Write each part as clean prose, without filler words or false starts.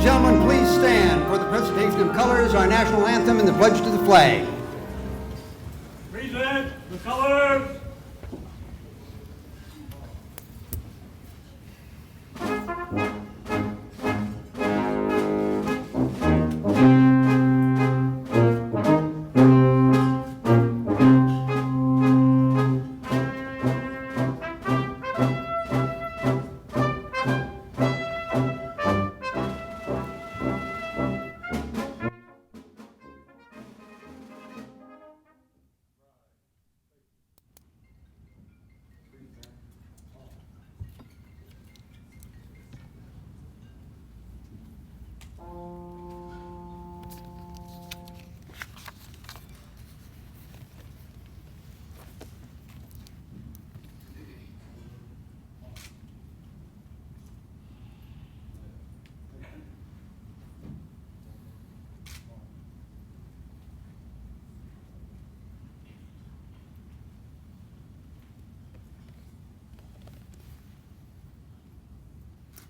gentlemen, please stand for the presentation of colors, our national anthem, and the pledge to the flag. Present the colors.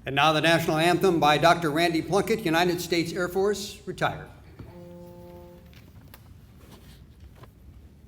And now the national anthem by Dr. Randy Plunkett, United States Air Force, retired.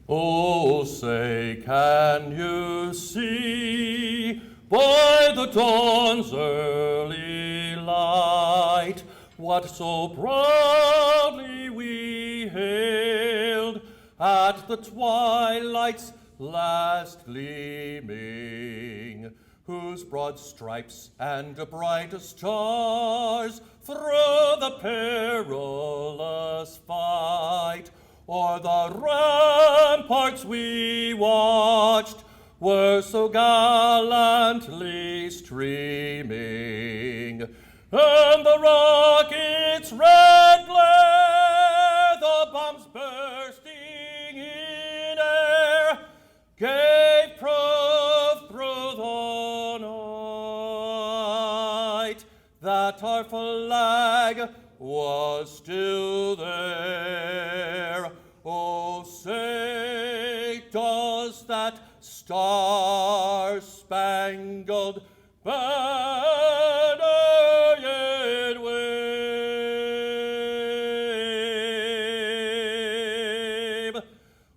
Oh, say, can you see by the dawn's early light what so proudly we hailed at the twilight's last gleaming, whose broad stripes and brightest stars through the perilous fight o'er the ramparts we watched were so gallantly streaming, and the rocket's red glare, the bombs bursting in air, gave proof through the night that our flag was still there. Oh, say, does that star-spangled banner yet wave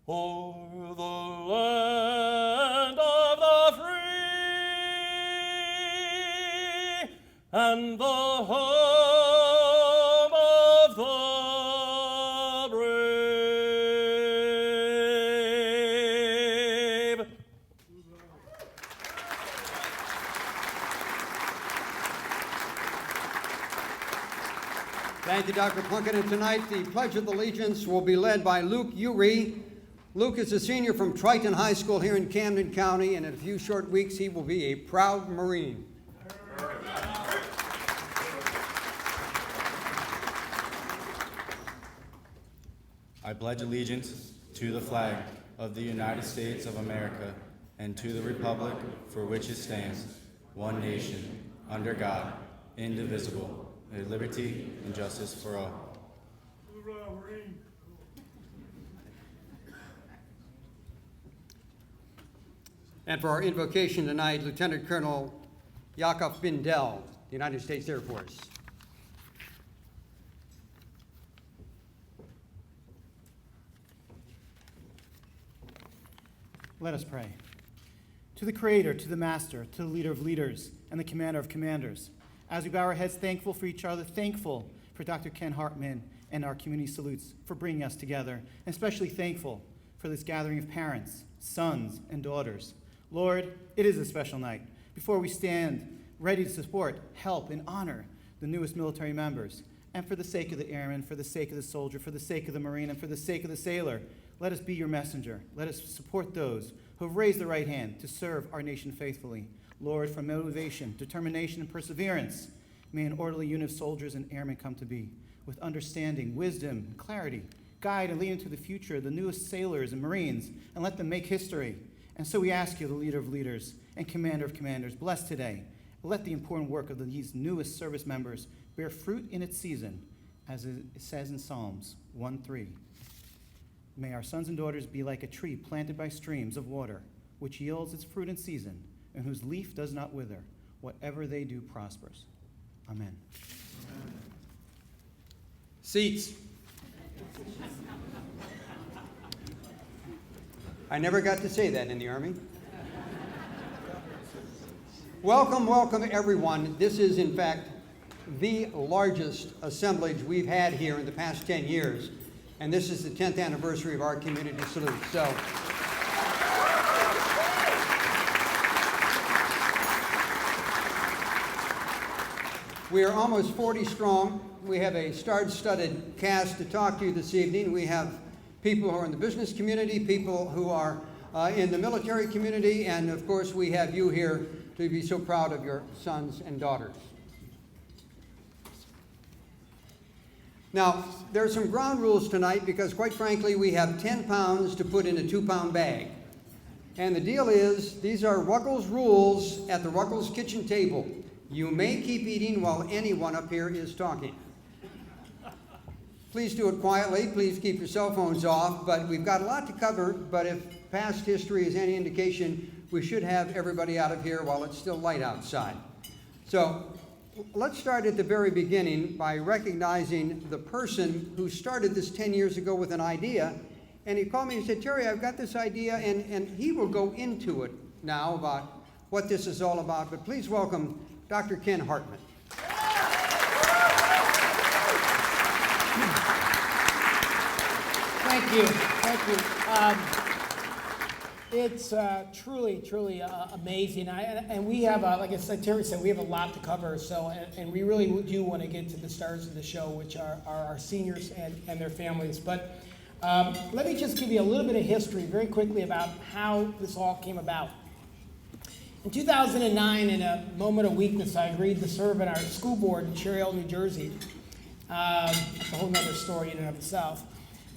o'er the land of the free and the home of the brave? Thank you, Dr. Plunkett. And tonight, the Pledge of Allegiance will be led by Luke Urey. Luke is a senior from Triton High School here in Camden County, and in a few short weeks, he will be a proud Marine. I pledge allegiance to the flag of the United States of America and to the republic for which it stands, one nation, under God, indivisible, with liberty and justice for all. And for our invocation tonight, Lieutenant Colonel Yakov Bindel, United States Air Force. Let us pray. To the Creator, to the Master, to the Leader of Leaders, and the Commander of Commanders, as we bow our heads thankful for each other, thankful for Dr. Ken Hartman and our community salutes for bringing us together, and especially thankful for this gathering of parents, sons, and daughters. Lord, it is a special night. Before we stand ready to support, help, and honor the newest military members, and for the sake of the airman, for the sake of the soldier, for the sake of the Marine, and for the sake of the sailor, let us be your messenger. Let us support those who have raised the right hand to serve our nation faithfully. Lord, for motivation, determination, and perseverance, may an orderly unit of soldiers and airmen come to be, with understanding, wisdom, and clarity. Guide and lead into the future the newest sailors and Marines, and let them make history. And so we ask you, the Leader of Leaders and Commander of Commanders, bless today. Let the important work of these newest service members bear fruit in its season, as it says in Psalms 1:3. May our sons and daughters be like a tree planted by streams of water, which yields its fruit in season, and whose leaf does not wither. Whatever they do prospers. Amen. Seats. I never got to say that in the Army. Welcome, welcome everyone. This is in fact the largest assemblage we've had here in the past 10 years. And this is the 10th anniversary of our community salute. So, we are almost 40 strong. We have a star-studded cast to talk to you this evening. We have people who are in the business community, people who are in the military community, and of course we have you here to be so proud of your sons and daughters. Now, there are some ground rules tonight because, quite frankly, we have 10 pounds to put in a 2-pound bag. And the deal is, these are Ruggles rules at the Ruggles kitchen table. You may keep eating while anyone up here is talking. Please do it quietly. Please keep your cell phones off. But we've got a lot to cover, but if past history is any indication, we should have everybody out of here while it's still light outside. So, let's start at the very beginning by recognizing the person who started this 10 years ago with an idea. And he called me and said, Terry, I've got this idea, and he will go into it now about what this is all about. But please welcome Dr. Ken Hartman. Thank you. Thank you. It's truly amazing. And we have, like I said, Terry said, we have a lot to cover. So, and we really do want to get to the stars of the show, which are our seniors and their families. But let me just give you a little bit of history very quickly about how this all came about. In 2009, in a moment of weakness, I agreed to serve on our school board in Cherry Hill, New Jersey. It's a whole other story in and of itself.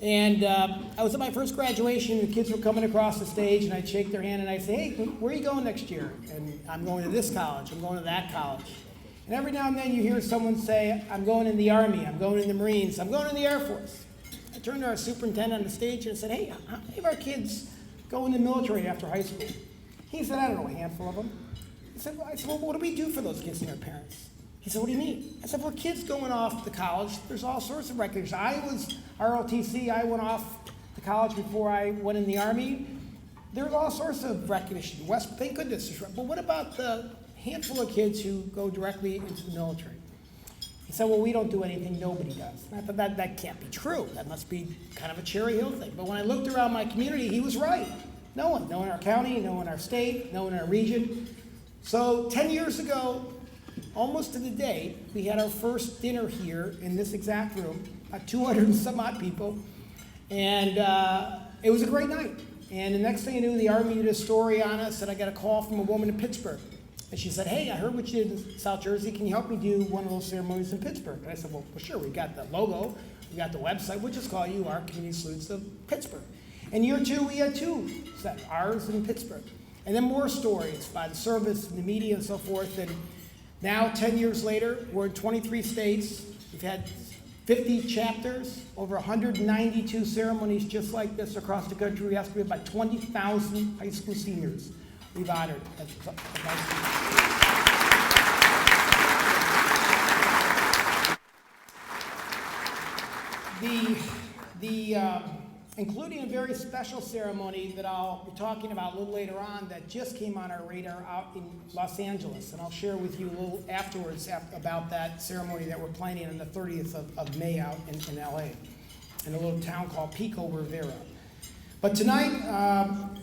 And I was at my first graduation, and the kids were coming across the stage, and I'd shake their hand, and I'd say, hey, where are you going next year? And I'm going to this college, I'm going to that college. And every now and then you hear someone say, I'm going in the Army, I'm going in the Marines, I'm going in the Air Force. I turned to our superintendent on the stage and said, hey, how many of our kids go in the military after high school? He said, I don't know, a handful of them. I said, well, what do we do for those kids and their parents? He said, what do you mean? I said, for kids going off to college, there's all sorts of recognition. I was ROTC, I went off to college before I went in the Army. There's all sorts of recognition. West, thank goodness. But what about the handful of kids who go directly into the military? He said, well, we don't do anything nobody does. And I thought that can't be true. That must be kind of a Cherry Hill thing. But when I looked around my community, he was right. No one in our county, no one in our state, no one in our region. So 10 years ago, almost to the day, we had our first dinner here in this exact room, 200 and some odd people, and it was a great night. And the next thing I knew, the Army did a story on us, and I got a call from a woman in Pittsburgh. And she said, hey, I heard what you did in South Jersey. Can you help me do one of those ceremonies in Pittsburgh? And I said, well, sure. We got the logo. We got the website. We'll just call you our Community Salutes of Pittsburgh. And year two, we had two set, ours in Pittsburgh. And then more stories by the service and the media and so forth. And now, 10 years later, we're in 23 states. We've had 50 chapters, over 192 ceremonies just like this across the country. We estimate about 20,000 high school seniors we've honored as including a very special ceremony that I'll be talking about a little later on that just came on our radar out in Los Angeles. And I'll share with you a little afterwards about that ceremony that we're planning on the 30th of May out in LA, in a little town called Pico Rivera. But tonight,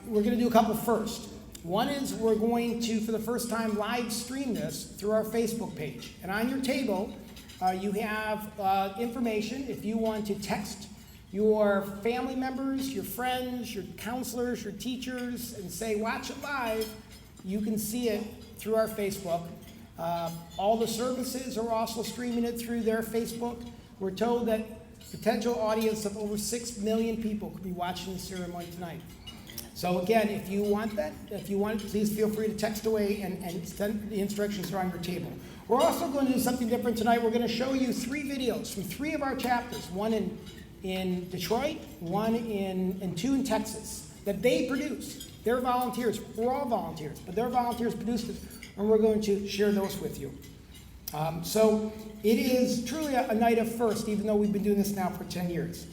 we're going to do a couple first. One is we're going to, for the first time, live stream this through our Facebook page. And on your table, you have information if you want to text your family members, your friends, your counselors, your teachers, and say, watch it live. You can see it through our Facebook. All the services are also streaming it through their Facebook. We're told that potential audience of over 6 million people could be watching the ceremony tonight. So again, if you want that, please feel free to text away and send the instructions are on your table. We're also going to do something different tonight. We're going to show you 3 videos from 3 of our chapters, one in Detroit, one and 2 in Texas, that they produce. They're volunteers. We're all volunteers, but their volunteers produced it, and we're going to share those with you. So it is truly a night of first, even though we've been doing this now for 10 years.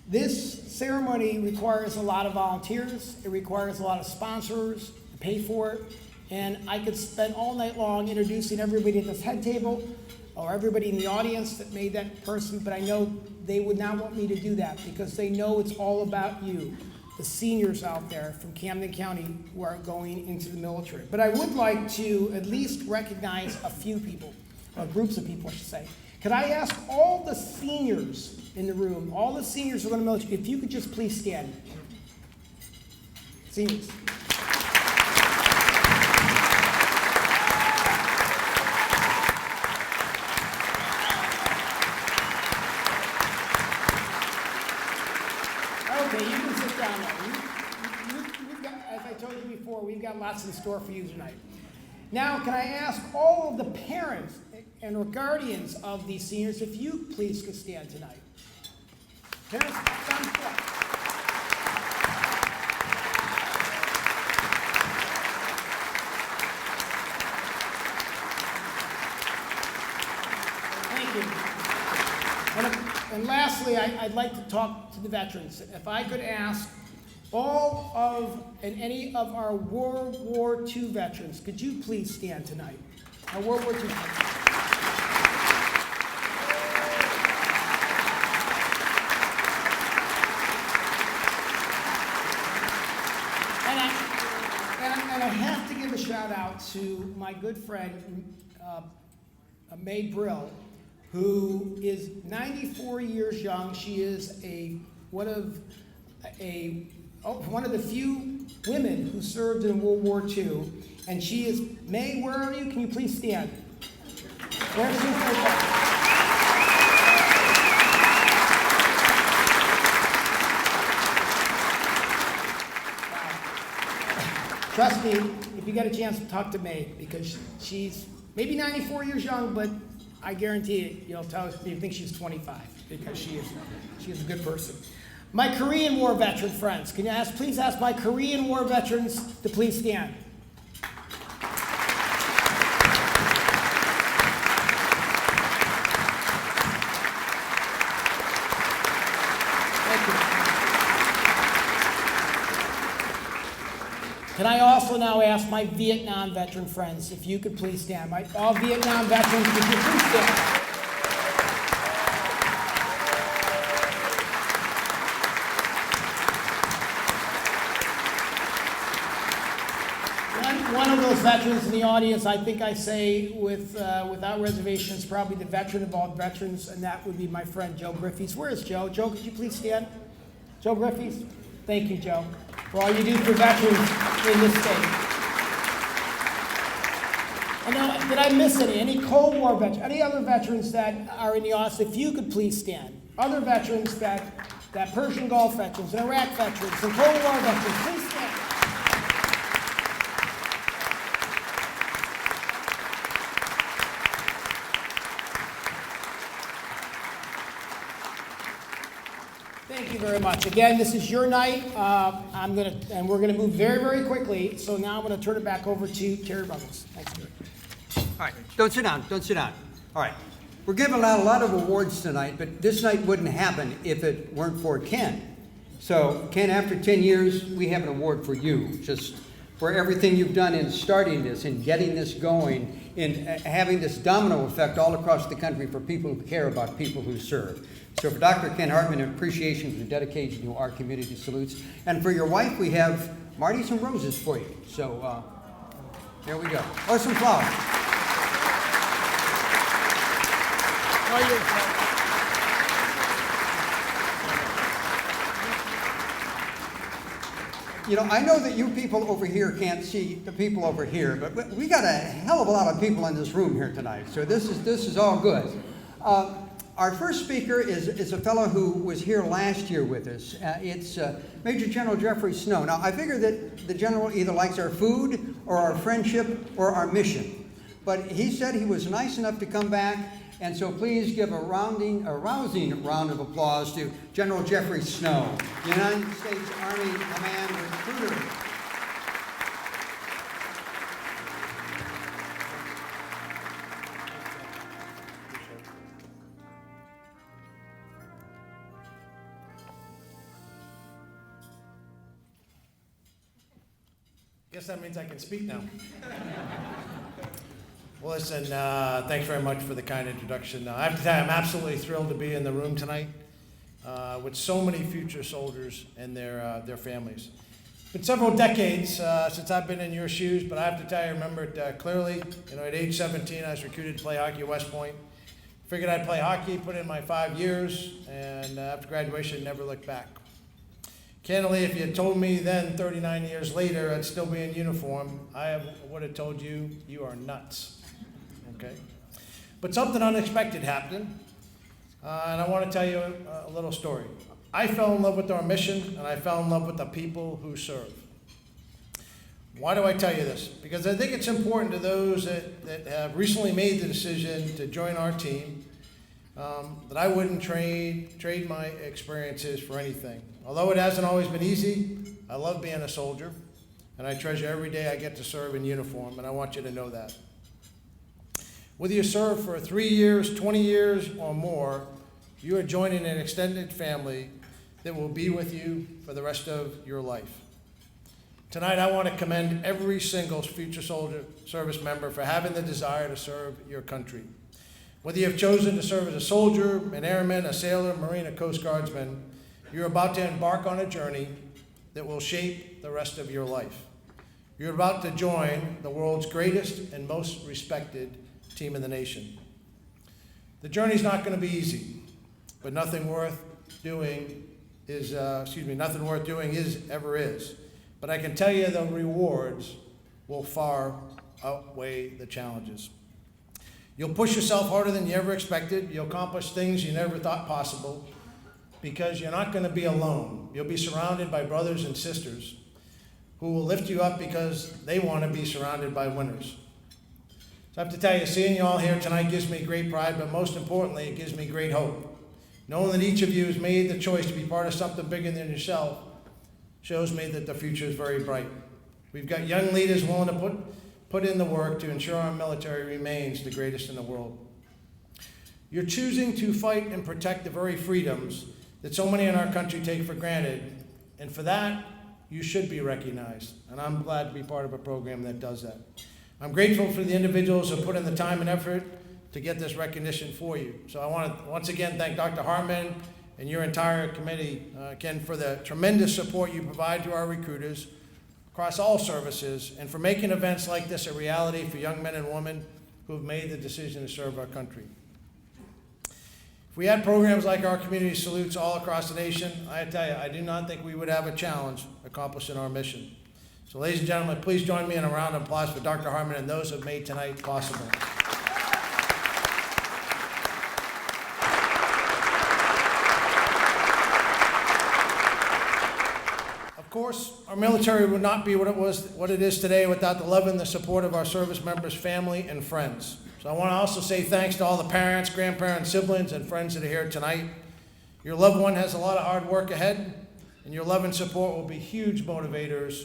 This ceremony requires a lot of volunteers. It requires a lot of sponsors to pay for it. And I could spend all night long introducing everybody at this head table or everybody in the audience that made that person, but I know they would not want me to do that because they know it's all about you, the seniors out there from Camden County who are going into the military. But I would like to at least recognize a few people, or groups of people, I should say. Could I ask all the seniors in the room, all the seniors who are going to the military, if you could just please stand. Seniors. Okay, you can sit down now. We've got, as I told you before, we've got lots in store for you tonight. Now, can I ask all of the parents and guardians of these seniors if you please could stand tonight? Parents, stand up. Thank you. And lastly, I'd like to talk to the veterans. If I could ask all of and any of our World War II veterans, could you please stand tonight? Our World War II veterans. And I have to give a shout out to my good friend, Mae Brill, who is 94 years young. She is one of the few women who served in World War II, and she is, Mae, where are you? Can you please stand? There she is right there. Trust me, if you get a chance to talk to Mae, because she's maybe 94 years young, but I guarantee it, you'll think she's 25, because she is a good person. My Korean War veteran friends, can you please ask my Korean War veterans to please stand. Thank you. Can I also now ask my Vietnam veteran friends if you could please stand. All Vietnam veterans, could you please stand? One of those veterans in the audience, I think I say without reservations, probably the veteran of all veterans, and that would be my friend Joe Griffiths. Where is Joe? Joe, could you please stand? Joe Griffiths? Thank you, Joe, for all you do for veterans in this state. And now, did I miss any Cold War veterans, any other veterans that are in the audience? If you could please stand. Other veterans that Persian Gulf veterans, and Iraq veterans, and Cold War veterans, please stand. Thank you very much. Again, this is your night. We're gonna move very, very quickly. So now I'm gonna turn it back over to Terry Ruggles. Thanks, Terry. All right, don't sit down, don't sit down. All right, we're giving out a lot of awards tonight, but this night wouldn't happen if it weren't for Ken. So Ken, after 10 years, we have an award for you, just for everything you've done in starting this and getting this going, in having this domino effect all across the country for people who care about people who serve. So for Dr. Ken Hartman, an appreciation for the dedication to our community salutes. And for your wife, we have Marty some roses for you. So there we go. Or some flowers. You know, I know that you people over here can't see the people over here, but we got a hell of a lot of people in this room here tonight. So this is all good. Our first speaker is a fellow who was here last year with us. It's Major General Jeffrey Snow. Now, I figure that the general either likes our food or our friendship or our mission. But he said he was nice enough to come back, and so please give a rousing round of applause to General Jeffrey Snow, United States Army Command Recruiter. Guess that means I can speak now. Well, listen, thanks very much for the kind introduction. I have to tell you, I'm absolutely thrilled to be in the room tonight with so many future soldiers and their families. It's been several decades since I've been in your shoes, but I have to tell you, I remember it clearly. You know, at age 17, I was recruited to play hockey at West Point. Figured I'd play hockey, put in my 5 years, and after graduation, never looked back. Candidly, if you had told me then, 39 years later, I'd still be in uniform, I would have told you, you are nuts, okay? But something unexpected happened, and I want to tell you a little story. I fell in love with our mission, and I fell in love with the people who serve. Why do I tell you this? Because I think it's important to those that have recently made the decision to join our team, that I wouldn't trade my experiences for anything. Although it hasn't always been easy, I love being a soldier, and I treasure every day I get to serve in uniform, and I want you to know that. Whether you serve for 3 years, 20 years, or more, you are joining an extended family that will be with you for the rest of your life. Tonight, I want to commend every single future soldier service member for having the desire to serve your country. Whether you have chosen to serve as a soldier, an airman, a sailor, Marine, or Coast Guardsman, you're about to embark on a journey that will shape the rest of your life. You're about to join the world's greatest and most respected team in the nation. The journey's not going to be easy, but nothing worth doing ever is. But I can tell you the rewards will far outweigh the challenges. You'll push yourself harder than you ever expected. You'll accomplish things you never thought possible because you're not going to be alone. You'll be surrounded by brothers and sisters who will lift you up because they want to be surrounded by winners. So I have to tell you, seeing you all here tonight gives me great pride, but most importantly, it gives me great hope. Knowing that each of you has made the choice to be part of something bigger than yourself shows me that the future is very bright. We've got young leaders willing to put in the work to ensure our military remains the greatest in the world. You're choosing to fight and protect the very freedoms that so many in our country take for granted, and for that, you should be recognized. And I'm glad to be part of a program that does that. I'm grateful for the individuals who put in the time and effort to get this recognition for you. So I want to once again thank Dr. Hartman and your entire committee, again, for the tremendous support you provide to our recruiters across all services and for making events like this a reality for young men and women who have made the decision to serve our country. If we had programs like our community salutes all across the nation, I tell you, I do not think we would have a challenge accomplishing our mission. So ladies and gentlemen, please join me in a round of applause for Dr. Hartman and those who have made tonight possible. Of course, our military would not be what it is today without the love and the support of our service members, family, and friends. So I want to also say thanks to all the parents, grandparents, siblings, and friends that are here tonight. Your loved one has a lot of hard work ahead, and your love and support will be huge motivators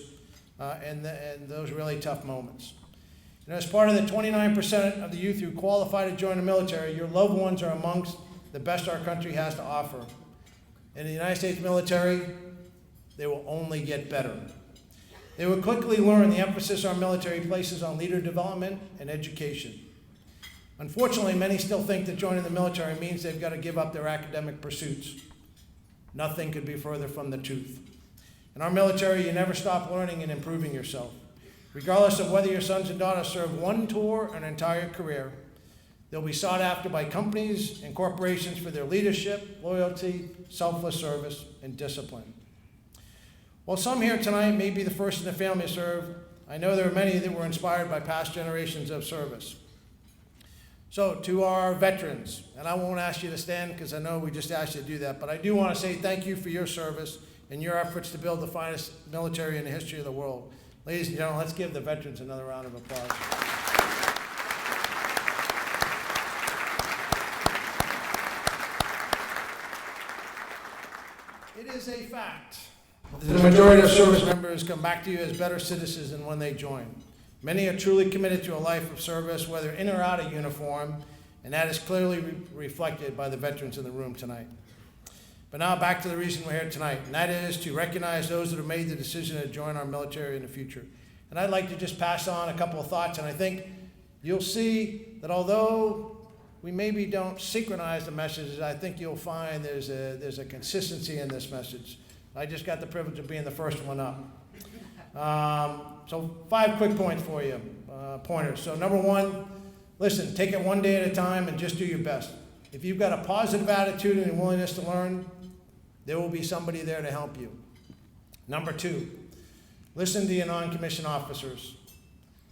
in those really tough moments. And as part of the 29% of the youth who qualify to join the military, your loved ones are amongst the best our country has to offer. In the United States military, they will only get better. They will quickly learn the emphasis our military places on leader development and education. Unfortunately, many still think that joining the military means they've got to give up their academic pursuits. Nothing could be further from the truth. In our military, you never stop learning and improving yourself. Regardless of whether your sons and daughters serve one tour or an entire career, they'll be sought after by companies and corporations for their leadership, loyalty, selfless service, and discipline. While some here tonight may be the first in the family to serve, I know there are many that were inspired by past generations of service. So to our veterans, and I won't ask you to stand because I know we just asked you to do that, but I do want to say thank you for your service and your efforts to build the finest military in the history of the world. Ladies and gentlemen, let's give the veterans another round of applause. It is a fact that the majority of service members come back to you as better citizens than when they join. Many are truly committed to a life of service, whether in or out of uniform, and that is clearly reflected by the veterans in the room tonight. But now back to the reason we're here tonight, and that is to recognize those that have made the decision to join our military in the future. And I'd like to just pass on a couple of thoughts, and I think you'll see that although we maybe don't synchronize the messages, I think you'll find there's a consistency in this message. I just got the privilege of being the first one up. So 5 quick points for you, pointers. So number 1, listen, take it one day at a time and just do your best. If you've got a positive attitude and a willingness to learn, there will be somebody there to help you. Number 2, listen to your non-commissioned officers.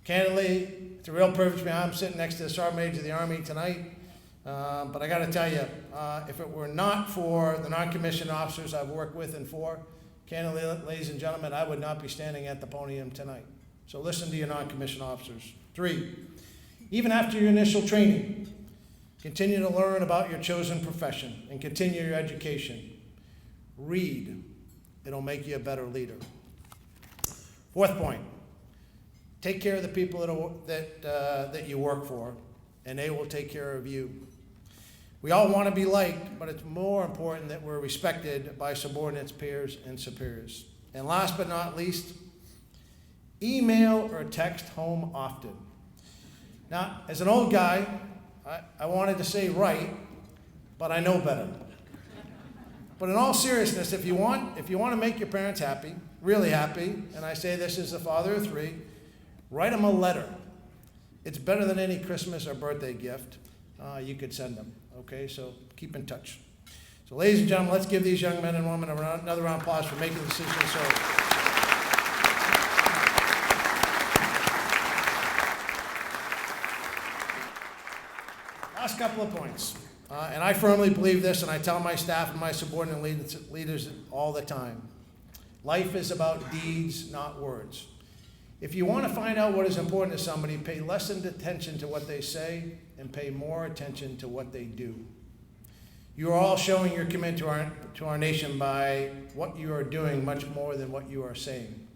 Candidly, it's a real privilege for me. I'm sitting next to the Sergeant Major of the Army tonight. But I got to tell you, if it were not for the non-commissioned officers I've worked with and for, candidly, ladies and gentlemen, I would not be standing at the podium tonight. So listen to your non-commissioned officers. 3, even after your initial training, continue to learn about your chosen profession and continue your education. Read. It'll make you a better leader. 4th point, take care of the people that you work for, and they will take care of you. We all want to be liked, but it's more important that we're respected by subordinates, peers, and superiors. And last but not least, email or text home often. Now, as an old guy, I wanted to say right, but I know better. But in all seriousness, if you want to make your parents happy, really happy, and I say this as the father of 3, write them a letter. It's better than any Christmas or birthday gift you could send them. Okay, so keep in touch. So ladies and gentlemen, let's give these young men and women another round of applause for making the decision to serve. Last couple of points. And I firmly believe this, and I tell my staff and my subordinate leaders all the time. Life is about deeds, not words. If you want to find out what is important to somebody, pay less attention to what they say and pay more attention to what they do. You are all showing your commitment to our nation by what you are doing much more than what you are saying.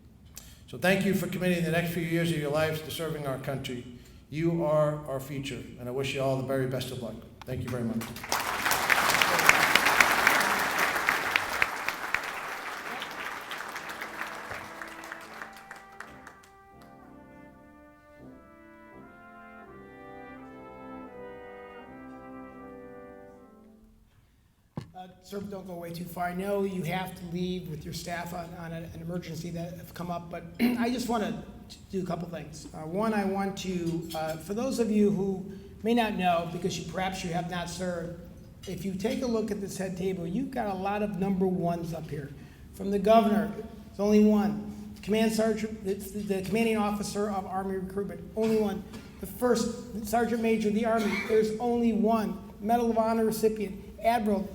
So thank you for committing the next few years of your lives to serving our country. You are our future, and I wish you all the very best of luck. Thank you very much. Sir, don't go way too far. I know you have to leave with your staff on an emergency that have come up, but I just want to do a couple things. One, I want to, for those of you who may not know, because perhaps you have not served, if you take a look at this head table, you've got a lot of number 1s up here. From the governor, there's only 1. Command Sergeant, the commanding officer of Army recruitment, only 1. The first Sergeant Major of the Army, there's only 1. Medal of Honor recipient, Admiral,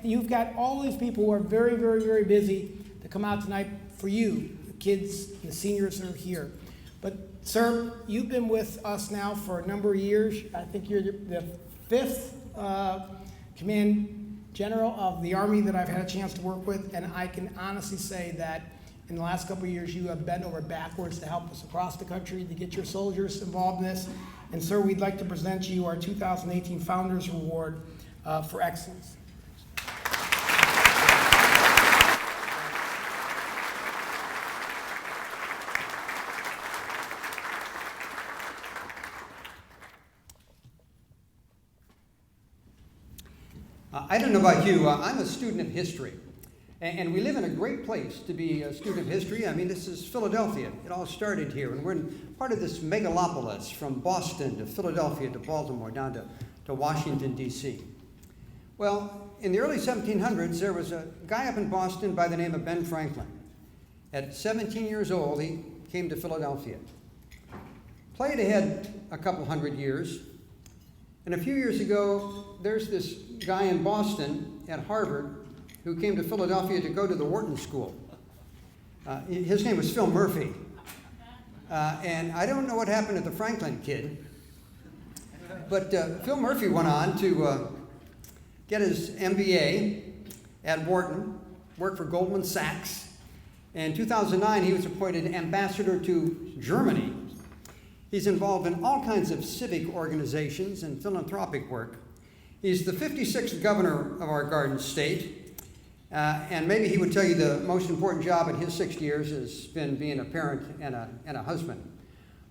you've got all these people who are very, very, very busy to come out tonight for you, the kids and the seniors that are here. But, sir, you've been with us now for a number of years. I think you're the 5th Command General of the Army that I've had a chance to work with, and I can honestly say that in the last couple of years you have bent over backwards to help us across the country to get your soldiers involved in this. And, sir, we'd like to present you our 2018 Founders Award for Excellence. I don't know about you, I'm a student of history, and we live in a great place to be a student of history. I mean, this is Philadelphia. It all started here, and we're in part of this megalopolis from Boston to Philadelphia to Baltimore down to Washington, D.C. Well, in the early 1700s, there was a guy up in Boston by the name of Ben Franklin. At 17 years old, he came to Philadelphia. Played ahead a couple hundred years, and a few years ago, there's this guy in Boston at Harvard who came to Philadelphia to go to the Wharton School. His name was Phil Murphy. And I don't know what happened to the Franklin kid, but Phil Murphy went on to get his MBA at Wharton, worked for Goldman Sachs. In 2009, he was appointed ambassador to Germany. He's involved in all kinds of civic organizations and philanthropic work. He's the 56th governor of our Garden State. And maybe he would tell you the most important job in his 60 years has been being a parent and a husband.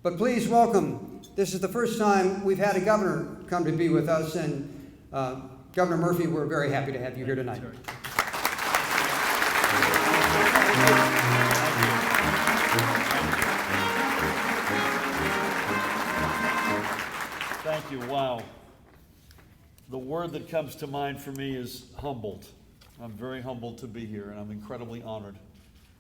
But please welcome, this is the first time we've had a governor come to be with us, and Governor Murphy, we're very happy to have you here tonight. Thank you. Wow. The word that comes to mind for me is humbled. I'm very humbled to be here, and I'm incredibly honored.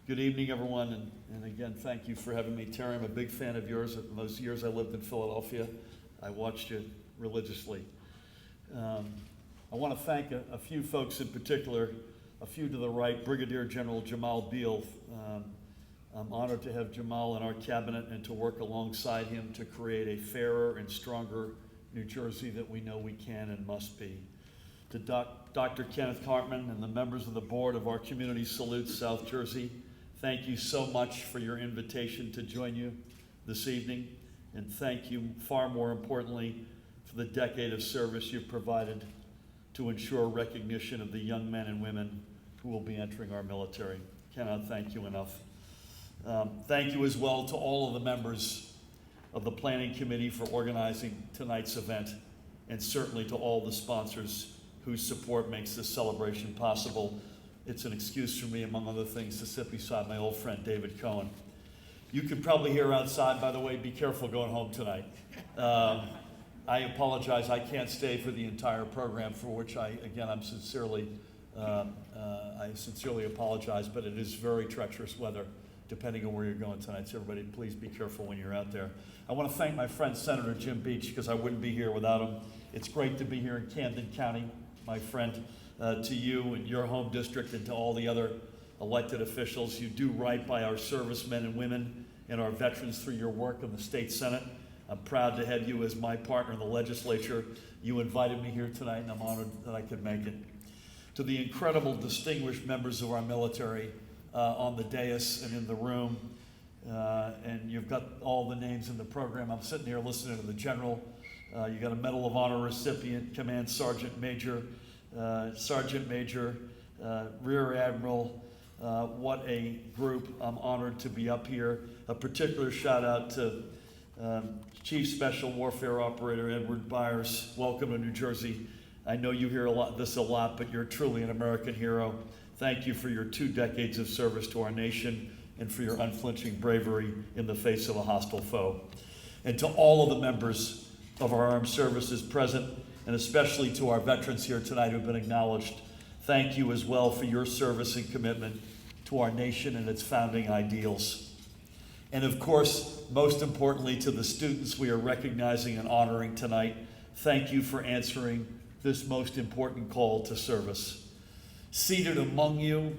Good evening, everyone, and again, thank you for having me. Terry, I'm a big fan of yours. In those years I lived in Philadelphia, I watched you religiously. I want to thank a few folks in particular, a few to the right, Brigadier General Jamal Beal. I'm honored to have Jamal in our cabinet and to work alongside him to create a fairer and stronger New Jersey that we know we can and must be. To Dr. Kenneth Hartman and the members of the board of our Community Salutes South Jersey, thank you so much for your invitation to join you this evening, and thank you, far more importantly, for the decade of service you've provided to ensure recognition of the young men and women who will be entering our military. Cannot thank you enough. Thank you as well to all of the members of the Planning Committee for organizing tonight's event, and certainly to all the sponsors whose support makes this celebration possible. It's an excuse for me, among other things, to sit beside my old friend David Cohen. You can probably hear outside, by the way, be careful going home tonight. I apologize, I can't stay for the entire program, for which I sincerely apologize, but it is very treacherous weather depending on where you're going tonight, so everybody please be careful when you're out there. I want to thank my friend Senator Jim Beach, because I wouldn't be here without him. It's great to be here in Camden County, my friend, to you and your home district, and to all the other elected officials. You do right by our servicemen and women and our veterans through your work in the state Senate. I'm proud to have you as my partner in the legislature. You invited me here tonight, and I'm honored that I could make it. To the incredible distinguished members of our military on the dais and in the room, and you've got all the names in the program. I'm sitting here listening to the general. You got a Medal of Honor recipient, Command Sergeant Major, Rear Admiral. What a group. I'm honored to be up here. A particular shout out to Chief Special Warfare Operator Edward Byers. Welcome to New Jersey. I know you hear a lot, but you're truly an American hero. Thank you for your 2 decades of service to our nation and for your unflinching bravery in the face of a hostile foe. And to all of the members of our armed services present, and especially to our veterans here tonight who have been acknowledged, thank you as well for your service and commitment to our nation and its founding ideals. And of course, most importantly, to the students we are recognizing and honoring tonight, thank you for answering this most important call to service. Seated among you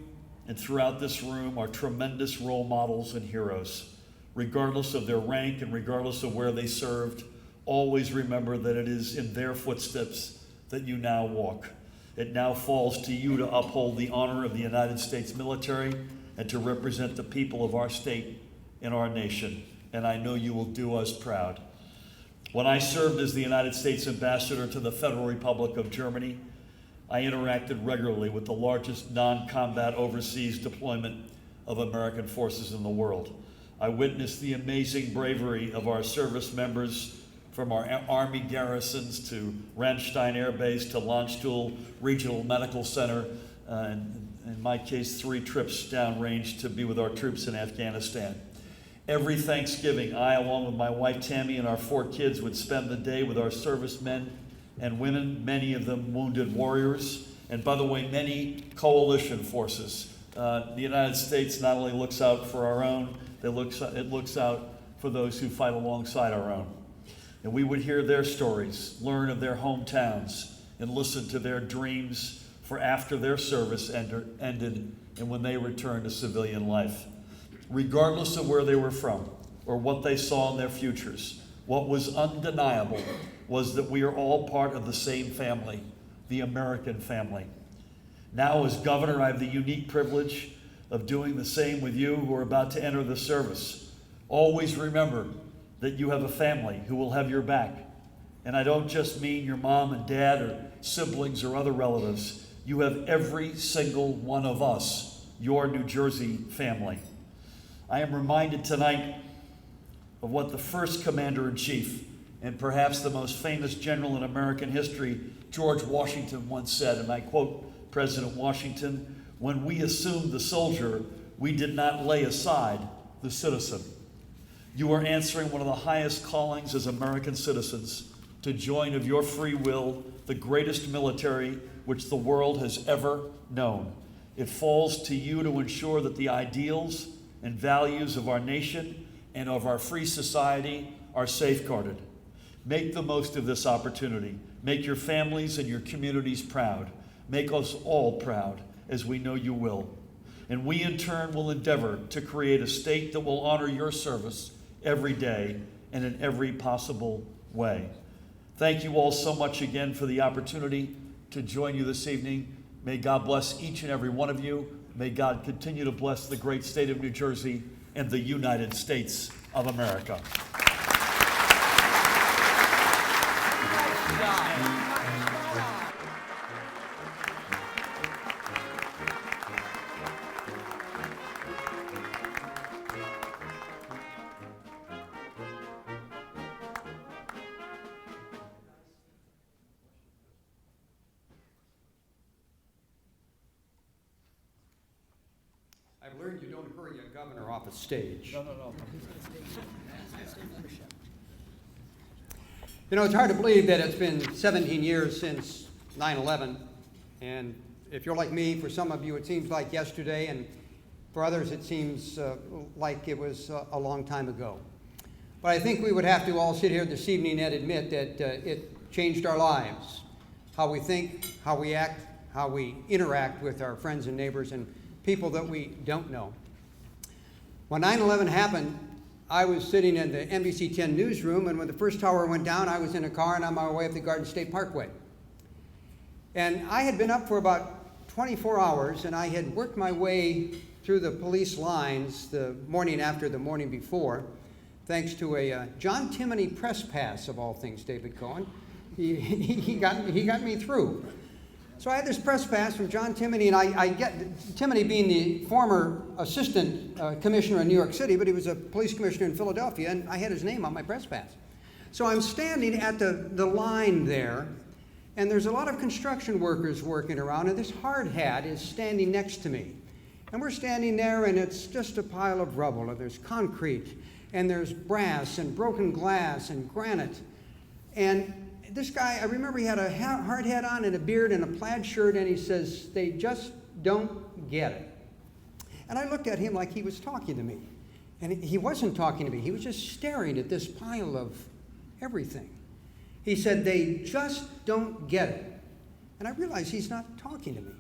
and throughout this room are tremendous role models and heroes. Regardless of their rank and regardless of where they served, always remember that it is in their footsteps that you now walk. It now falls to you to uphold the honor of the United States military and to represent the people of our state and our nation. And I know you will do us proud. When I served as the United States Ambassador to the Federal Republic of Germany, I interacted regularly with the largest non-combat overseas deployment of American forces in the world. I witnessed the amazing bravery of our service members, from our Army garrisons to Ramstein Air Base to Landstuhl Regional Medical Center, and in my case, 3 trips downrange to be with our troops in Afghanistan. Every Thanksgiving, I, along with my wife Tammy and our 4 kids, would spend the day with our servicemen and women, many of them wounded warriors, and by the way, many coalition forces. The United States not only looks out for our own, it looks out for those who fight alongside our own. And we would hear their stories, learn of their hometowns, and listen to their dreams for after their service ended and when they returned to civilian life. Regardless of where they were from or what they saw in their futures, what was undeniable was that we are all part of the same family, the American family. Now, as governor, I have the unique privilege of doing the same with you who are about to enter the service. Always remember that you have a family who will have your back. And I don't just mean your mom and dad or siblings or other relatives. You have every single one of us, your New Jersey family. I am reminded tonight of what the first Commander-in-Chief and perhaps the most famous general in American history, George Washington, once said, and I quote President Washington, "When we assumed the soldier, we did not lay aside the citizen." You are answering one of the highest callings as American citizens, to join of your free will the greatest military which the world has ever known. It falls to you to ensure that the ideals and values of our nation and of our free society are safeguarded. Make the most of this opportunity. Make your families and your communities proud. Make us all proud, as we know you will. And we in turn will endeavor to create a state that will honor your service every day and in every possible way. Thank you all so much again for the opportunity to join you this evening. May God bless each and every one of you. May God continue to bless the great state of New Jersey and the United States of America. I've learned you don't hurry a governor off a stage. No. You know, it's hard to believe that it's been 17 years since 9/11, and if you're like me, for some of you it seems like yesterday, and for others it seems like it was a long time ago. But I think we would have to all sit here this evening and admit that it changed our lives, how we think, how we act, how we interact with our friends and neighbors and people that we don't know. When 9/11 happened, I was sitting in the NBC 10 newsroom, and when the first tower went down, I was in a car and on my way up the Garden State Parkway. And I had been up for about 24 hours, and I had worked my way through the police lines the morning after the morning before, thanks to a John Timoney press pass, of all things, David Cohen. He got me through. So I had this press pass from John Timoney, and I get Timoney being the former assistant commissioner in New York City, but he was a police commissioner in Philadelphia, and I had his name on my press pass. So I'm standing at the line there, and there's a lot of construction workers working around, and this hard hat is standing next to me. And we're standing there, and it's just a pile of rubble, and there's concrete, and there's brass, and broken glass, and granite. And this guy, I remember he had a hard hat on and a beard and a plaid shirt, and he says, "They just don't get it." And I looked at him like he was talking to me. And he wasn't talking to me. He was just staring at this pile of everything. He said, "They just don't get it." And I realized he's not talking to me.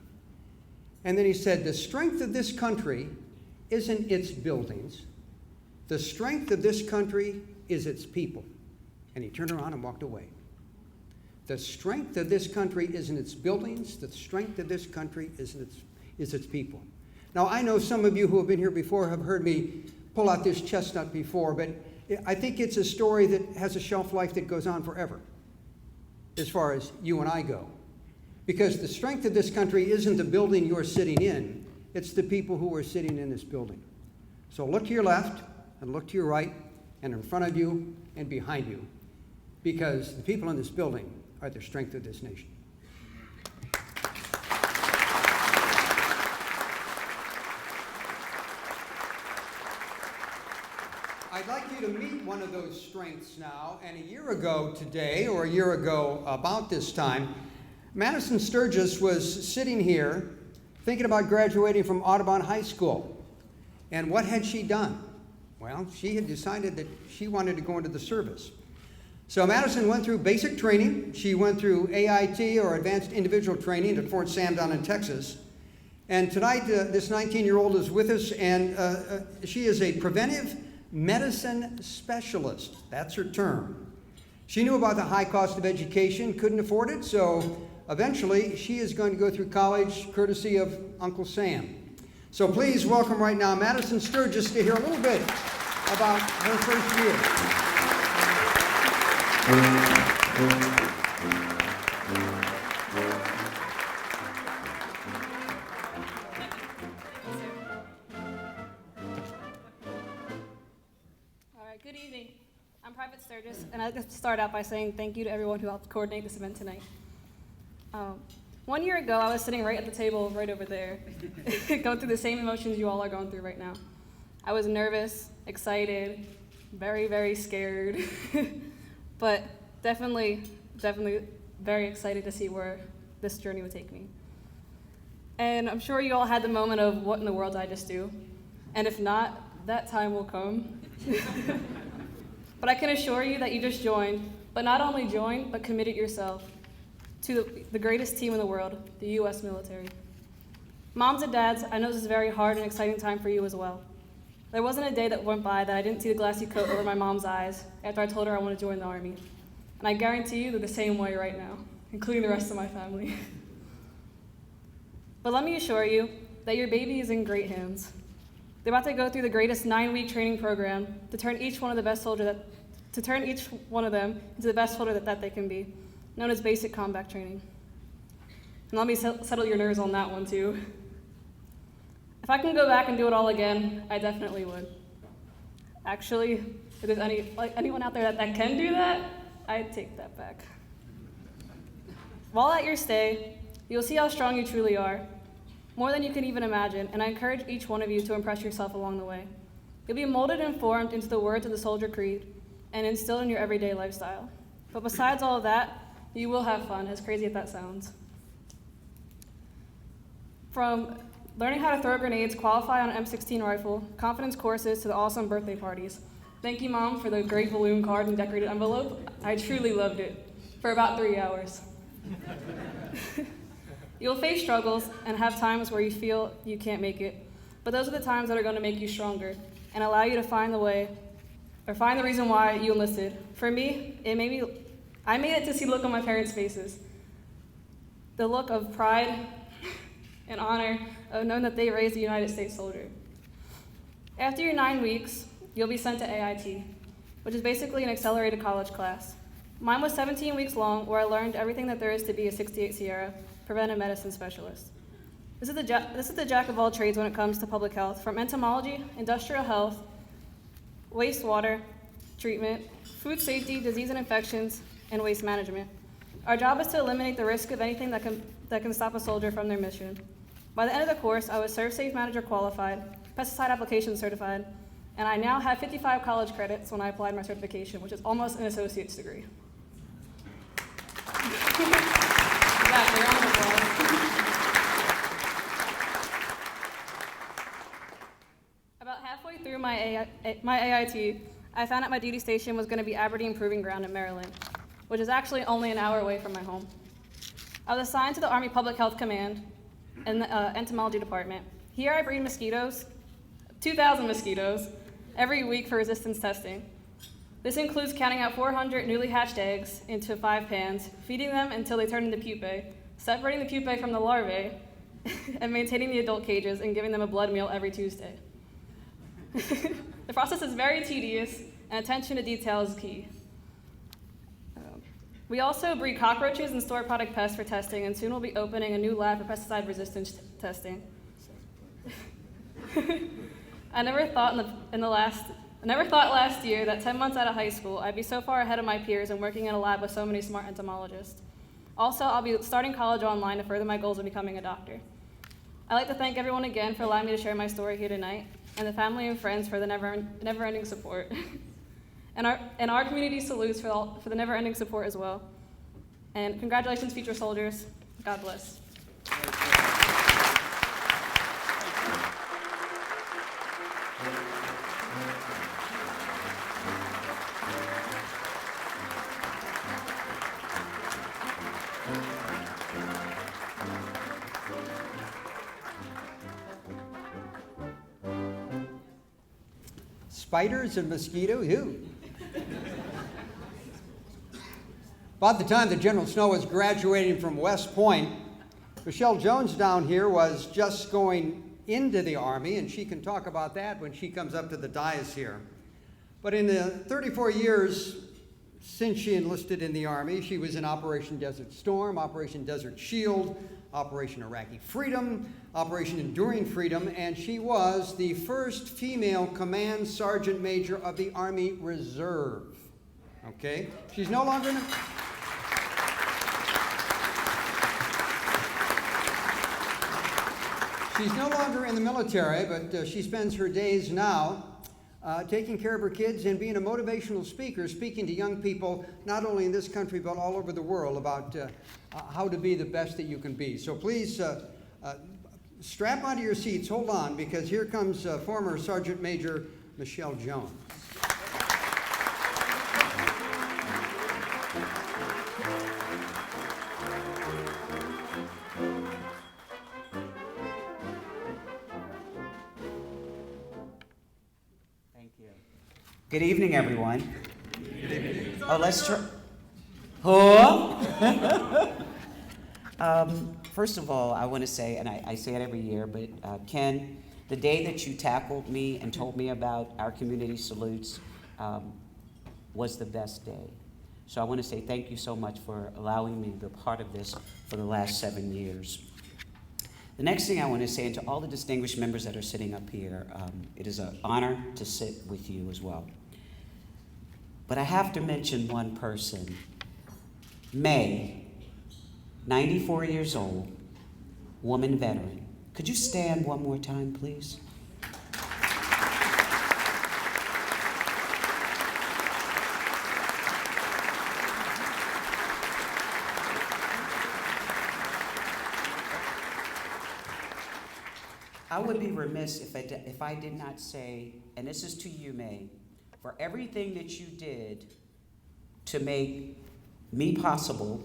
And then he said, "The strength of this country isn't its buildings. The strength of this country is its people." And he turned around and walked away. The strength of this country isn't its buildings. The strength of this country is its people. Now, I know some of you who have been here before have heard me pull out this chestnut before, but I think it's a story that has a shelf life that goes on forever, as far as you and I go. Because the strength of this country isn't the building you're sitting in, it's the people who are sitting in this building. So look to your left, and look to your right, and in front of you, and behind you, because the people in this building are the strength of this nation. I'd like you to meet one of those strengths now. And a year ago today, or a year ago about this time, Madison Sturgis was sitting here thinking about graduating from Audubon High School. And what had she done? Well, she had decided that she wanted to go into the service. So Madison went through basic training. She went through AIT, or Advanced Individual Training, at Fort Sam down in Texas. And tonight, this 19-year-old is with us, and she is a preventive medicine specialist. That's her term. She knew about the high cost of education, couldn't afford it, so eventually she is going to go through college courtesy of Uncle Sam. So please welcome right now Madison Sturgis to hear a little bit about her first year. right, good evening. I'm Private Sturgis, and I'd like to start out by saying thank you to everyone who helped coordinate this event tonight. 1 year ago, I was sitting right at the table right over there, going through the same emotions you all are going through right now. I was nervous, excited, very, very scared, but definitely very excited to see where this journey would take me. And I'm sure you all had the moment of, what in the world did I just do? And if not, that time will come. But I can assure you that you just joined, but not only joined, but committed yourself to the greatest team in the world, the U.S. military. Moms and dads, I know this is a very hard and exciting time for you as well. There wasn't a day that went by that I didn't see the glassy coat over my mom's eyes after I told her I want to join the Army. And I guarantee you they're the same way right now, including the rest of my family. But let me assure you that your baby is in great hands. They're about to go through the greatest 9-week training program to turn each one of them into the best soldier that they can be, known as basic combat training. And let me settle your nerves on that one too. If I can go back and do it all again, I definitely would. Actually, if there's anyone out there that can do that, I'd take that back. While at your stay, you'll see how strong you truly are, more than you can even imagine, and I encourage each one of you to impress yourself along the way. You'll be molded and formed into the words of the Soldier Creed and instilled in your everyday lifestyle. But besides all of that, you will have fun, as crazy as that sounds. From learning how to throw grenades, qualify on an M16 rifle, confidence courses, to the awesome birthday parties. Thank you, Mom, for the great balloon card and decorated envelope. I truly loved it, for about 3 hours. You'll face struggles and have times where you feel you can't make it, but those are the times that are going to make you stronger and allow you to find the reason why you enlisted. For me, I made it to see the look on my parents' faces. The look of pride and honor of knowing that they raised a United States soldier. After your 9 weeks, you'll be sent to AIT, which is basically an accelerated college class. Mine was 17 weeks long, where I learned everything that there is to be a 68 Sierra preventive medicine specialist. This is the jack of all trades when it comes to public health, from entomology, industrial health, wastewater treatment, food safety, disease and infections, and waste management. Our job is to eliminate the risk of anything that can stop a soldier from their mission. By the end of the course, I was ServSafe Manager qualified, pesticide application certified, and I now have 55 college credits when I applied my certification, which is almost an associate's degree. Exactly, round of applause. About halfway through my AIT, I found out my duty station was going to be Aberdeen Proving Ground in Maryland, which is actually only an hour away from my home. I was assigned to the Army Public Health Command in the entomology department. Here I breed mosquitoes, 2,000 mosquitoes, every week for resistance testing. This includes counting out 400 newly hatched eggs into 5 pans, feeding them until they turn into pupae, separating the pupae from the larvae, and maintaining the adult cages and giving them a blood meal every Tuesday. The process is very tedious, and attention to detail is key. We also breed cockroaches and store product pests for testing, and soon we'll be opening a new lab for pesticide resistance testing. I never thought last year that 10 months out of high school, I'd be so far ahead of my peers and working in a lab with so many smart entomologists. Also, I'll be starting college online to further my goals of becoming a doctor. I'd like to thank everyone again for allowing me to share my story here tonight, and the family and friends for the never-ending support. And our community salutes for the never-ending support as well. And congratulations, future soldiers. God bless. Spiders and mosquitoes, who? About the time that General Snow was graduating from West Point, Michelle Jones down here was just going into the Army, and she can talk about that when she comes up to the dais here. But in the 34 years since she enlisted in the Army, she was in Operation Desert Storm, Operation Desert Shield, Operation Iraqi Freedom, Operation Enduring Freedom, and she was the first female command sergeant major of the Army Reserve. Okay? She's no longer in the... She's no longer in the military, but she spends her days now taking care of her kids and being a motivational speaker, speaking to young people, not only in this country, but all over the world about how to be the best that you can be. So please strap onto your seats, hold on, because here comes former Sergeant Major Michelle Jones. Good evening, everyone. Oh, let's try. Oh. First of all, I want to say, and I say it every year, but Ken, the day that you tackled me and told me about our community salutes was the best day. So I want to say thank you so much for allowing me to be a part of this for the last 7 years. The next thing I want to say, and to all the distinguished members that are sitting up here, it is an honor to sit with you as well. But I have to mention one person. May, 94 years old, woman veteran. Could you stand one more time, please? I would be remiss if I did not say, and this is to you, May, for everything that you did to make me possible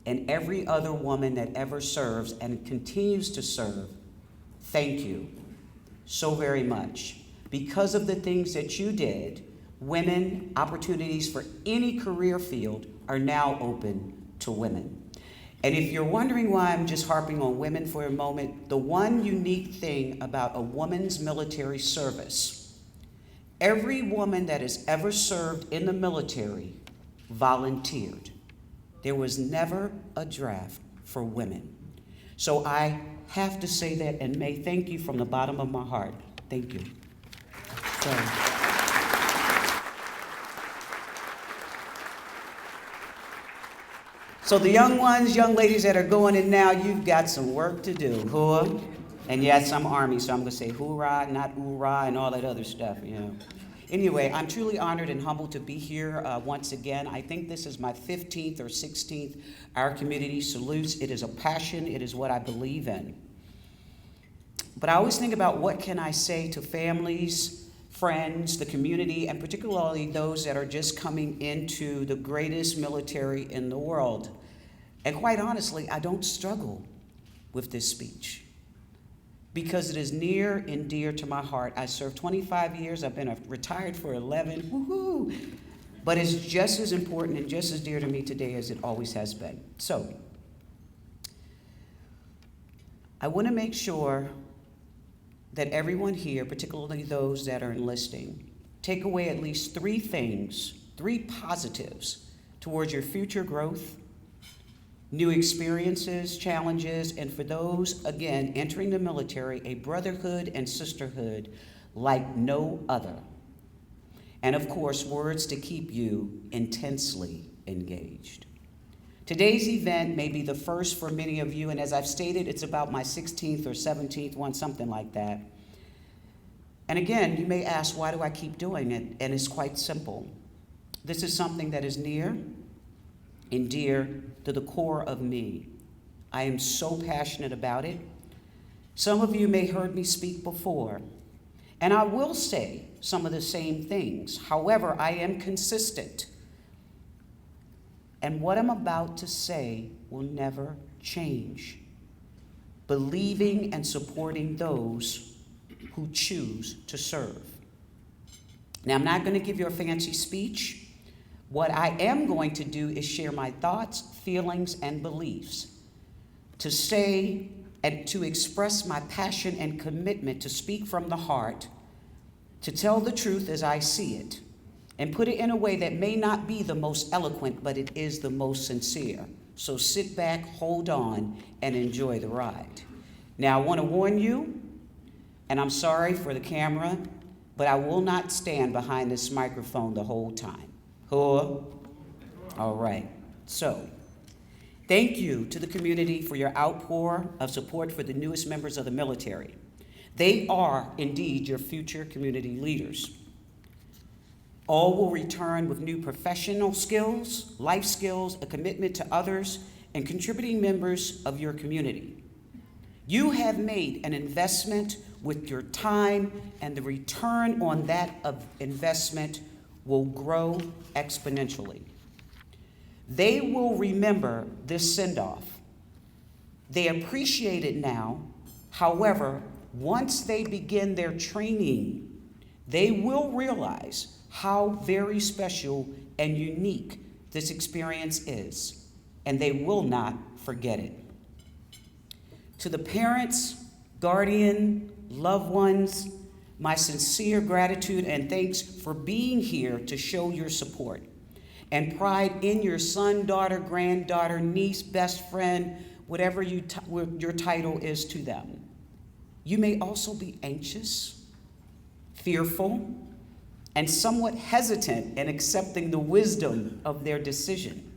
and every other woman that ever serves and continues to serve, thank you so very much. Because of the things that you did, women, opportunities for any career field are now open to women. And if you're wondering why I'm just harping on women for a moment, the one unique thing about a woman's military service, every woman that has ever served in the military volunteered. There was never a draft for women. So I have to say that, and May, thank you from the bottom of my heart. Thank you. So the young ones, young ladies that are going in now, you've got some work to do. Huh? And yes, I'm Army, so I'm going to say hoorah, not oorah, and all that other stuff, you know. Anyway, I'm truly honored and humbled to be here once again. I think this is my 15th or 16th Our Community Salutes. It is a passion. It is what I believe in. But I always think about what can I say to families, friends, the community, and particularly those that are just coming into the greatest military in the world. And quite honestly, I don't struggle with this speech because it is near and dear to my heart. I served 25 years. I've been retired for 11. Woohoo! But it's just as important and just as dear to me today as it always has been. So, I want to make sure that everyone here, particularly those that are enlisting, take away at least 3 things, 3 positives towards your future growth, new experiences, challenges, and for those, again, entering the military, a brotherhood and sisterhood like no other. And of course, words to keep you intensely engaged. Today's event may be the first for many of you, and as I've stated, it's about my 16th or 17th one, something like that. And again, you may ask, why do I keep doing it? And it's quite simple. This is something that is near and dear to the core of me. I am so passionate about it. Some of you may have heard me speak before, and I will say some of the same things. However, I am consistent. And what I'm about to say will never change. Believing and supporting those who choose to serve. Now, I'm not going to give you a fancy speech. What I am going to do is share my thoughts, feelings, and beliefs, to say and to express my passion and commitment to speak from the heart, to tell the truth as I see it, and put it in a way that may not be the most eloquent, but it is the most sincere. So sit back, hold on, and enjoy the ride. Now, I want to warn you, and I'm sorry for the camera, but I will not stand behind this microphone the whole time. Huh? All right. So, thank you to the community for your outpour of support for the newest members of the military. They are indeed your future community leaders. All will return with new professional skills, life skills, a commitment to others, and contributing members of your community. You have made an investment with your time, and the return on that investment will grow exponentially. They will remember this send-off. They appreciate it now. However, once they begin their training, they will realize how very special and unique this experience is, and they will not forget it. To the parents, guardian, loved ones, my sincere gratitude and thanks for being here to show your support and pride in your son, daughter, granddaughter, niece, best friend, whatever your title is to them. You may also be anxious, fearful, and somewhat hesitant in accepting the wisdom of their decision.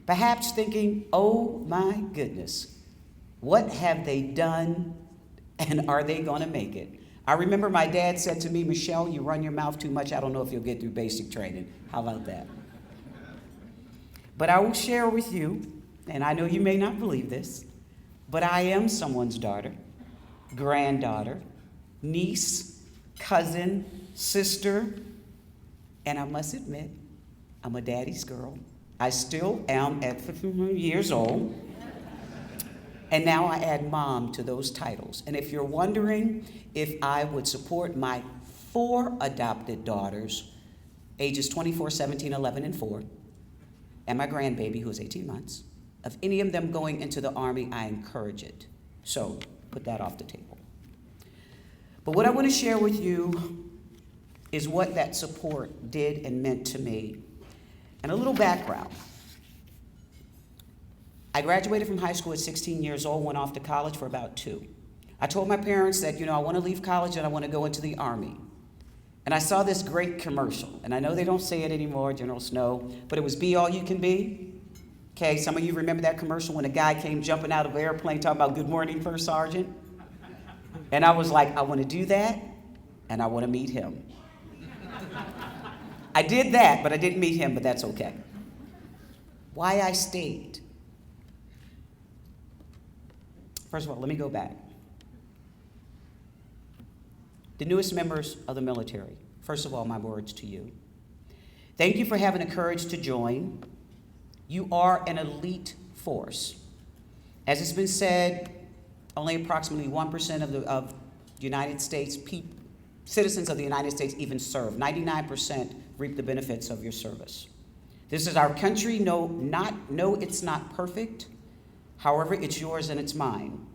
Perhaps thinking, oh my goodness, what have they done and are they gonna make it? I remember my dad said to me, Michelle, you run your mouth too much. I don't know if you'll get through basic training. How about that? But I will share with you, and I know you may not believe this, but I am someone's daughter, granddaughter, niece, cousin, sister, and I must admit, I'm a daddy's girl. I still am at 15 years old. And now I add mom to those titles. And if you're wondering if I would support my 4 adopted daughters, ages 24, 17, 11, and 4, and my grandbaby who is 18 months, of any of them going into the Army, I encourage it. So put that off the table. But what I want to share with you is what that support did and meant to me. And a little background. I graduated from high school at 16 years old, went off to college for about 2. I told my parents that, I want to leave college and I want to go into the Army. And I saw this great commercial, and I know they don't say it anymore, General Snow, but it was Be All You Can Be. Okay, some of you remember that commercial when a guy came jumping out of an airplane talking about good morning, First Sergeant? And I was like, I want to do that, and I want to meet him. I did that, but I didn't meet him, but that's okay. Why I stayed. First of all, let me go back. The newest members of the military, first of all, my words to you. Thank you for having the courage to join. You are an elite force. As it's been said, only approximately 1% of the United States citizens of the United States even serve. 99% reap the benefits of your service. This is our country. No, it's not perfect. However, it's yours and it's mine.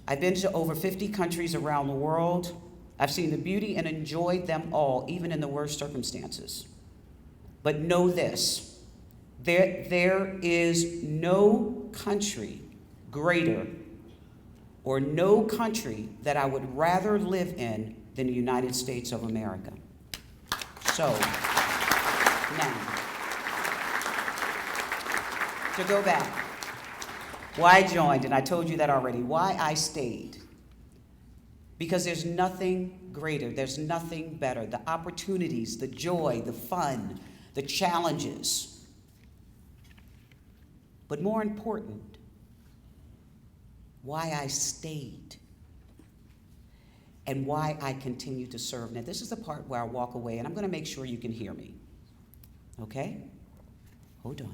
I've been to over 50 countries around the world. I've seen the beauty and enjoyed them all, even in the worst circumstances. But know this, there is no country greater or no country that I would rather live in than the United States of America. So, now, to go back, why I joined, and I told you that already, why I stayed. Because there's nothing greater, there's nothing better. The opportunities, the joy, the fun, the challenges. But more important, why I stayed and why I continue to serve. Now, this is the part where I walk away, and I'm going to make sure you can hear me. Okay? Hold on.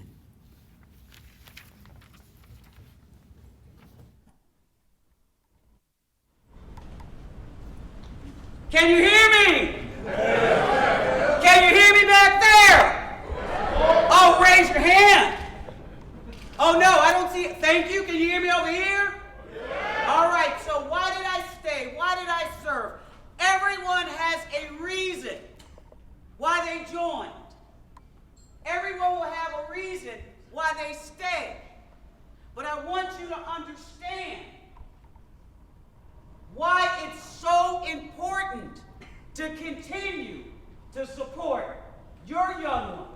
Can you hear me? Can you hear me back there? Oh, raise your hand. Oh, no, I don't see it. Thank you. Can you hear me over here? All right, so why did I stay? Why did I serve? Everyone has a reason why they joined. Everyone will have a reason why they stay. But I want you to understand why it's so important to continue to support your young one.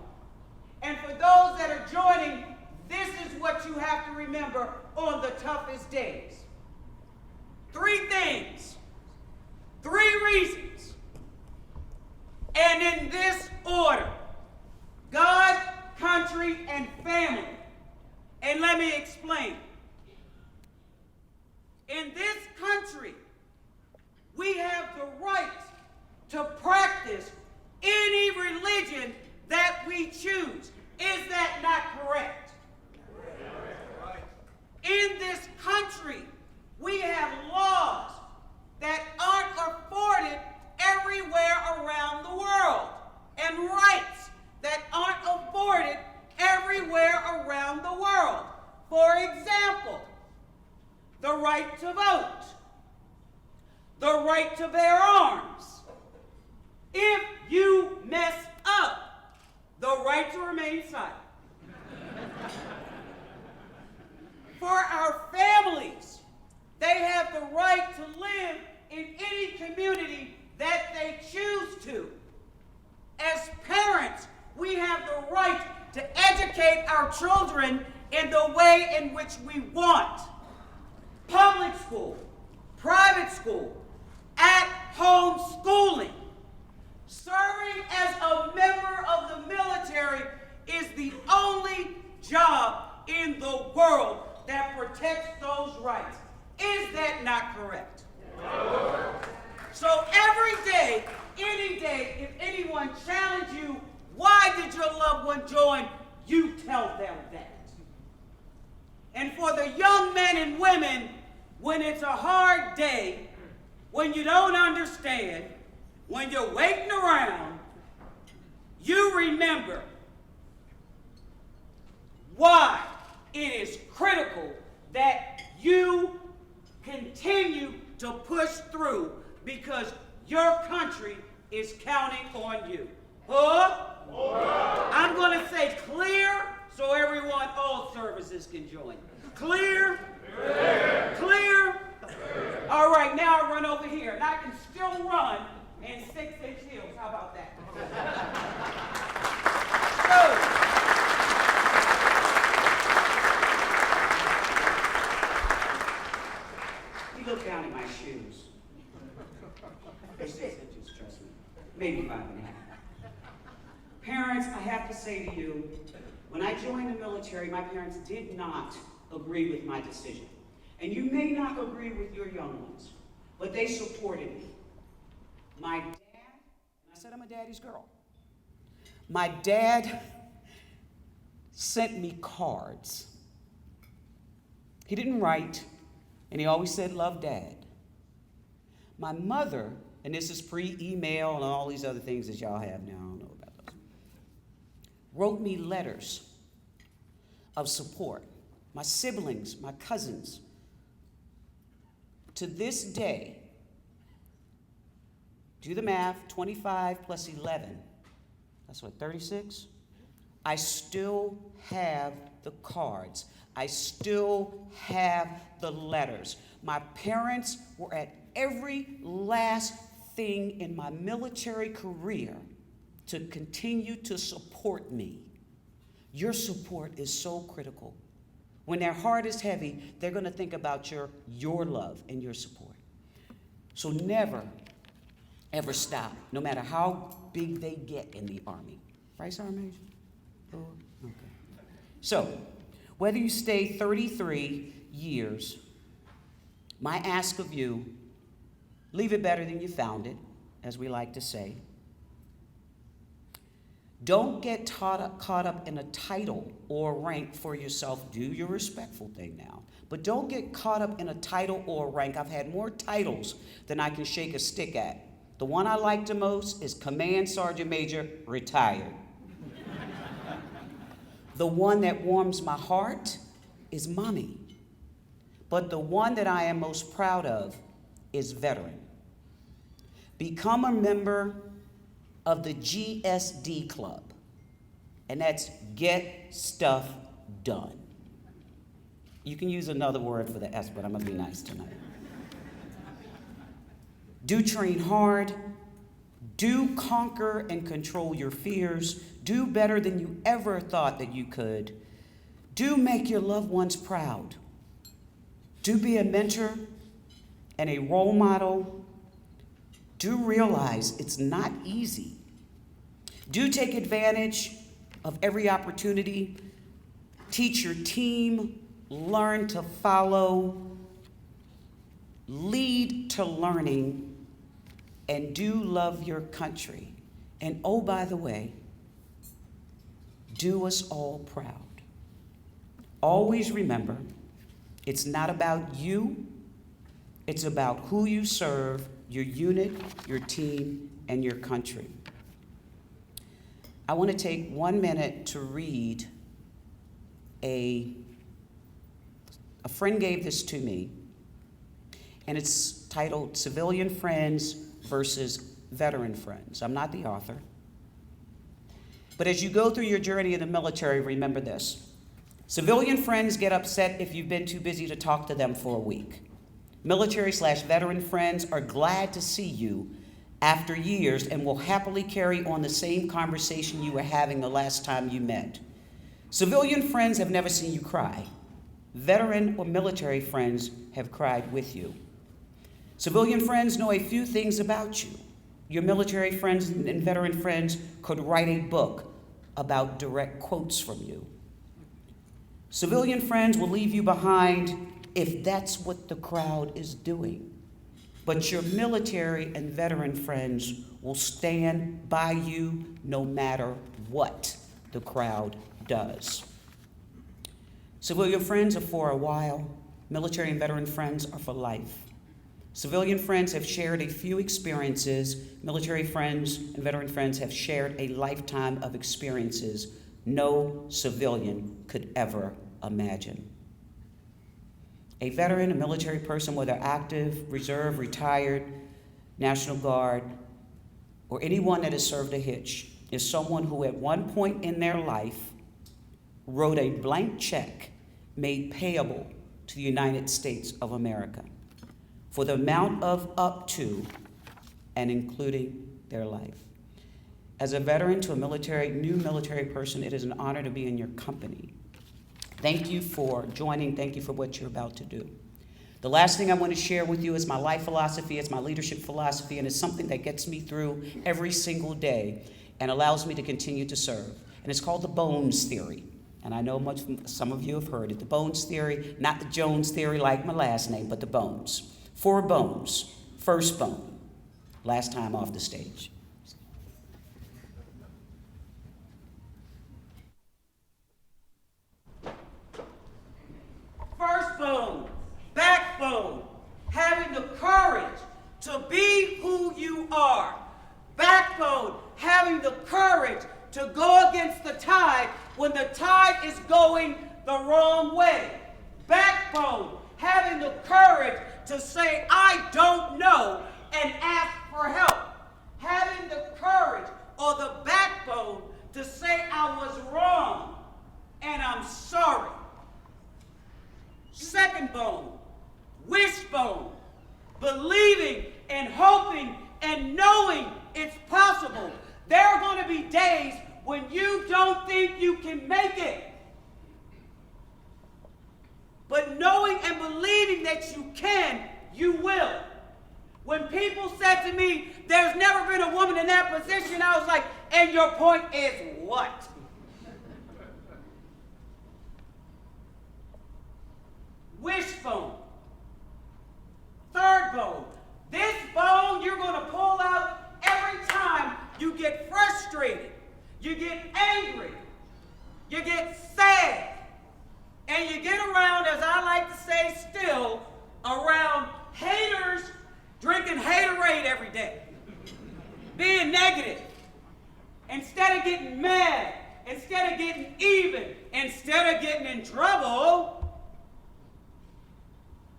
And for those that are joining, this is what you have to remember on the toughest days. 3 things, 3 reasons, and in this order: God, country, and family. And let me explain. In this country, we have the right to practice any religion that we choose. Is that not correct? In this country, we have laws that aren't afforded everywhere around the world, and rights that aren't afforded everywhere around the world. For example, the right to vote, the right to bear arms. If you mess up, the right to remain silent. For our families, they have the right to live in any community that they choose to. As parents, we have the right to educate our children in the way in which we want. Public school, private school, at-home schooling. Serving as a member of the military is the only job in the world that protects those rights. Is that not correct? No. So every day, any day, if anyone challenges you, why did your loved one join? You tell them that. And for the young men and women, when it's a hard day, when you don't understand, when you're waiting around, you remember why it is critical that you continue to push through, because your country is counting on you. I'm going to say clear so everyone, all services can join. Clear? Clear? Clear? All right, now I run over here, and I can still run in 6-inch heels. How about that? So, you look down at my shoes. They're 6 inches, trust me. Maybe 5.5. Parents, I have to say to you, when I joined the military, my parents did not agree with my decision. And you may not agree with your young ones, but they supported me. My dad, and I said I'm a daddy's girl. My dad sent me cards. He didn't write, and he always said, "Love, Dad." My mother, and this is pre-email and all these other things that y'all have now, I don't know about those, wrote me letters of support. My siblings, my cousins. To this day, do the math, 25 plus 11, that's what, 36? I still have the cards. I still have the letters. My parents were at every last thing in my military career to continue to support me. Your support is so critical. When their heart is heavy, they're going to think about your love and your support. So never, ever stop, no matter how big they get in the Army. Right, Sergeant Major? Oh, okay. So, whether you stay 33 years, my ask of you, leave it better than you found it, as we like to say. Don't get caught up in a title or rank for yourself. Do your respectful thing now. But don't get caught up in a title or rank. I've had more titles than I can shake a stick at. The one I like the most is Command Sergeant Major, retired. The one that warms my heart is Mommy. But the one that I am most proud of is Veteran. Become a member of the GSD Club, and that's Get Stuff done. You can use another word for the S, but I'm gonna be nice tonight. Do train hard. Do conquer and control your fears. Do better than you ever thought that you could. Do make your loved ones proud. Do be a mentor and a role model. Do realize it's not easy. Do take advantage of every opportunity. Teach your team. Learn to follow. Lead to learning. And do love your country. And oh, by the way, do us all proud. Always remember, it's not about you, it's about who you serve, your unit, your team, and your country. I want to take 1 minute to read a friend gave this to me, and it's titled Civilian Friends versus Veteran Friends. I'm not the author. But as you go through your journey in the military, remember this. Civilian friends get upset if you've been too busy to talk to them for a week. Military/veteran friends are glad to see you after years and will happily carry on the same conversation you were having the last time you met. Civilian friends have never seen you cry. Veteran or military friends have cried with you. Civilian friends know a few things about you. Your military friends and veteran friends could write a book about direct quotes from you. Civilian friends will leave you behind if that's what the crowd is doing. But your military and veteran friends will stand by you no matter what the crowd does. Civilian friends are for a while. Military and veteran friends are for life. Civilian friends have shared a few experiences. Military friends and veteran friends have shared a lifetime of experiences no civilian could ever imagine. A veteran, a military person, whether active, reserve, retired, National Guard, or anyone that has served a hitch, is someone who at one point in their life wrote a blank check made payable to the United States of America for the amount of up to and including their life. As a veteran to a new military person, it is an honor to be in your company. Thank you for joining. Thank you for what you're about to do. The last thing I want to share with you is my life philosophy, it's my leadership philosophy, and it's something that gets me through every single day and allows me to continue to serve. And it's called the Bones Theory. And I know some of you have heard it. The Bones Theory, not the Jones Theory like my last name, but the Bones. 4 bones. First bone. Last time off the stage. First bone, backbone, having the courage to be who you are. Backbone, having the courage to go against the tide when the tide is going the wrong way. Backbone, having the courage to say, I don't know, and ask for help. Having the courage or the backbone to say I was wrong and I'm sorry. Second bone, wishbone, believing and hoping and knowing it's possible. There are going to be days when you don't think you can make it. But knowing and believing that you can, you will. When people said to me, there's never been a woman in that position, I was like, and your point is what? Wishbone. Third bone. This bone you're going to pull out every time you get frustrated, you get angry, you get sad, and you get around, as I like to say still, around haters drinking haterade every day, being negative. Instead of getting mad, instead of getting even, instead of getting in trouble,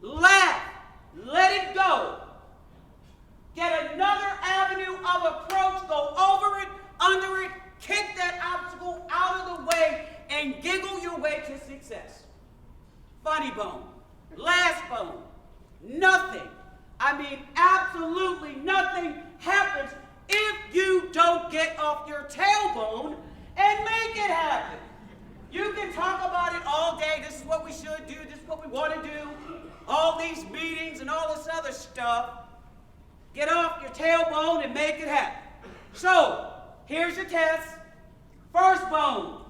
laugh, let it go. Get another avenue of approach, go over it, under it, kick that obstacle out of the way, and giggle your way to funny bone, last bone, nothing. I mean, absolutely nothing happens if you don't get off your tailbone and make it happen. You can talk about it all day. This is what we should do. This is what we want to do. All these meetings and all this other stuff. Get off your tailbone and make it happen. So, here's your test. First bone.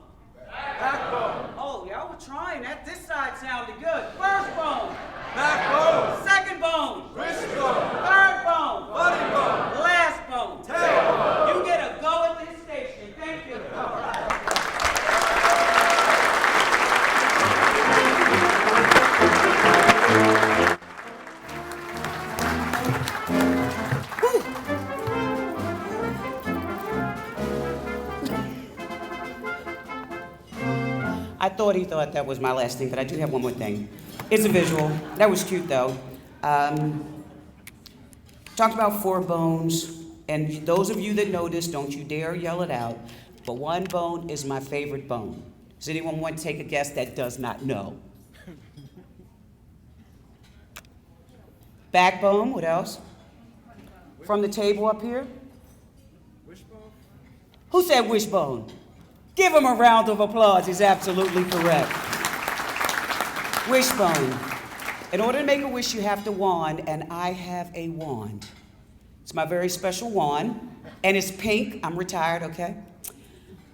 Backbone. Oh, y'all were trying that. This side sounded good. First bone. Backbone. Second bone. Wishbone. Third bone. Funny bone. Last bone. Tailbone. You get a go at this station. Thank you. All right. I thought he thought that was my last thing, but I do have one more thing. It's a visual. That was cute, though. Talked about 4 bones, and those of you that know this, don't you dare yell it out, but one bone is my favorite bone. Does anyone want to take a guess that does not know? Backbone, what else? From the table up here? Wishbone. Who said wishbone? Give him a round of applause. He's absolutely correct. Wishbone. In order to make a wish, you have to wand, and I have a wand. It's my very special wand, and it's pink. I'm retired, okay?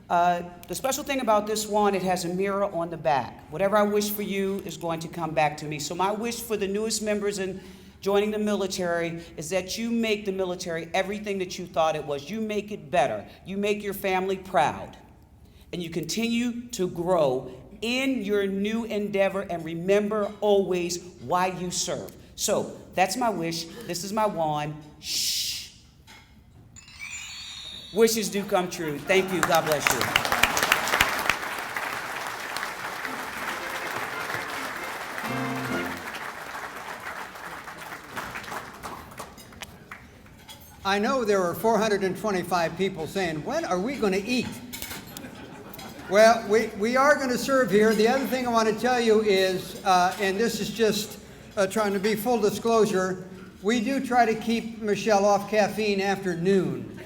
The special thing about this wand, it has a mirror on the back. Whatever I wish for you is going to come back to me. So my wish for the newest members in joining the military is that you make the military everything that you thought it was. You make it better. You make your family proud. And you continue to grow in your new endeavor, and remember always why you serve. So that's my wish. This is my wand. Shh. Wishes do come true. Thank you. God bless you. I know there are 425 people saying, when are we going to eat? Well, we are going to serve here. The other thing I want to tell you is, and this is just trying to be full disclosure, we do try to keep Michelle off caffeine after noon.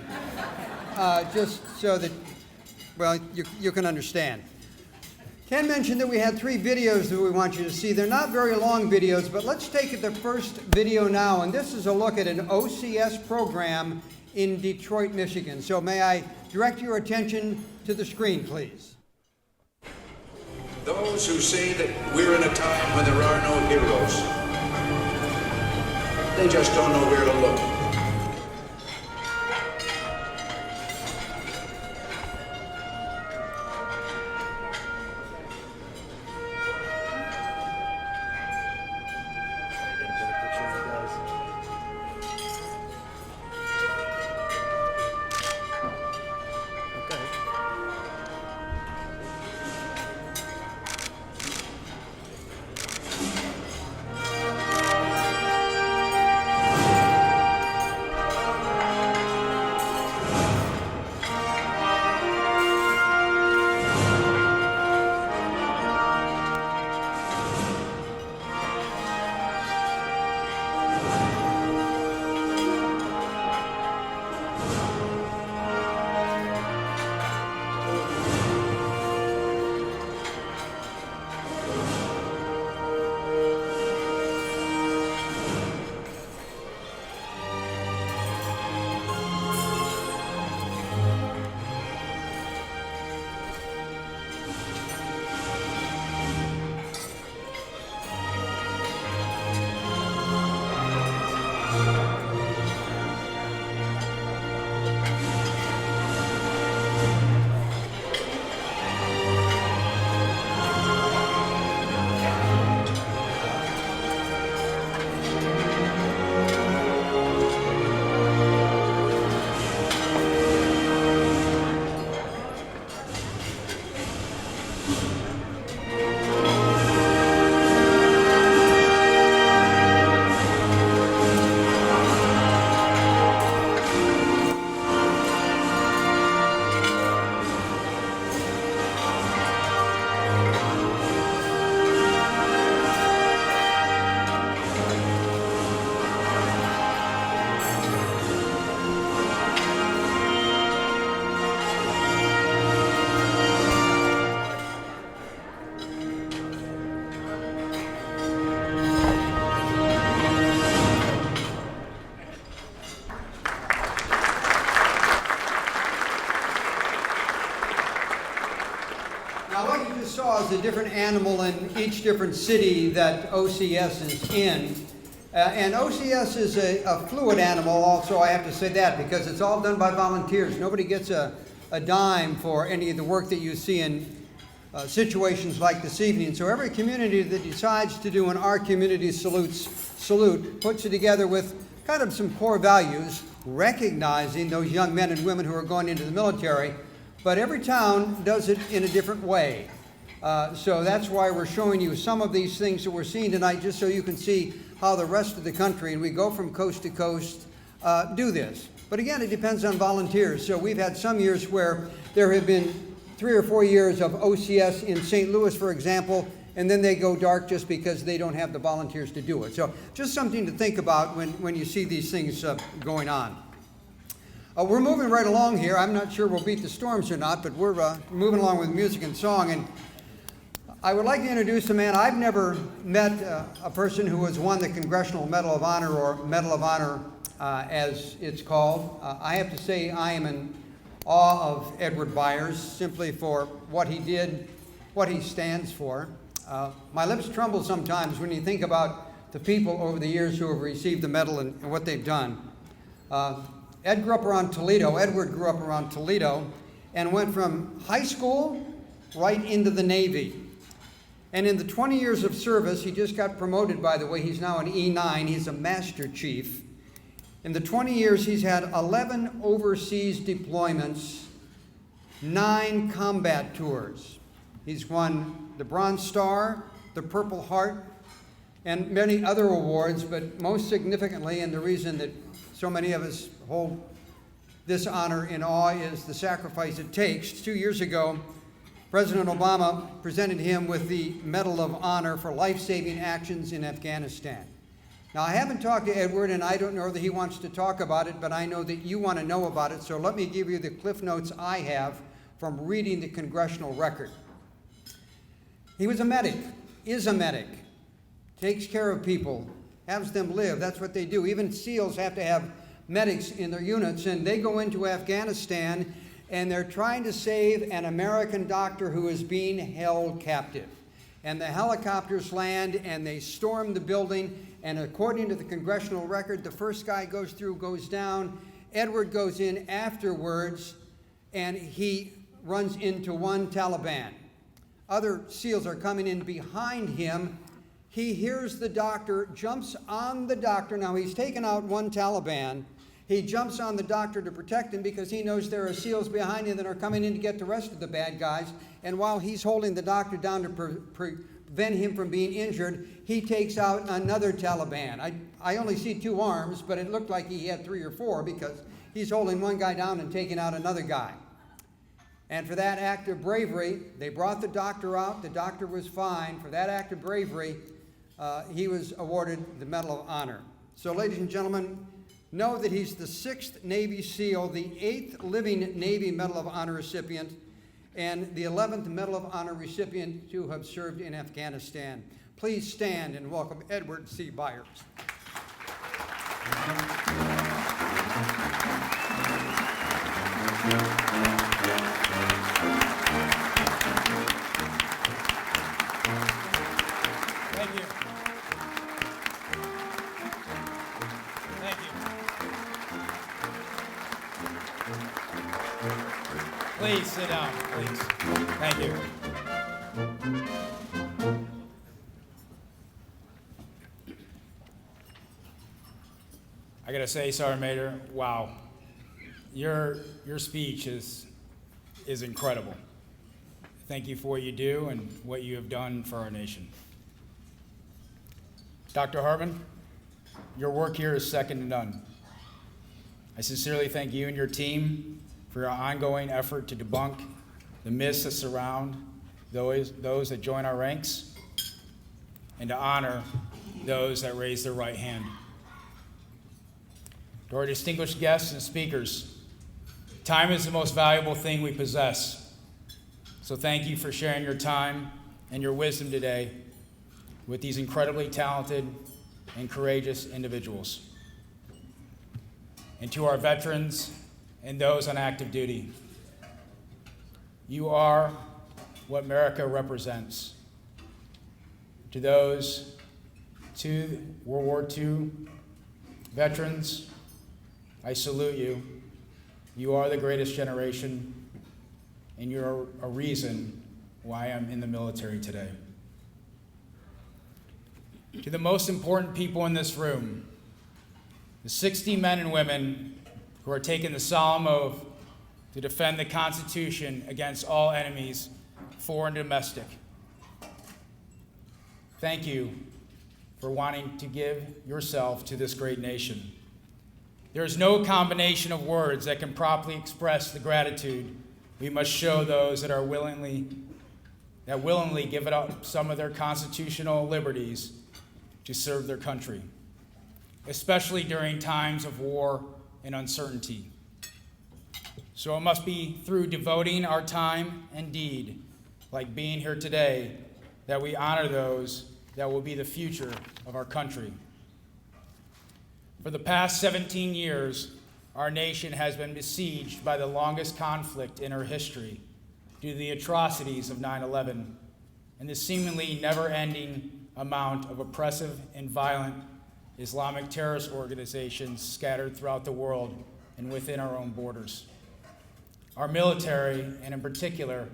Just so that, well, you can understand. Ken mentioned that we had 3 videos that we want you to see. They're not very long videos, but let's take the first video now. And this is a look at an OCS program in Detroit, Michigan. So may I direct your attention to the screen, please. Those who say that we're in a time when there are no heroes, they just don't know where to look. Now, what you just saw is a different animal in each different city that OCS is in. And OCS is a fluid animal also, I have to say that, because it's all done by volunteers. Nobody gets a dime for any of the work that you see in situations like this evening. So every community that decides to do an Our Community Salute puts it together with kind of some core values, recognizing those young men and women who are going into the military, but every town does it in a different way. So that's why we're showing you some of these things that we're seeing tonight, just so you can see how the rest of the country, and we go from coast to coast, do this. But again, it depends on volunteers. So we've had some years where there have been 3 or 4 years of OCS in St. Louis, for example, and then they go dark just because they don't have the volunteers to do it. So just something to think about when you see these things going on. We're moving right along here. I'm not sure we'll beat the storms or not, but we're moving along with music and song. And I would like to introduce a man. I've never met a person who has won the Congressional Medal of Honor, or Medal of Honor as it's called. I have to say I am in awe of Edward Byers, simply for what he did, what he stands for. My lips tremble sometimes when you think about the people over the years who have received the medal and what they've done. Ed grew up around Toledo. Edward grew up around Toledo and went from high school right into the Navy. And in the 20 years of service, he just got promoted, by the way. He's now an E9. He's a Master Chief. In the 20 years, he's had 11 overseas deployments, 9 combat tours. He's won the Bronze Star, the Purple Heart, and many other awards, but most significantly, and the reason that so many of us hold this honor in awe, is the sacrifice it takes. 2 years ago, President Obama presented him with the Medal of Honor for life-saving actions in Afghanistan. Now, I haven't talked to Edward, and I don't know that he wants to talk about it, but I know that you want to know about it, so let me give you the cliff notes I have from reading the congressional record. He was a medic, is a medic, takes care of people, has them live. That's what they do. Even SEALs have to have medics in their units, and they go into Afghanistan, and they're trying to save an American doctor who is being held captive. And the helicopters land, and they storm the building, and according to the congressional record, the first guy goes through, goes down. Edward goes in afterwards, and he runs into one Taliban. Other SEALs are coming in behind him. He hears the doctor, jumps on the doctor. Now, he's taken out one Taliban. He jumps on the doctor to protect him because he knows there are SEALs behind him that are coming in to get the rest of the bad guys. And while he's holding the doctor down to prevent him from being injured, he takes out another Taliban. I only see 2 arms, but it looked like he had 3 or 4 because he's holding one guy down and taking out another guy. And for that act of bravery, they brought the doctor out. The doctor was fine. For that act of bravery, he was awarded the Medal of Honor. So, ladies and gentlemen, know that he's the 6th Navy SEAL, the 8th living Navy Medal of Honor recipient, and the 11th Medal of Honor recipient to have served in Afghanistan. Please stand and welcome Edward C. Byers. Thank you. Thank you. Please sit down, please. Thank you. I gotta say, Sergeant Major, wow. Your speech is incredible. Thank you for what you do and what you have done for our nation. Dr. Hartman, your work here is second to none. I sincerely thank you and your team for your ongoing effort to debunk the myths that surround those that join our ranks and to honor those that raise their right hand. To our distinguished guests and speakers, time is the most valuable thing we possess. So thank you for sharing your time and your wisdom today with these incredibly talented and courageous individuals. And to our veterans and those on active duty, you are what America represents. To those two World War II veterans, I salute you. You are the greatest generation, and you're a reason why I'm in the military today. To the most important people in this room, the 60 men and women who are taking the solemn oath to defend the Constitution against all enemies, foreign and domestic. Thank you for wanting to give yourself to this great nation. There is no combination of words that can properly express the gratitude we must show those that willingly give it up some of their constitutional liberties to serve their country, especially during times of war and uncertainty. So it must be through devoting our time and deed, like being here today, that we honor those that will be the future of our country. For the past 17 years, our nation has been besieged by the longest conflict in her history due to the atrocities of 9/11 and the seemingly never-ending amount of oppressive and violent Islamic terrorist organizations scattered throughout the world and within our own borders. Our military, and in particular,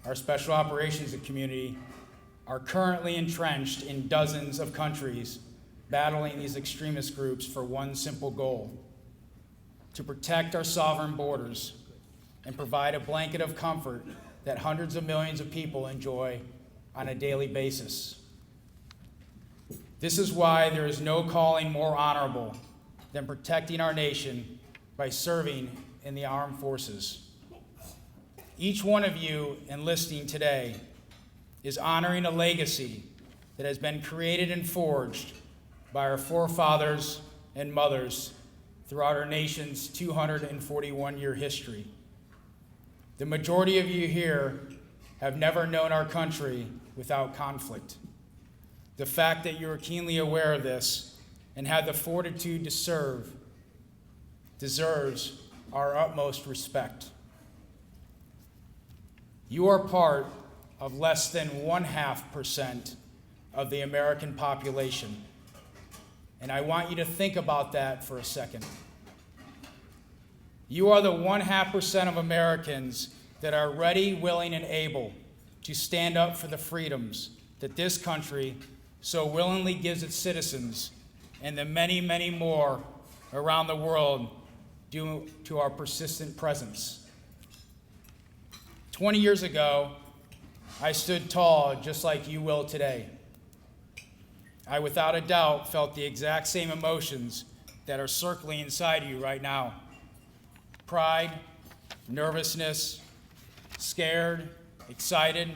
our special operations community, are currently entrenched in dozens of countries battling these extremist groups for one simple goal: to protect our sovereign borders and provide a blanket of comfort that hundreds of millions of people enjoy on a daily basis. This is why there is no calling more honorable than protecting our nation by serving in the armed forces. Each one of you enlisting today is honoring a legacy that has been created and forged by our forefathers and mothers throughout our nation's 241-year history. The majority of you here have never known our country without conflict. The fact that you are keenly aware of this and have the fortitude to serve deserves our utmost respect. You are part of less than 0.5% of the American population. And I want you to think about that for a second. You are the 0.5% of Americans that are ready, willing, and able to stand up for the freedoms that this country so willingly gives its citizens, and the many, many more around the world due to our persistent presence. 20 years ago, I stood tall just like you will today. I, without a doubt, felt the exact same emotions that are circling inside you right now: pride, nervousness, scared, excited,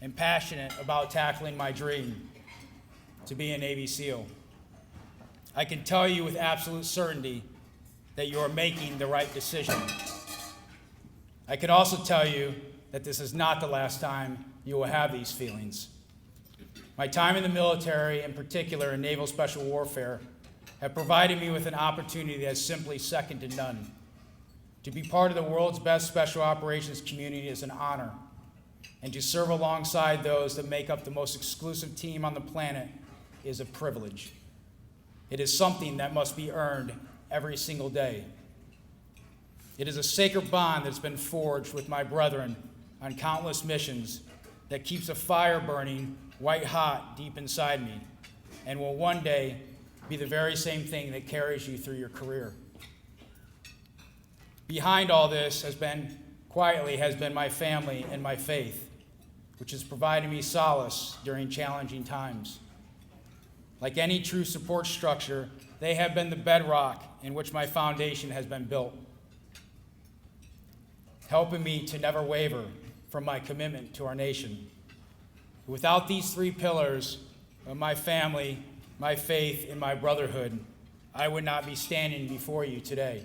and passionate about tackling my dream to be a Navy SEAL. I can tell you with absolute certainty that you are making the right decision. I can also tell you that this is not the last time you will have these feelings. My time in the military, in particular in Naval Special Warfare, have provided me with an opportunity that is simply second to none. To be part of the world's best special operations community is an honor, and to serve alongside those that make up the most exclusive team on the planet is a privilege. It is something that must be earned every single day. It is a sacred bond that's been forged with my brethren on countless missions that keeps a fire burning white hot deep inside me, and will one day be the very same thing that carries you through your career. Behind all this has been my family and my faith, which has provided me solace during challenging times. Like any true support structure, they have been the bedrock in which my foundation has been built, helping me to never waver from my commitment to our nation. Without these three pillars of my family, my faith, and my brotherhood, I would not be standing before you today.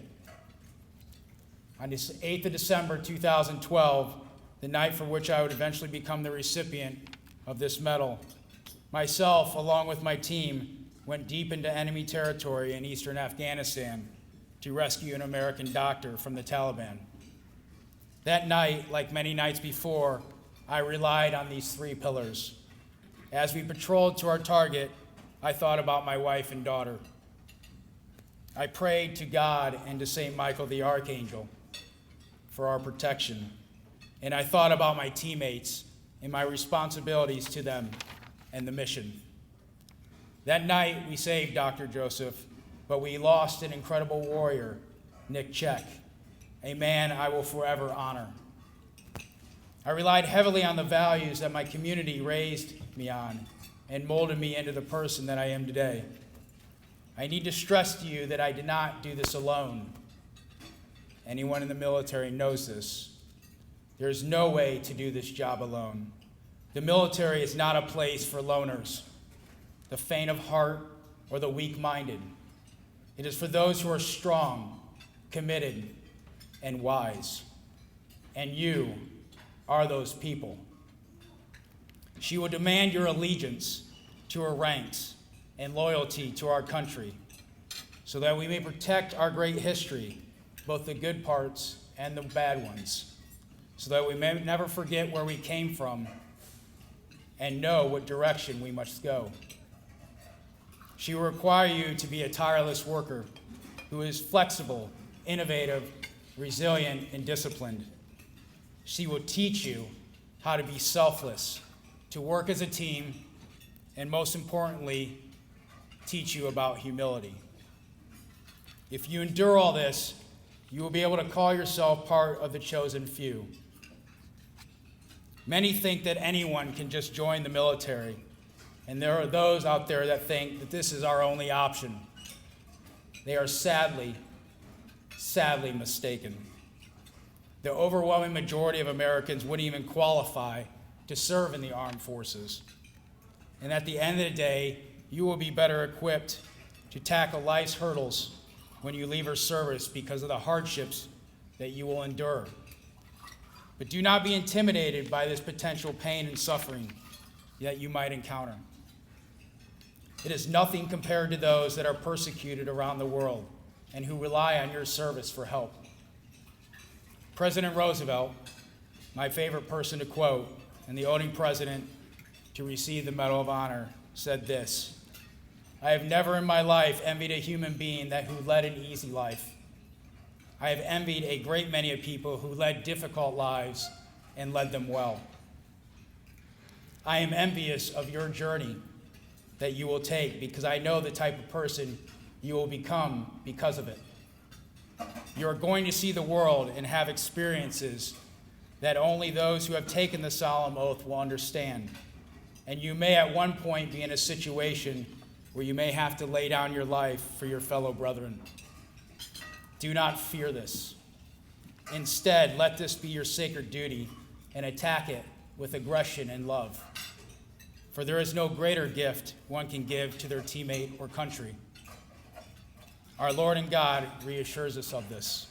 On the 8th of December 2012, the night for which I would eventually become the recipient of this medal, myself, along with my team, went deep into enemy territory in eastern Afghanistan to rescue an American doctor from the Taliban. That night, like many nights before, I relied on these 3 pillars. As we patrolled to our target, I thought about my wife and daughter. I prayed to God and to St. Michael the Archangel for our protection. And I thought about my teammates and my responsibilities to them and the mission. That night, we saved Dr. Joseph, but we lost an incredible warrior, Nick Check, a man I will forever honor. I relied heavily on the values that my community raised me on and molded me into the person that I am today. I need to stress to you that I did not do this alone. Anyone in the military knows this. There is no way to do this job alone. The military is not a place for loners, the faint of heart, or the weak-minded. It is for those who are strong, committed, and wise. And you are those people. She will demand your allegiance to her ranks and loyalty to our country, so that we may protect our great history, both the good parts and the bad ones, so that we may never forget where we came from and know what direction we must go. She will require you to be a tireless worker who is flexible, innovative, resilient, and disciplined. She will teach you how to be selfless, to work as a team, and most importantly, teach you about humility. If you endure all this, you will be able to call yourself part of the chosen few. Many think that anyone can just join the military, and there are those out there that think that this is our only option. They are sadly mistaken. The overwhelming majority of Americans wouldn't even qualify to serve in the armed forces. And at the end of the day, you will be better equipped to tackle life's hurdles when you leave your service because of the hardships that you will endure. But do not be intimidated by this potential pain and suffering that you might encounter. It is nothing compared to those that are persecuted around the world and who rely on your service for help. President Roosevelt, my favorite person to quote, and the only president to receive the Medal of Honor, said this: "I have never in my life envied a human being who led an easy life. I have envied a great many of people who led difficult lives and led them well. I am envious of your journey that you will take because I know the type of person you will become because of it. You are going to see the world and have experiences that only those who have taken the solemn oath will understand. And you may at one point be in a situation where you may have to lay down your life for your fellow brethren. Do not fear this. Instead, let this be your sacred duty and attack it with aggression and love. For there is no greater gift one can give to their teammate or country. Our Lord and God reassures us of this.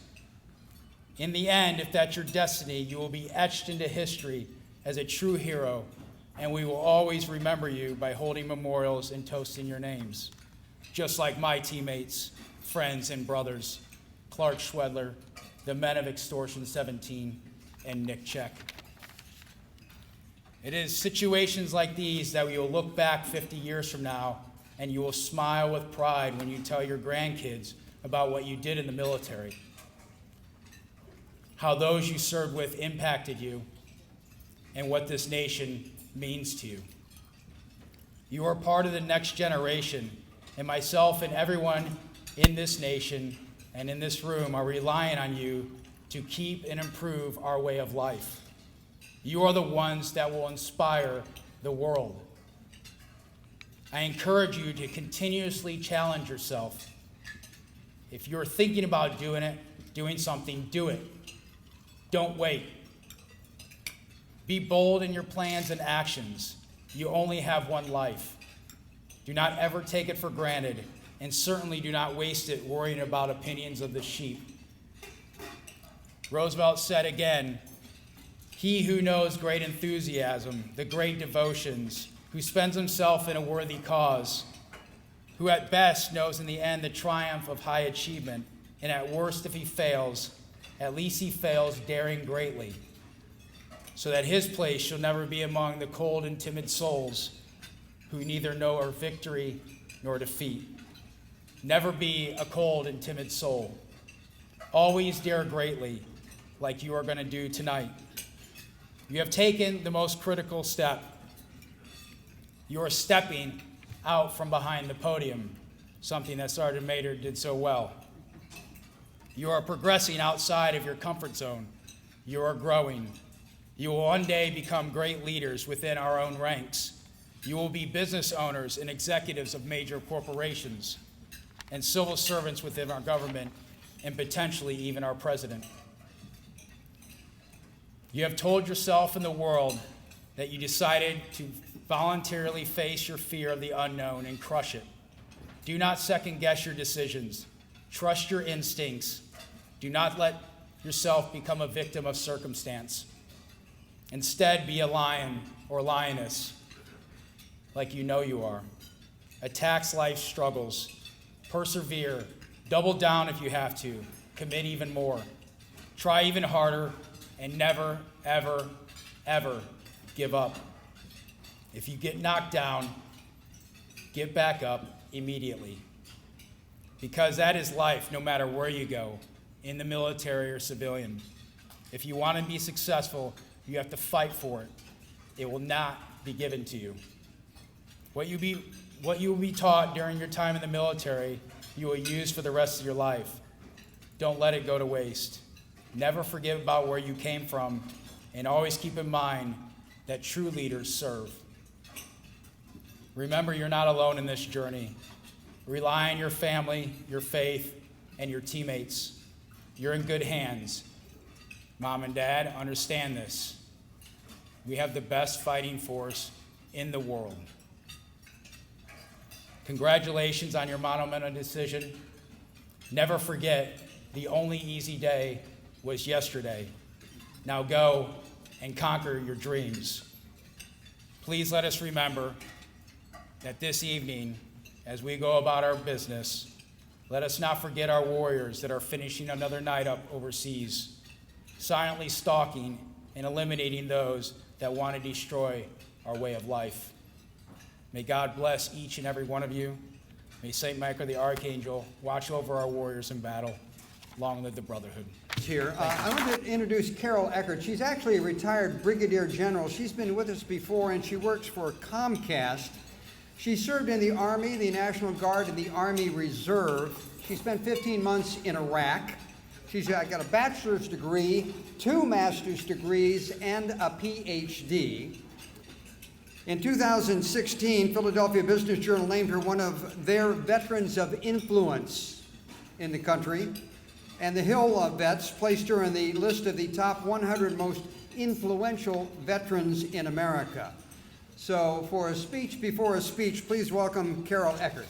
In the end, if that's your destiny, you will be etched into history as a true hero, and we will always remember you by holding memorials and toasting your names, just like my teammates, friends, and brothers, Clark Schwedler, the men of Extortion 17, and Nick Check. It is situations like these that we will look back 50 years from now, and you will smile with pride when you tell your grandkids about what you did in the military, how those you served with impacted you, and what this nation means to you. You are part of the next generation, and myself and everyone in this nation and in this room are relying on you to keep and improve our way of life. You are the ones that will inspire the world. I encourage you to continuously challenge yourself. If you're thinking about doing something, do it. Don't wait. Be bold in your plans and actions. You only have one life. Do not ever take it for granted, and certainly do not waste it worrying about opinions of the sheep. Roosevelt said again, "He who knows great enthusiasm, the great devotions, who spends himself in a worthy cause, who at best knows in the end the triumph of high achievement, and at worst if he fails, at least he fails daring greatly. so that his place shall never be among the cold and timid souls who neither know our victory nor defeat. Never be a cold and timid soul. Always dare greatly, like you are going to do tonight. You have taken the most critical step. You are stepping out from behind the podium, something that Sergeant Mater did so well. You are progressing outside of your comfort zone. You are growing. You will one day become great leaders within our own ranks. You will be business owners and executives of major corporations and civil servants within our government and potentially even our president. You have told yourself and the world that you decided to voluntarily face your fear of the unknown and crush it. Do not second guess your decisions. Trust your instincts. Do not let yourself become a victim of circumstance. Instead, be a lion or lioness, like you know you are. Attack life's struggles. Persevere. Double down if you have to. Commit even more. Try even harder, and never, ever, ever give up. If you get knocked down, get back up immediately. Because that is life, no matter where you go, in the military or civilian. If you want to be successful, you have to fight for it. It will not be given to you. What you will be taught during your time in the military, you will use for the rest of your life. Don't let it go to waste. Never forget about where you came from, and always keep in mind that true leaders serve. Remember, you're not alone in this journey. Rely on your family, your faith, and your teammates. You're in good hands. Mom and Dad, understand this. We have the best fighting force in the world. Congratulations on your monumental decision. Never forget, the only easy day was yesterday. Now go and conquer your dreams. Please let us remember that this evening, as we go about our business, let us not forget our warriors that are finishing another night up overseas, silently stalking and eliminating those that want to destroy our way of life. May God bless each and every one of you. May St. Michael the Archangel watch over our warriors in battle. Long live the Brotherhood. Here, I want to introduce Carol Eckert. She's actually a retired brigadier general. She's been with us before, and she works for Comcast. She served in the Army, the National Guard, and the Army Reserve. She spent 15 months in Iraq. She's got a bachelor's degree, 2 master's degrees, and a PhD. In 2016, Philadelphia Business Journal named her one of their veterans of influence in the country. And the Hill Vets placed her in the list of the top 100 most influential veterans in America. So for a speech before a speech, please welcome Carol Eckert.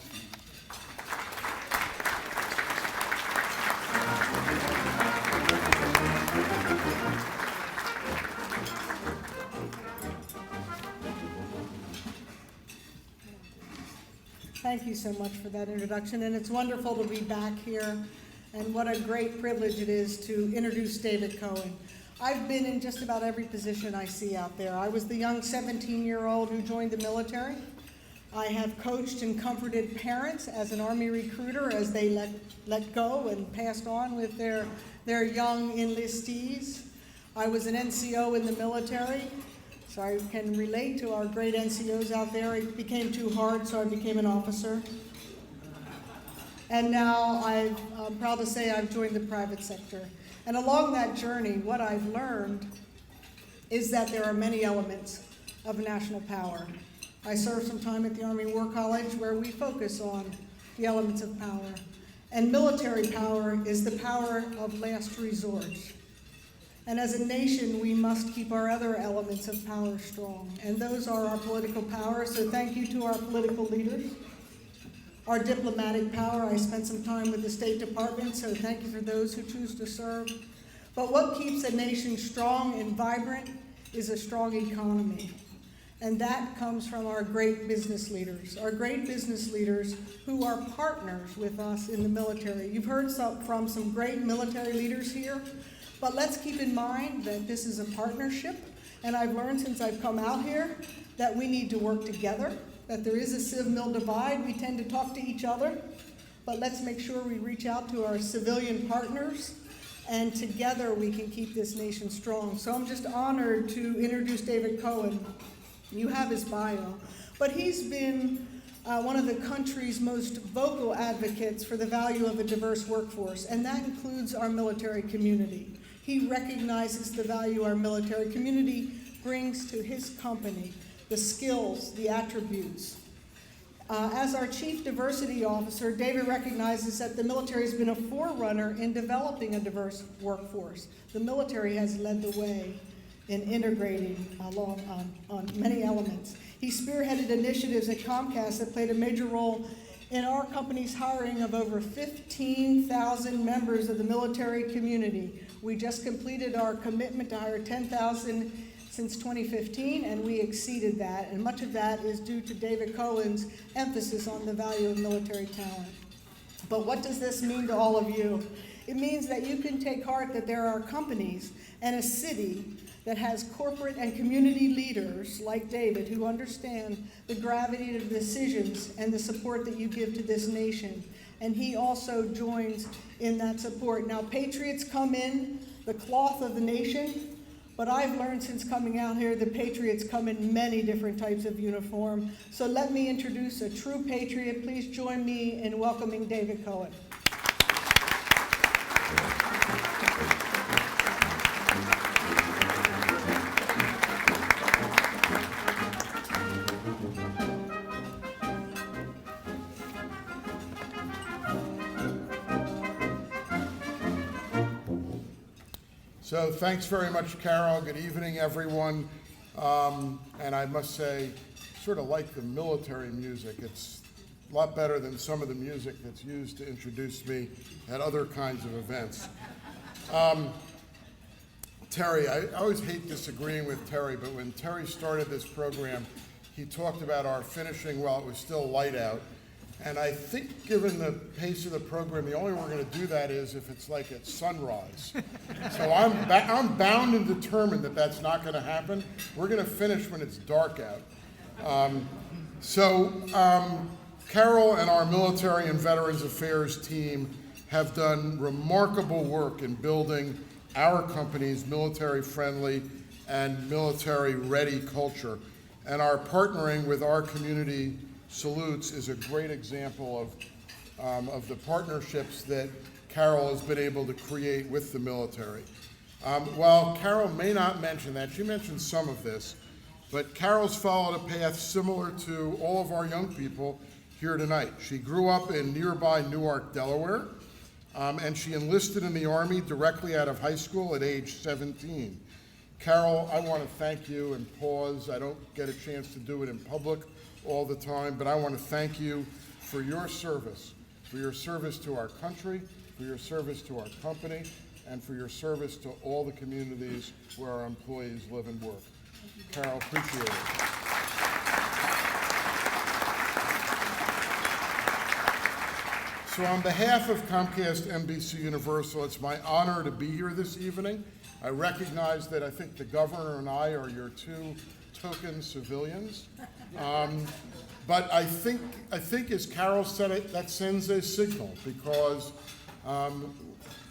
Thank you so much for that introduction, and it's wonderful to be back here, and what a great privilege it is to introduce David Cohen. I've been in just about every position I see out there. I was the young 17-year-old who joined the military. I have coached and comforted parents as an Army recruiter as they let go and passed on with their young enlistees. I was an NCO in the military, so I can relate to our great NCOs out there. It became too hard, so I became an officer. And now I'm proud to say I've joined the private sector. And along that journey, what I've learned is that there are many elements of national power. I served some time at the Army War College where we focus on the elements of power. And military power is the power of last resort. And as a nation, we must keep our other elements of power strong. And those are our political power, so thank you to our political leaders. Our diplomatic power, I spent some time with the State Department, so thank you for those who choose to serve. But what keeps a nation strong and vibrant is a strong economy. And that comes from our great business leaders who are partners with us in the military. You've heard from some great military leaders here, but let's keep in mind that this is a partnership, And I've learned since I've come out here that we need to work together, that there is a civ-mil divide. We tend to talk to each other, but let's make sure we reach out to our civilian partners, and together we can keep this nation strong. So I'm just honored to introduce David Cohen. You have his bio, but he's been one of the country's most vocal advocates for the value of a diverse workforce, and that includes our military community. He recognizes the value our military community brings to his company, the skills, the attributes. As our Chief Diversity Officer, David recognizes that the military has been a forerunner in developing a diverse workforce. The military has led the way in integrating along on many elements. He spearheaded initiatives at Comcast that played a major role in our company's hiring of over 15,000 members of the military community. We just completed our commitment to hire 10,000 since 2015, and we exceeded that, and much of that is due to David Cohen's emphasis on the value of military talent. But what does this mean to all of you? It means that you can take heart that there are companies and a city that has corporate and community leaders like David who understand the gravity of the decisions and the support that you give to this nation. And he also joins in that support. Now, patriots come in the cloth of the nation, but I've learned since coming out here that patriots come in many different types of uniform. So let me introduce a true patriot. Please join me in welcoming David Cohen. So thanks very much, Carol. Good evening, everyone. And I must say, sort of like the military music. It's a lot better than some of the music that's used to introduce me at other kinds of events. Terry, I always hate disagreeing with Terry, but when Terry started this program, he talked about our finishing while it was still light out. And I think given the pace of the program, the only way we're going to do that is if it's like at sunrise. So I'm bound and determined that that's not going to happen. We're going to finish when it's dark out. Carol and our Military and Veterans Affairs team have done remarkable work in building our company's military-friendly and military-ready culture. And our partnering with our community salutes is a great example of the partnerships that Carol has been able to create with the military. While Carol may not mention that, she mentioned some of this, but Carol's followed a path similar to all of our young people here tonight. She grew up in nearby Newark, Delaware, and she enlisted in the Army directly out of high school at age 17. Carol, I want to thank you and pause. I don't get a chance to do it in public all the time, but I want to thank you for your service to our country, for your service to our company, and for your service to all the communities where our employees live and work. Carol, appreciate it. So on behalf of Comcast NBC Universal, it's my honor to be here this evening. I recognize that I think the governor and I are your two token civilians. But I think as Carol said it, that sends a signal because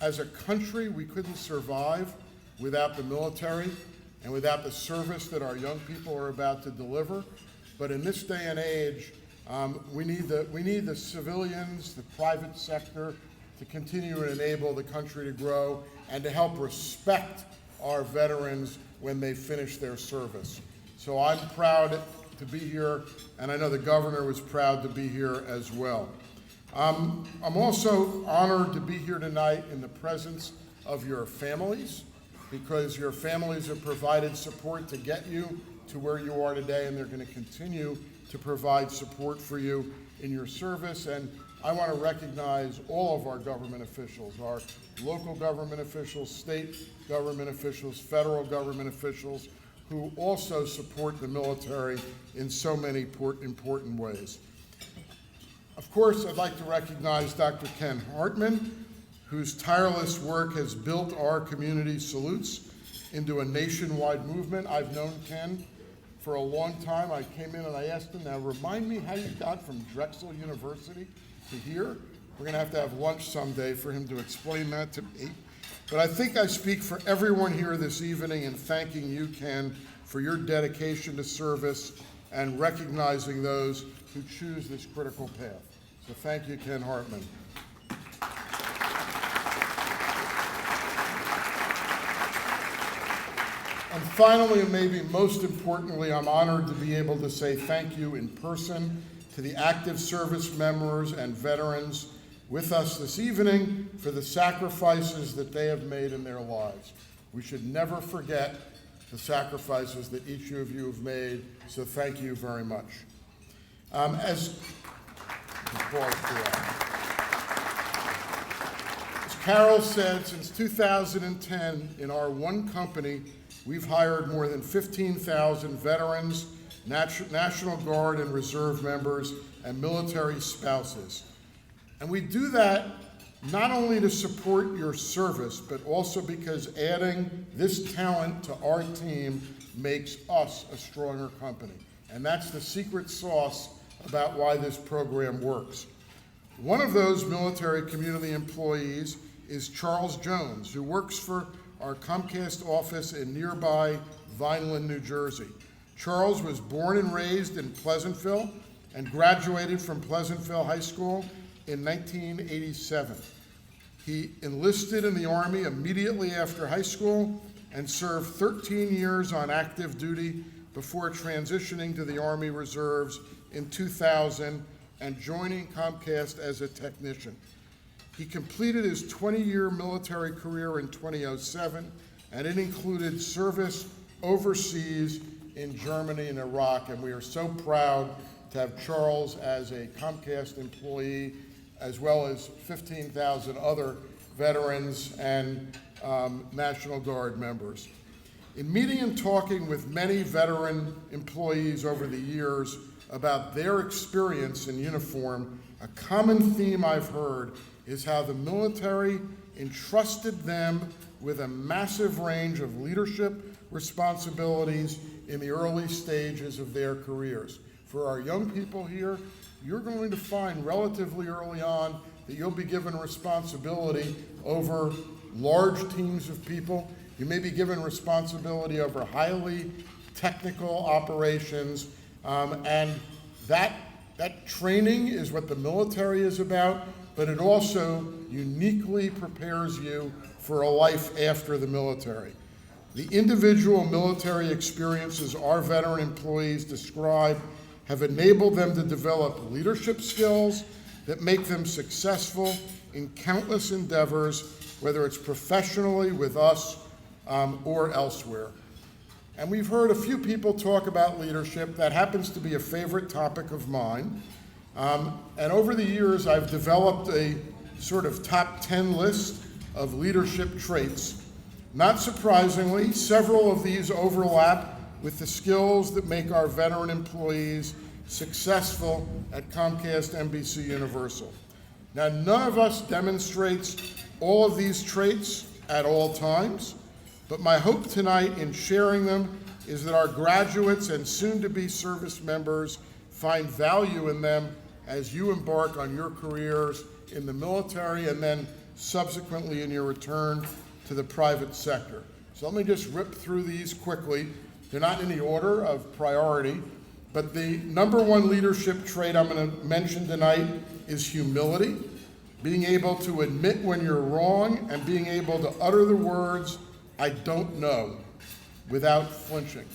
as a country, we couldn't survive without the military and without the service that our young people are about to deliver. But in this day and age, we need the civilians, the private sector, to continue to enable the country to grow and to help respect our veterans when they finish their service. So I'm proud to be here, and I know the governor was proud to be here as well. I'm also honored to be here tonight in the presence of your families, because your families have provided support to get you to where you are today, and they're going to continue to provide support for you in your service. And I want to recognize all of our government officials, our local government officials, state government officials, federal government officials, who also support the military in so many important ways. Of course, I'd like to recognize Dr. Ken Hartman, whose tireless work has built our community salutes into a nationwide movement. I've known Ken for a long time. I came in and I asked him, now remind me how you got from Drexel University to here. We're gonna have lunch someday for him to explain that to me. But I think I speak for everyone here this evening in thanking you, Ken, for your dedication to service and recognizing those who choose this critical path. So thank you, Ken Hartman. And finally, and maybe most importantly, I'm honored to be able to say thank you in person to the active service members and veterans with us this evening for the sacrifices that they have made in their lives. We should never forget the sacrifices that each of you have made, so thank you very much. As Carol said, since 2010, in our one company, we've hired more than 15,000 veterans, National Guard and Reserve members, and military spouses. And we do that not only to support your service, but also because adding this talent to our team makes us a stronger company. And that's the secret sauce about why this program works. One of those military community employees is Charles Jones, who works for our Comcast office in nearby Vineland, New Jersey. Charles was born and raised in Pleasantville and graduated from Pleasantville High School in 1987. He enlisted in the Army immediately after high school and served 13 years on active duty before transitioning to the Army Reserves in 2000 and joining Comcast as a technician. He completed his 20-year military career in 2007, and it included service overseas in Germany and Iraq, and we are so proud to have Charles as a Comcast employee, as well as 15,000 other veterans and National Guard members. In meeting and talking with many veteran employees over the years about their experience in uniform, a common theme I've heard is how the military entrusted them with a massive range of leadership responsibilities in the early stages of their careers. For our young people here, you're going to find relatively early on that you'll be given responsibility over large teams of people. You may be given responsibility over highly technical operations, and that training is what the military is about, but it also uniquely prepares you for a life after the military. The individual military experiences our veteran employees describe have enabled them to develop leadership skills that make them successful in countless endeavors, whether it's professionally with us or elsewhere. And we've heard a few people talk about leadership. That happens to be a favorite topic of mine. And over the years, I've developed a sort of top 10 list of leadership traits. Not surprisingly, several of these overlap with the skills that make our veteran employees successful at Comcast NBC Universal. Now, none of us demonstrates all of these traits at all times, but my hope tonight in sharing them is that our graduates and soon-to-be service members find value in them as you embark on your careers in the military and then subsequently in your return to the private sector. So let me just rip through these quickly. They're not in the order of priority, but the number one leadership trait I'm going to mention tonight is humility, being able to admit when you're wrong and being able to utter the words, "I don't know," without flinching.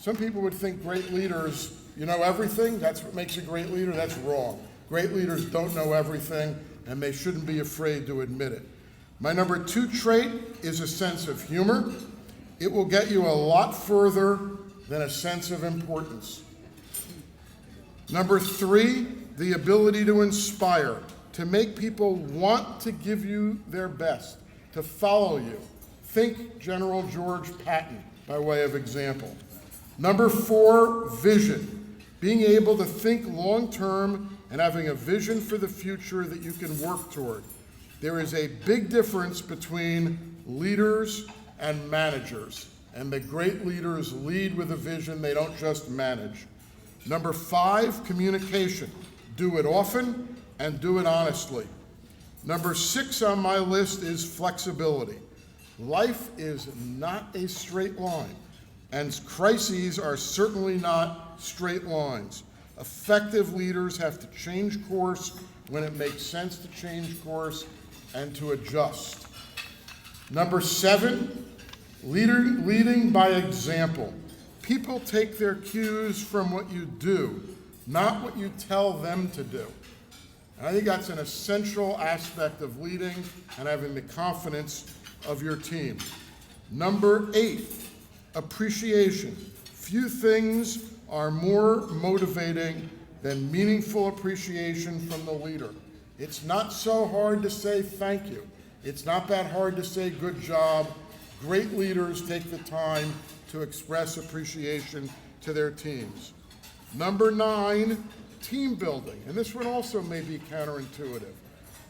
Some people would think great leaders, you know everything, that's what makes a great leader. That's wrong. Great leaders don't know everything, and they shouldn't be afraid to admit it. My number two trait is a sense of humor. It will get you a lot further than a sense of importance. Number three, the ability to inspire, to make people want to give you their best, to follow you. Think General George Patton, by way of example. Number four, vision, being able to think long-term and having a vision for the future that you can work toward. There is a big difference between leaders and managers. And the great leaders lead with a vision, they don't just manage. Number 5, communication. Do it often and do it honestly. Number 6 on my list is flexibility. Life is not a straight line, and crises are certainly not straight lines. Effective leaders have to change course when it makes sense to change course and to adjust. Number 7, leading by example. People take their cues from what you do, not what you tell them to do. And I think that's an essential aspect of leading and having the confidence of your team. Number 8, appreciation. Few things are more motivating than meaningful appreciation from the leader. It's not so hard to say thank you. It's not that hard to say good job. Great leaders take the time to express appreciation to their teams. Number 9, team building. And this one also may be counterintuitive,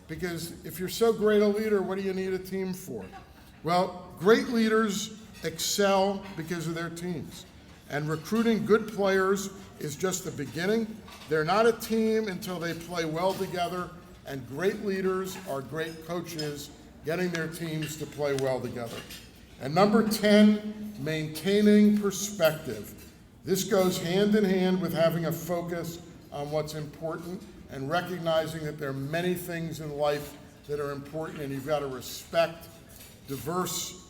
because if you're so great a leader, what do you need a team for? Well, great leaders excel because of their teams. And recruiting good players is just the beginning. They're not a team until they play well together, and great leaders are great coaches getting their teams to play well together. And number 10, maintaining perspective. This goes hand in hand with having a focus on what's important and recognizing that there are many things in life that are important, and you've got to respect diverse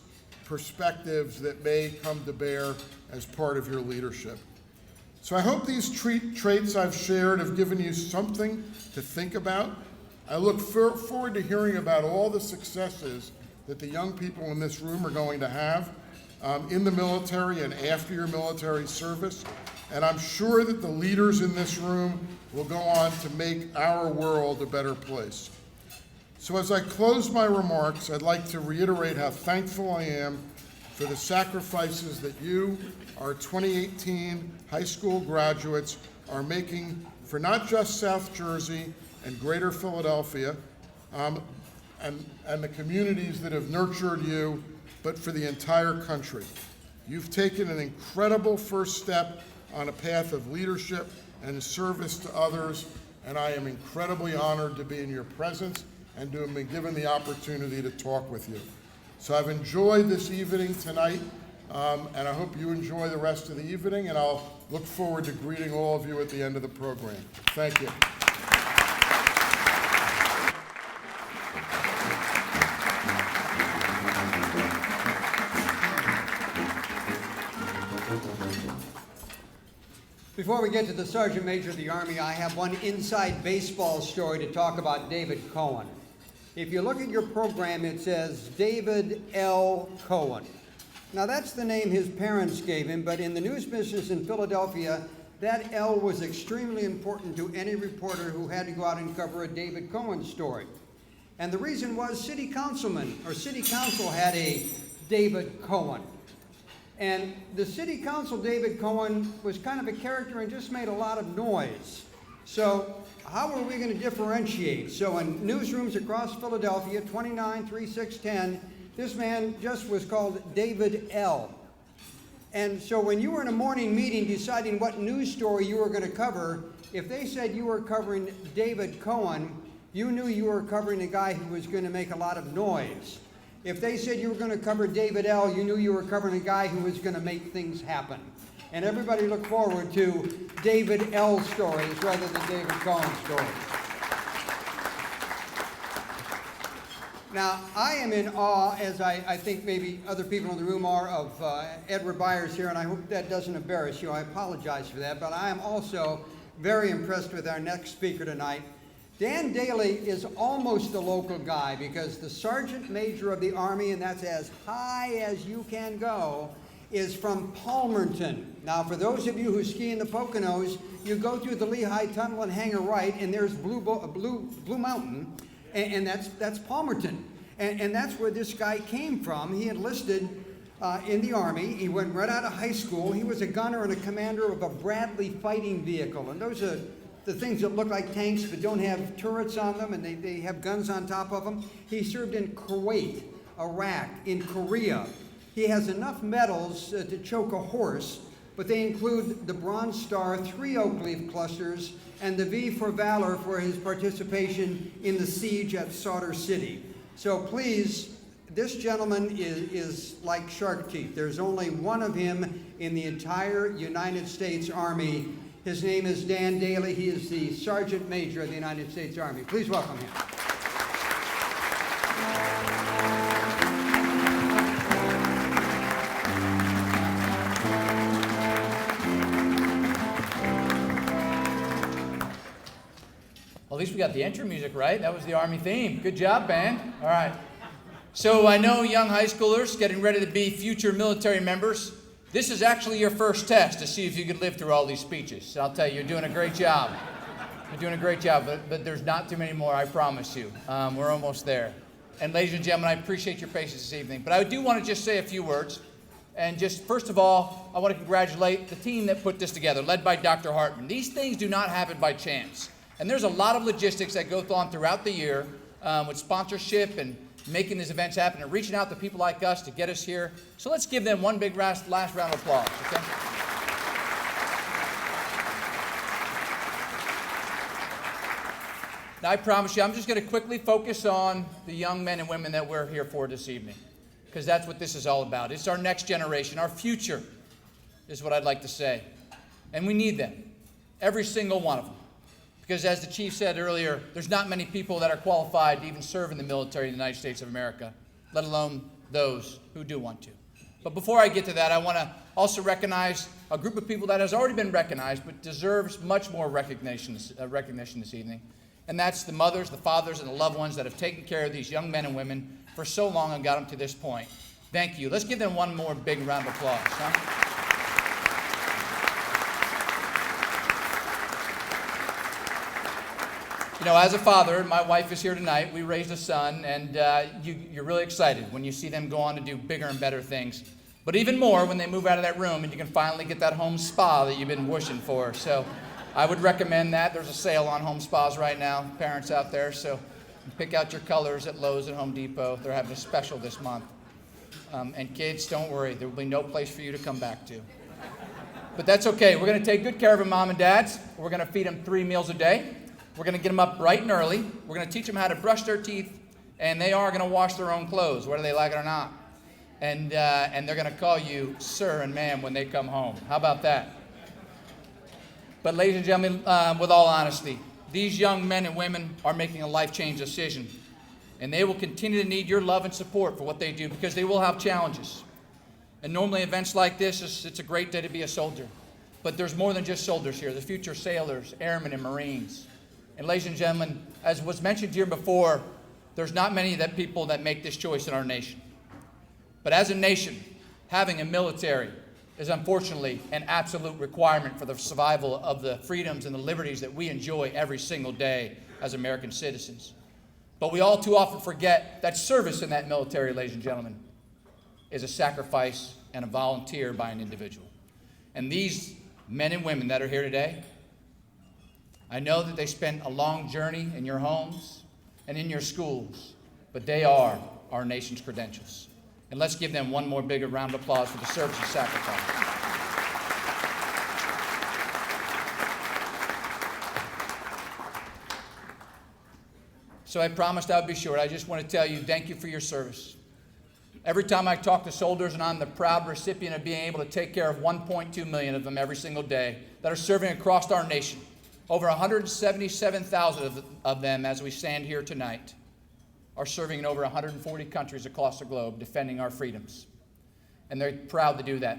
perspectives that may come to bear as part of your leadership. So I hope these traits I've shared have given you something to think about. I look forward to hearing about all the successes that the young people in this room are going to have in the military and after your military service. And I'm sure that the leaders in this room will go on to make our world a better place. So as I close my remarks, I'd like to reiterate how thankful I am for the sacrifices that you, our 2018 high school graduates, are making for not just South Jersey and Greater Philadelphia, and the communities that have nurtured you, but for the entire country. You've taken an incredible first step on a path of leadership and service to others, and I am incredibly honored to be in your presence and to have been given the opportunity to talk with you. So I've enjoyed this evening tonight, and I hope you enjoy the rest of the evening, and I'll look forward to greeting all of you at the end of the program. Thank you. Before we get to the Sergeant Major of the Army, I have one inside baseball story to talk about David Cohen. If you look at your program, it says David L. Cohen. Now that's the name his parents gave him, but in the news business in Philadelphia, that L was extremely important to any reporter who had to go out and cover a David Cohen story. And the reason was city council had a David Cohen. And the city council, David Cohen, was kind of a character and just made a lot of noise. So how are we going to differentiate? So in newsrooms across Philadelphia, 29, 3, 6, 10, this man just was called David L. And so when you were in a morning meeting deciding what news story you were going to cover, if they said you were covering David Cohen, you knew you were covering a guy who was going to make a lot of noise. If they said you were going to cover David L., you knew you were covering a guy who was going to make things happen. And everybody looked forward to David L. stories rather than David Cohen stories. Now, I am in awe, as I think maybe other people in the room are, of Edward Byers here, and I hope that doesn't embarrass you. I apologize for that, but I am also very impressed with our next speaker tonight. Dan Daly is almost a local guy because the Sergeant Major of the Army, and that's as high as you can go, is from Palmerton. Now, for those of you who ski in the Poconos, you go through the Lehigh Tunnel and hang a right, and there's Blue Mountain, and that's Palmerton. And that's where this guy came from. He enlisted in the Army. He went right out of high school. He was a gunner and a commander of a Bradley fighting vehicle, and those are the things that look like tanks but don't have turrets on them, and they have guns on top of them. He served in Kuwait, Iraq, in Korea. He has enough medals to choke a horse, but they include the Bronze Star, 3 oak leaf clusters, and the V for Valor for his participation in the siege at Sauter City. So please, this gentleman is like shark teeth. There's only one of him in the entire United States Army. His name is Dan Daly. He is the Sergeant Major of the United States Army. Please welcome him. Well, at least we got the entry music right. That was the Army theme. Good job, band. All right. So I know young high schoolers getting ready to be future military members. This is actually your first test to see if you could live through all these speeches. I'll tell you, you're doing a great job. You're doing a great job, but there's not too many more, I promise you. We're almost there. And ladies and gentlemen, I appreciate your patience this evening. But I do want to just say a few words. And just first of all, I want to congratulate the team that put this together, led by Dr. Hartman. These things do not happen by chance. And there's a lot of logistics that go on throughout the year with sponsorship and making these events happen and reaching out to people like us to get us here. So let's give them one big last round of applause, okay? Now, I promise you, I'm just going to quickly focus on the young men and women that we're here for this evening, because that's what this is all about. It's our next generation, our future, is what I'd like to say. And we need them, every single one of them. Because as the chief said earlier, there's not many people that are qualified to even serve in the military in the United States of America, let alone those who do want to. But before I get to that, I want to also recognize a group of people that has already been recognized but deserves much more recognition this evening. And that's the mothers, the fathers, and the loved ones that have taken care of these young men and women for so long and got them to this point. Thank you. Let's give them one more big round of applause. Huh? You know, as a father, my wife is here tonight. We raised a son, and you're really excited when you see them go on to do bigger and better things. But even more when they move out of that room and you can finally get that home spa that you've been wishing for. So I would recommend that. There's a sale on home spas right now, parents out there. So pick out your colors at Lowe's and Home Depot. They're having a special this month. And kids, don't worry. There will be no place for you to come back to. But that's okay. We're going to take good care of them, mom and dads. We're going to feed them 3 meals a day. We're going to get them up bright and early. We're going to teach them how to brush their teeth, and they are going to wash their own clothes, whether they like it or not. And they're going to call you sir and ma'am when they come home. How about that? But ladies and gentlemen, with all honesty, these young men and women are making a life-change decision, and they will continue to need your love and support for what they do because they will have challenges. And normally events like this, it's a great day to be a soldier. But there's more than just soldiers here. There's future sailors, airmen, and Marines. And ladies and gentlemen, as was mentioned here before, there's not many people that make this choice in our nation. But as a nation, having a military is unfortunately an absolute requirement for the survival of the freedoms and the liberties that we enjoy every single day as American citizens. But we all too often forget that service in that military, ladies and gentlemen, is a sacrifice and a volunteer by an individual. And these men and women that are here today, I know that they spent a long journey in your homes and in your schools, but they are our nation's credentials. And let's give them one more bigger round of applause for the service and sacrifice. So I promised I would be short. I just want to tell you thank you for your service. Every time I talk to soldiers, and I'm the proud recipient of being able to take care of 1.2 million of them every single day that are serving across our nation. Over 177,000 of them, as we stand here tonight, are serving in over 140 countries across the globe, defending our freedoms. And they're proud to do that.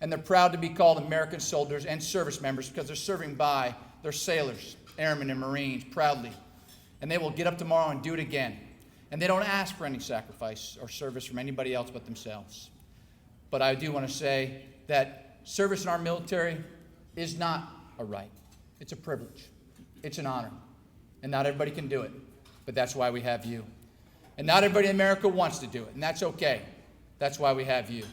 And they're proud to be called American soldiers and service members because they're serving by their sailors, airmen, and Marines proudly. And they will get up tomorrow and do it again. And they don't ask for any sacrifice or service from anybody else but themselves. But I do want to say that service in our military is not a right. It's a privilege. It's an honor. And not everybody can do it. But that's why we have you. And not everybody in America wants to do it. And that's okay. That's why we have you.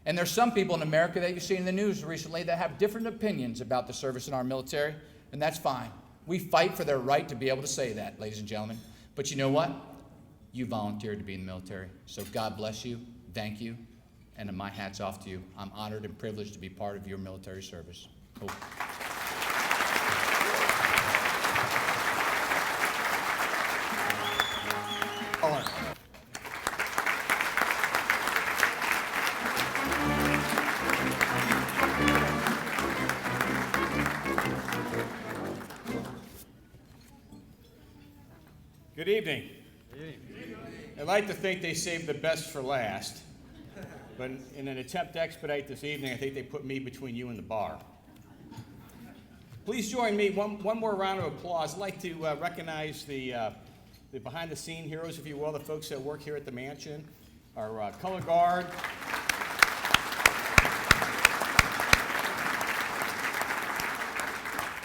And there's some people in America that you've seen in the news recently that have different opinions about the service in our military. And that's fine. We fight for their right to be able to say that, ladies and gentlemen. But you know what? You volunteered to be in the military. So God bless you. Thank you. and my hat's off to you. I'm honored and privileged to be part of your military service. Hope. Good evening. I'd like to think they saved the best for last, but in an attempt to expedite this evening, I think they put me between you and the bar. Please join me, one more round of applause. I'd like to recognize the behind-the-scene heroes, if you will, the folks that work here at the mansion, our color guard.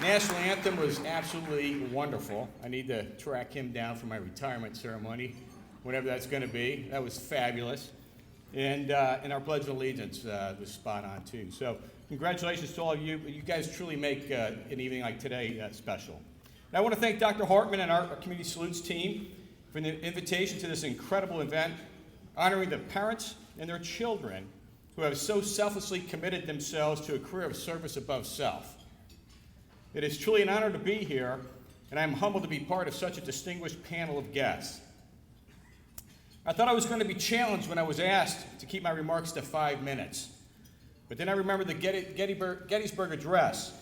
National Anthem was absolutely wonderful. I need to track him down for my retirement ceremony, whenever that's going to be. That was fabulous. And our Pledge of Allegiance was spot on, too. So congratulations to all of you. You guys truly make an evening like today special. And I want to thank Dr. Hartman and our Community Salutes team for the invitation to this incredible event, honoring the parents and their children who have so selflessly committed themselves to a career of service above self. It is truly an honor to be here, and I'm humbled to be part of such a distinguished panel of guests. I thought I was going to be challenged when I was asked to keep my remarks to 5 minutes. But then I remembered the Gettysburg Address,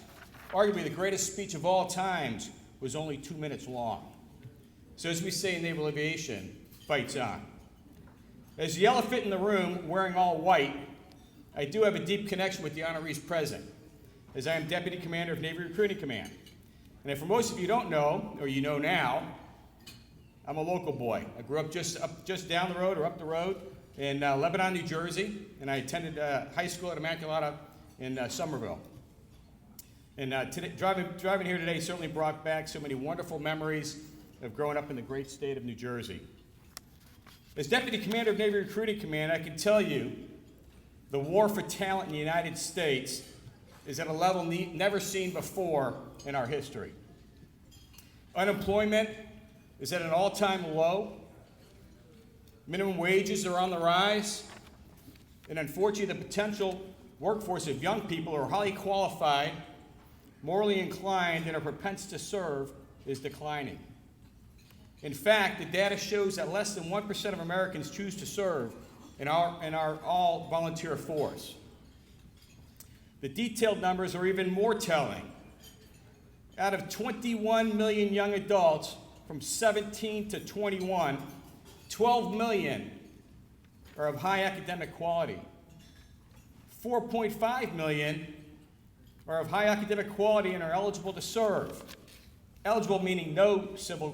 arguably the greatest speech of all times, was only 2 minutes long. So as we say in naval aviation, fights on. As the elephant in the room, wearing all white, I do have a deep connection with the honorees present, as I am Deputy Commander of Navy Recruiting Command. And if for most of you don't know, or you know now, I'm a local boy. I grew up just down the road or up the road in Lebanon, New Jersey, and I attended high school at Immaculata in Somerville. And today, driving here today certainly brought back so many wonderful memories of growing up in the great state of New Jersey. As Deputy Commander of Navy Recruiting Command, I can tell you the war for talent in the United States is at a level never seen before in our history. Unemployment is at an all-time low. Minimum wages are on the rise. And unfortunately, the potential workforce of young people who are highly qualified, morally inclined, and are propensed to serve is declining. In fact, the data shows that less than 1% of Americans choose to serve in our all-volunteer force. The detailed numbers are even more telling. Out of 21 million young adults from 17 to 21, 12 million are of high academic quality. 4.5 million are of high academic quality and are eligible to serve. Eligible meaning no civil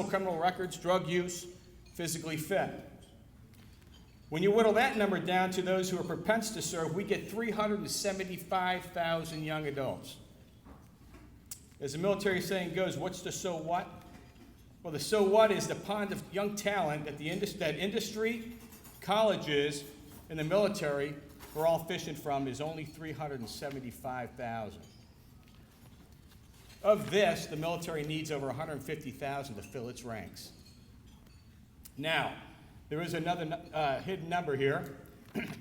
criminal records, drug use, physically fit. When you whittle that number down to those who are propensed to serve, we get 375,000 young adults. As the military saying goes, what's the so what? Well, the so what is the pond of young talent that industry, colleges, and the military are all fishing from is only 375,000. Of this, the military needs over 150,000 to fill its ranks. Now, there is another hidden number here.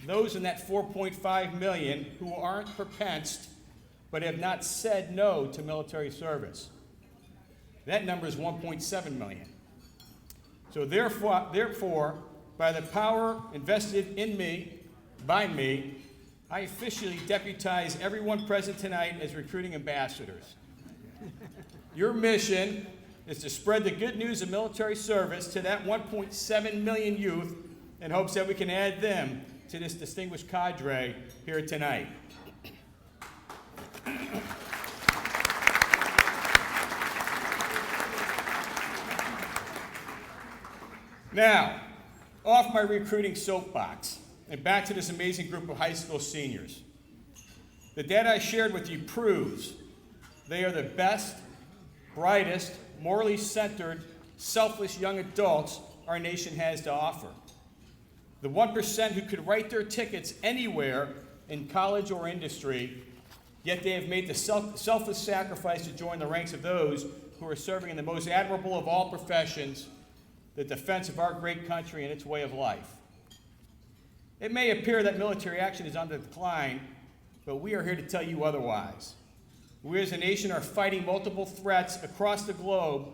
Those in that 4.5 million who aren't propensed but have not said no to military service. That number is 1.7 million. So therefore, by the power invested in me, by me, I officially deputize everyone present tonight as recruiting ambassadors. Your mission is to spread the good news of military service to that 1.7 million youth in hopes that we can add them to this distinguished cadre here tonight. Now, off my recruiting soapbox and back to this amazing group of high school seniors. The data I shared with you proves they are the best, brightest, morally centered, selfless young adults our nation has to offer. The 1% who could write their tickets anywhere in college or industry, yet they have made the selfless sacrifice to join the ranks of those who are serving in the most admirable of all professions, the defense of our great country and its way of life. It may appear that military action is on the decline, but we are here to tell you otherwise. We as a nation are fighting multiple threats across the globe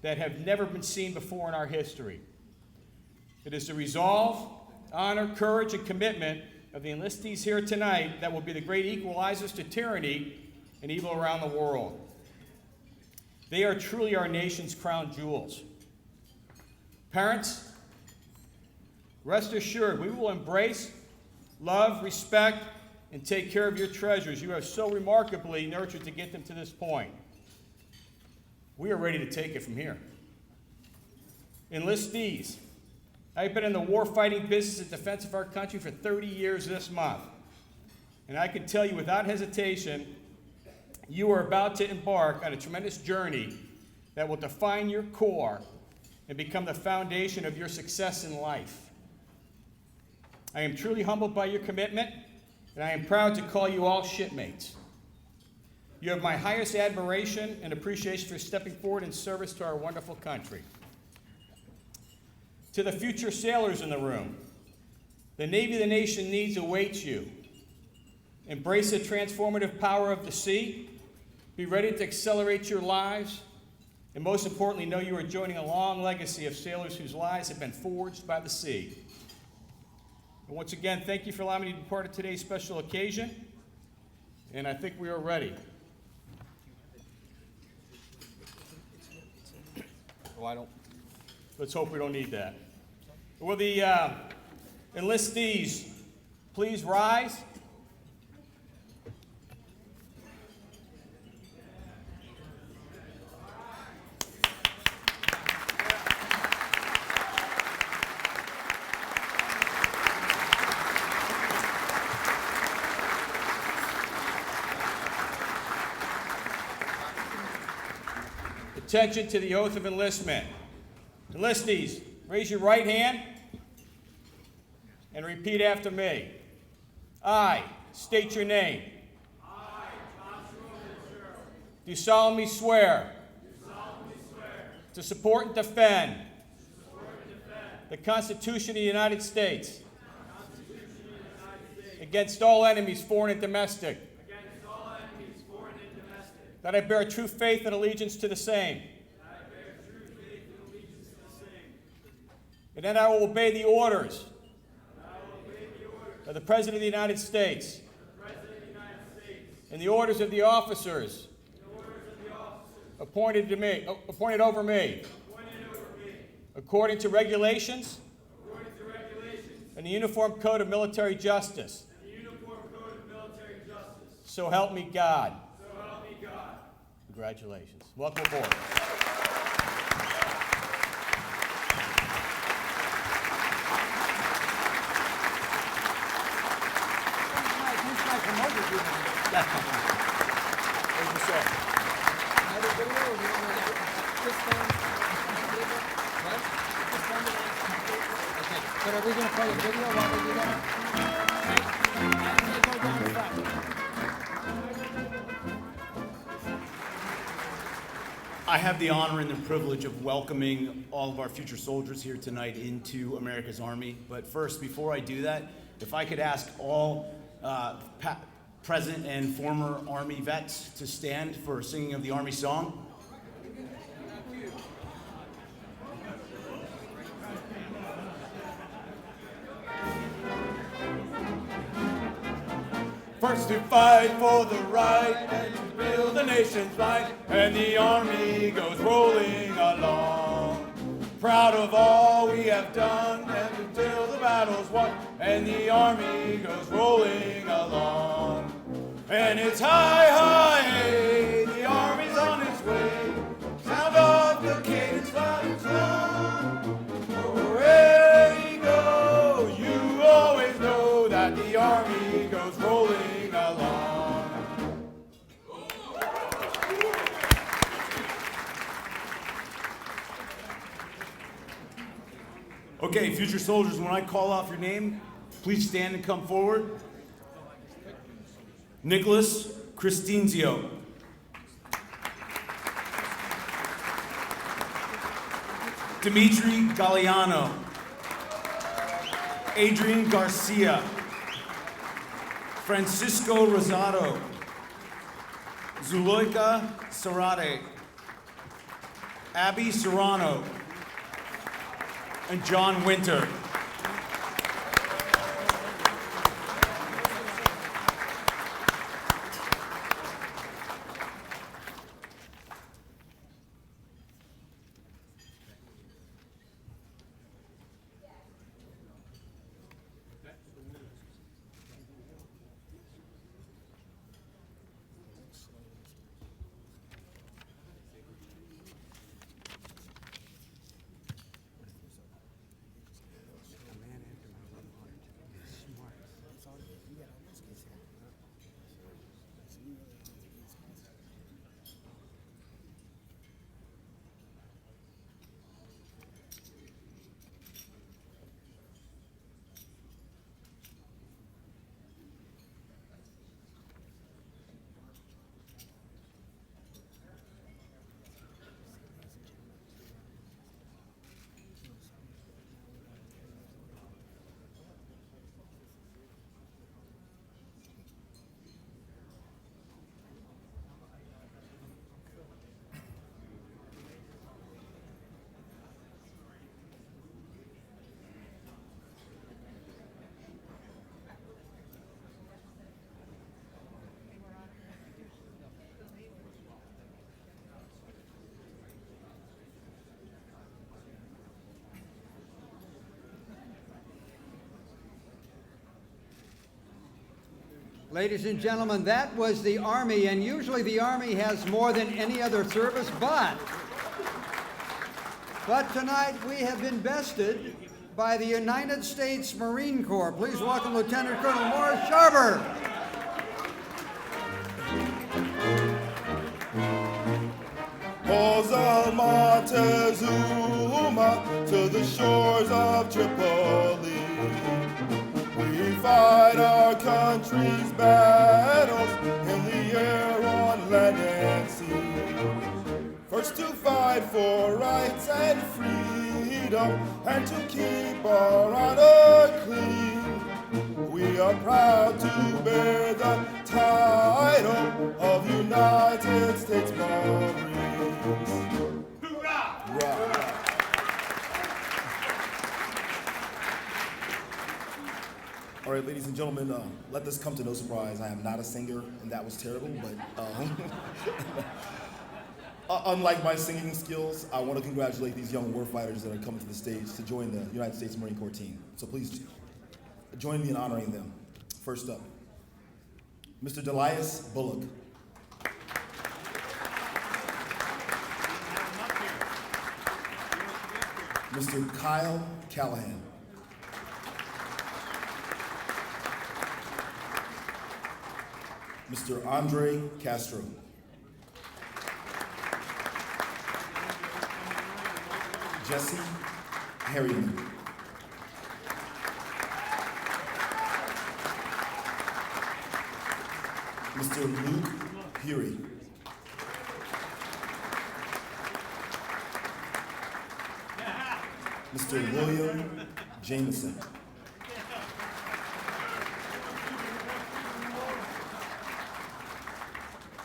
that have never been seen before in our history. It is the resolve, honor, courage, and commitment of the enlistees here tonight that will be the great equalizers to tyranny and evil around the world. They are truly our nation's crown jewels. Parents, rest assured, we will embrace, love, respect, and take care of your treasures. You have so remarkably nurtured to get them to this point. We are ready to take it from here. Enlistees, I've been in the war-fighting business in defense of our country for 30 years this month. And I can tell you without hesitation, you are about to embark on a tremendous journey that will define your core and become the foundation of your success in life. I am truly humbled by your commitment, and I am proud to call you all shipmates. You have my highest admiration and appreciation for stepping forward in service to our wonderful country. To the future sailors in the room, the Navy the nation needs awaits you. Embrace the transformative power of the sea. Be ready to accelerate your lives. And most importantly, know you are joining a long legacy of sailors whose lives have been forged by the sea. And once again, thank you for allowing me to be part of today's special occasion. And I think we are ready. Oh, let's hope we don't need that. Will the enlistees please rise? Attention to the oath of enlistment. Enlistees, raise your right hand and repeat after me. I state your name. I, Joshua Fitzgerald, Do solemnly swear to support and defend the Constitution of the United States against all enemies, foreign and domestic. That I bear true faith and allegiance to the same. And that I will obey the orders of the President of the United States and the orders of the officers appointed over me according to regulations and the Uniform Code of Military Justice. So help me God. Congratulations. Welcome aboard. But are we going to play a video while we do that? Go down the front. I have the honor and the privilege of welcoming all of our future soldiers here tonight into America's Army. But first, before I do that, if I could ask all present and former Army vets to stand for singing of the Army song. First to fight for the right and to build the nation's might, and the Army goes rolling along. Proud of all we have done, and until the battle's won, and the Army goes rolling along. And it's hi, hi, hey, the Army's on its way. Sound off the cadence, loud and strong. Wherever you go, you always know that the Army goes rolling along. Okay, future soldiers, when I call off your name, please stand and come forward. Nicholas Cristinzio. Dimitri Galliano. Adrian Garcia, Francisco Rosado, Zuloika Sarate, Abby Serrano, and John Winter. Ladies and gentlemen, that was the Army, and usually the Army has more than any other service, but tonight we have been bested by the United States Marine Corps. Please welcome Lieutenant Colonel Morris Sharber. Posa Montezuma to the shores of Tripoli. We fight our country's battles in the air, on land and sea. First to fight for rights and freedom, and to keep our honor clean. We are proud to bear the title of United States Marines. Hoorah! Hoorah! All right, ladies and gentlemen, let this come to no surprise. I am not a singer, and that was terrible, but unlike my singing skills, I want to congratulate these young warfighters that are coming to the stage to join the United States Marine Corps team. So please join me in honoring them. First up, Mr. Delias Bullock. Mr. Kyle Callahan. Mr. Andre Castro. Jesse Harriman. Mr. Luke Peary. Mr. William Jameson.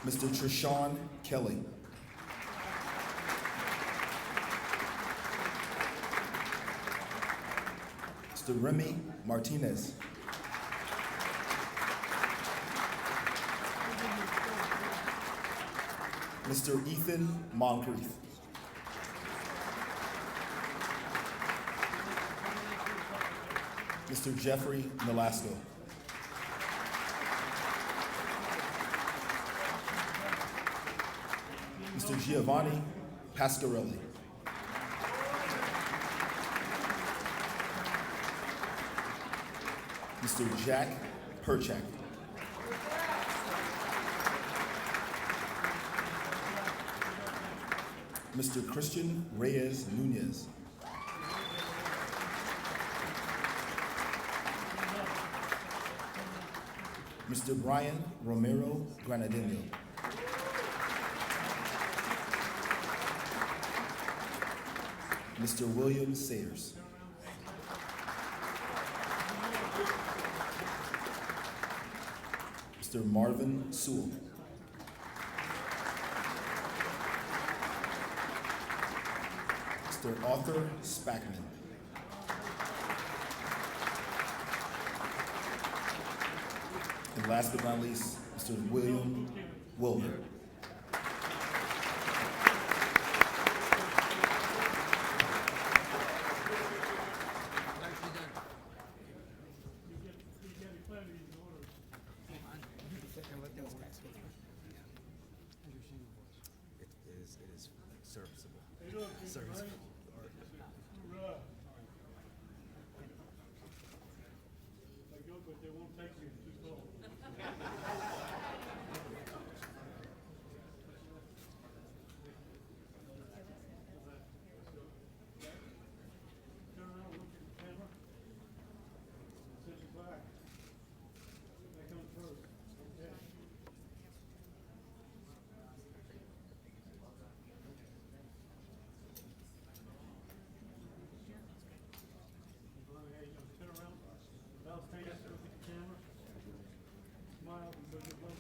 Mr. Trishawn Kelly. Mr. Remy Martinez. Mr. Ethan Moncrief. Mr. Jeffrey Nolasco. Mr. Giovanni Pasquarelli. Mr. Jack Perchak. Mr. Christian Reyes Nunez. Mr. Brian Romero Granadino. Mr. William Sayers. Mr. Marvin Sewell. Mr. Arthur Spackman. And last but not least, Mr. William Wilbur. It is serviceable. Serviceable. But they won't take me too slow. Turn around, look at the camera. Set your flag. That comes first. Okay. Turn around. Bounce face, look at the camera. Smile and look at love.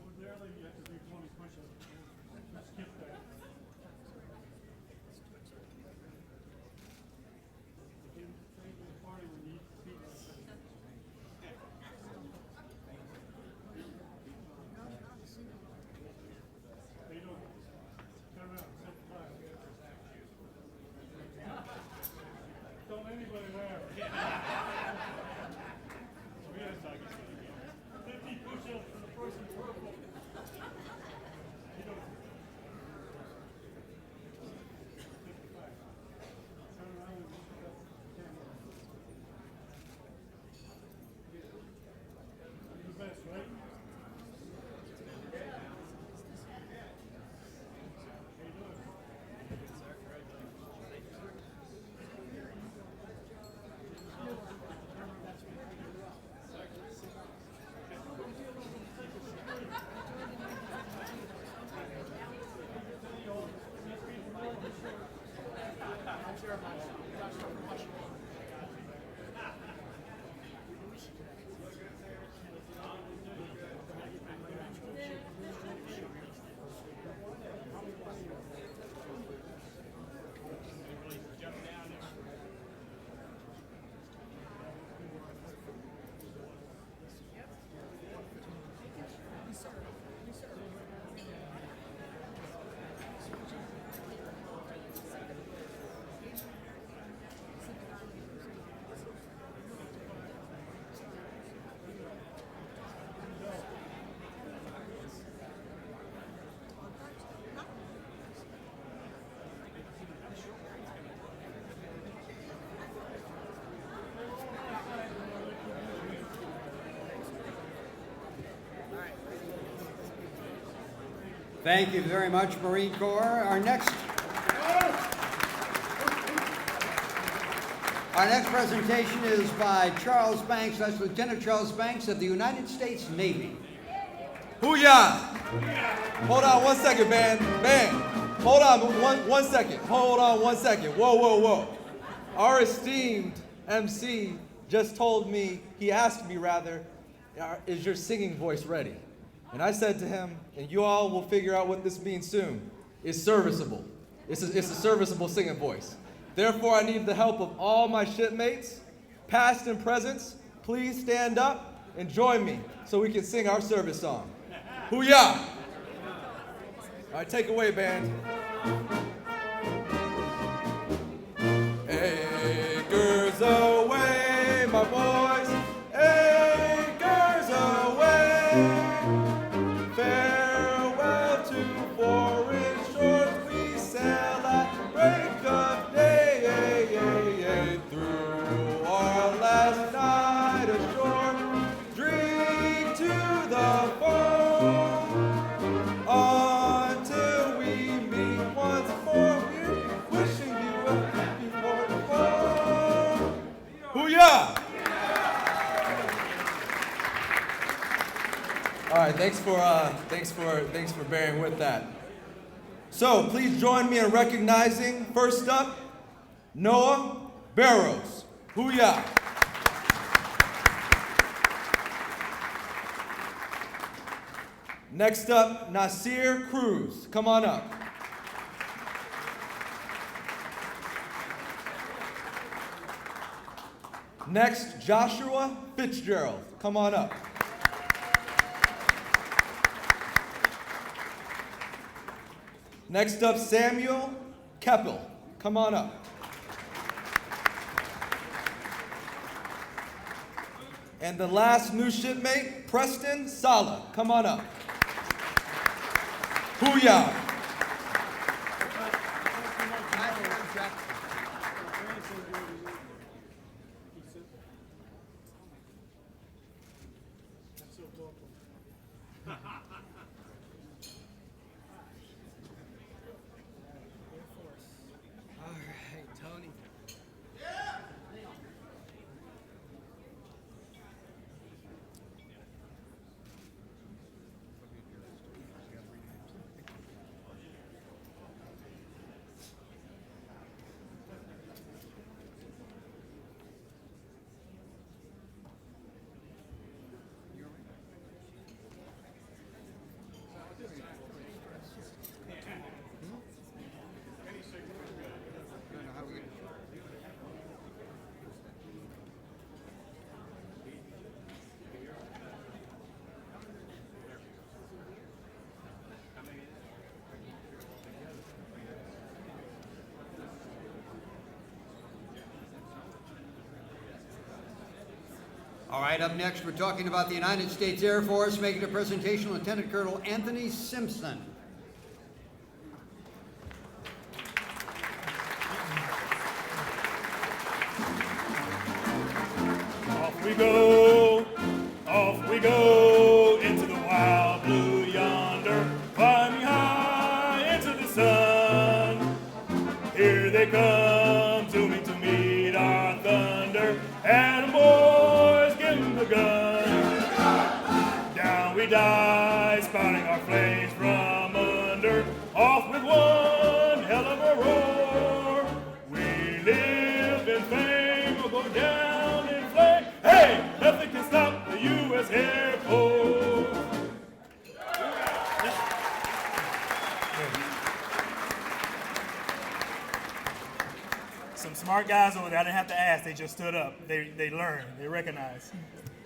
Ordinarily, you have to do 20 push-ups. Let's skip that. Same in the party when you eat the feet like that. How you doing? Turn around, set the flag. Don't anybody there. Oh, yes, I can see it again. 50 push-ups for the person purple. How you doing? Set the flag. Turn around and look at the camera. Do the best, right? Thank you very much, Marine Corps. Our next presentation is by Charles Banks. That's Lieutenant Charles Banks of the United States Navy. Hoo-yah! Hold on 1 second, man. Man, hold on one second. Hold on 1 second. Whoa, whoa, whoa. Our esteemed MC just told me, he asked me rather, is your singing voice ready? And I said to him, and you all will figure out what this means soon, is serviceable. It's a serviceable singing voice. Therefore, I need the help of all my shipmates, past and present. Please stand up and join me so we can sing our service song. Hoo-yah! All right, take away, band. Anchors away, my boys. Anchors away. Farewell to foreign shores. We sail at break of day. Through our last night ashore. Drink to the foam until we meet once right, thanks for bearing with that. So please join me in recognizing, first up, Noah Barrows. Hoo-yah. Next up, Nasir Cruz. Come on up. Next, Joshua Fitzgerald. Come on up. Next up, Samuel Keppel. Come on up. And the last new shipmate, Preston Sala. Come on up. Hoo-yah. All right, up next, we're talking about the United States Air Force, making a presentation, Lieutenant Colonel Anthony Simpson. Off we go into the wild blue yonder, climbing high into the sun. Here they come to meet our thunder, and boys give 'em the gun. Down we die, spouting our flames from under, off with one hell of a roar. We live in fame, we'll go down in flame. Hey, nothing can stop the U.S. Air Force. Some smart guys over there, I didn't have to ask, they just stood up. They learned, they recognized.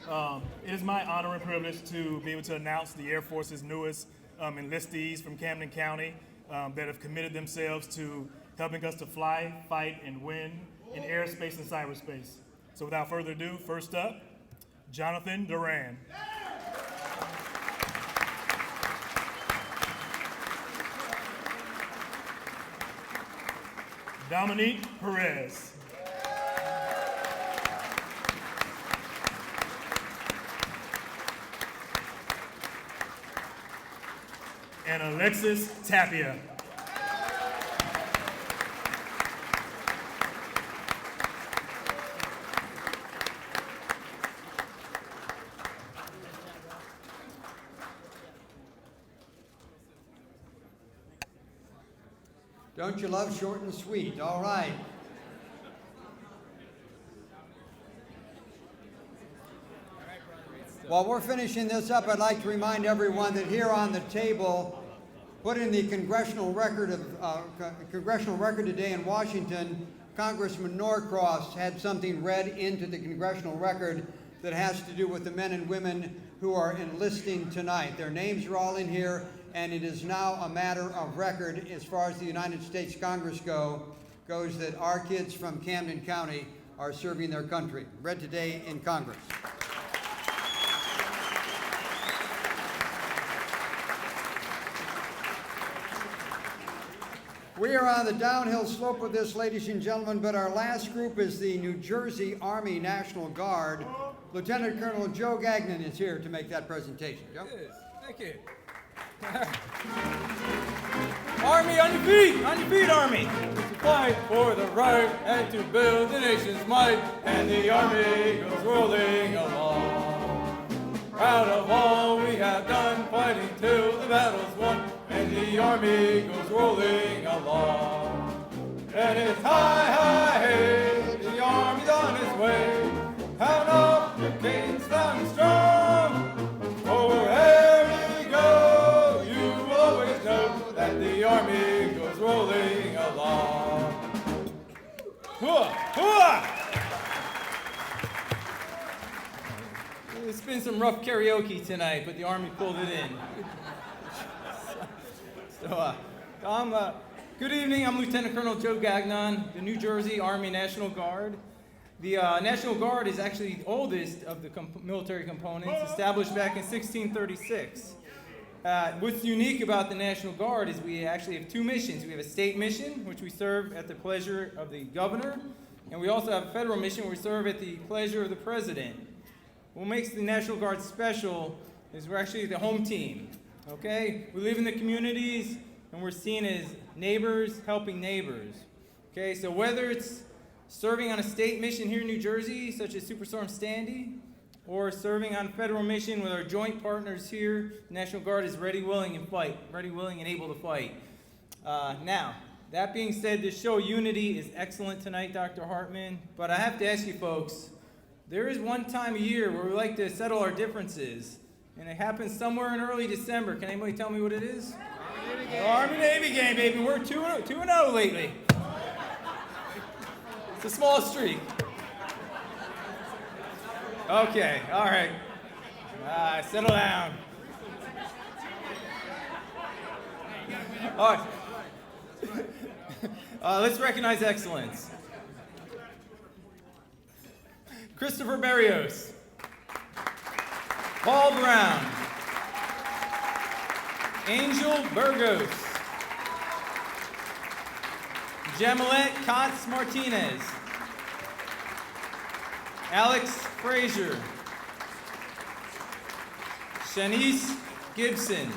It is my honor and privilege to be able to announce the Air Force's newest enlistees from Camden County that have committed themselves to helping us to fly, fight, and win in airspace and cyberspace. So without further ado, first up, Jonathan Duran. Dominique Perez. And Alexis Tapia. Don't you love short and sweet? All right. While we're finishing this up, I'd like to remind everyone that here on the table, put in the congressional record today in Washington, Congressman Norcross had something read into the congressional record that has to do with the men and women who are enlisting tonight. Their names are all in here, and it is now a matter of record as far as the United States Congress goes that our kids from Camden County are serving their country. Read today in Congress. We are on the downhill slope of this, ladies and gentlemen, but our last group is the New Jersey Army National Guard. Lieutenant Colonel Joe Gagnon is here to make that presentation. Joe? Yes, thank you. Army, on your feet, Army. To fight for the right and to build the nation's might, and the Army goes rolling along. Proud of all we have done, fighting till the battle's won, and the army goes rolling along. And it's hi, hi, hey, the army's on its way. Pound up your cane, stand strong. For wherever we go, you will always know that the army goes rolling along. Hooah, hooah! It's been some rough karaoke tonight, but the Army pulled it in. Good evening. I'm Lieutenant Colonel Joe Gagnon, the New Jersey Army National Guard. The National Guard is actually the oldest of the military components, established back in 1636. What's unique about the National Guard is we actually have two missions. We have a state mission, which we serve at the pleasure of the governor, and we also have a federal mission where we serve at the pleasure of the president. What makes the National Guard special is we're actually the home team, okay? We live in the communities, and we're seen as neighbors helping neighbors, okay? So whether it's serving on a state mission here in New Jersey, such as Superstorm Sandy, or serving on a federal mission with our joint partners here, the National Guard is ready, willing, and able to fight. Now, that being said, this show Unity is excellent tonight, Dr. Hartman, but I have to ask you folks, there is one time a year where we like to settle our differences, and it happens somewhere in early December. Can anybody tell me what it is? Army-Navy game, baby. We're 2-0 lately. It's a small streak. Okay, all right. Settle down. All right. Let's recognize excellence. Christopher Berrios, Paul Brown, Angel Burgos, Jamalette Kotz Martinez, Alex Frazier, Shanice Gibson,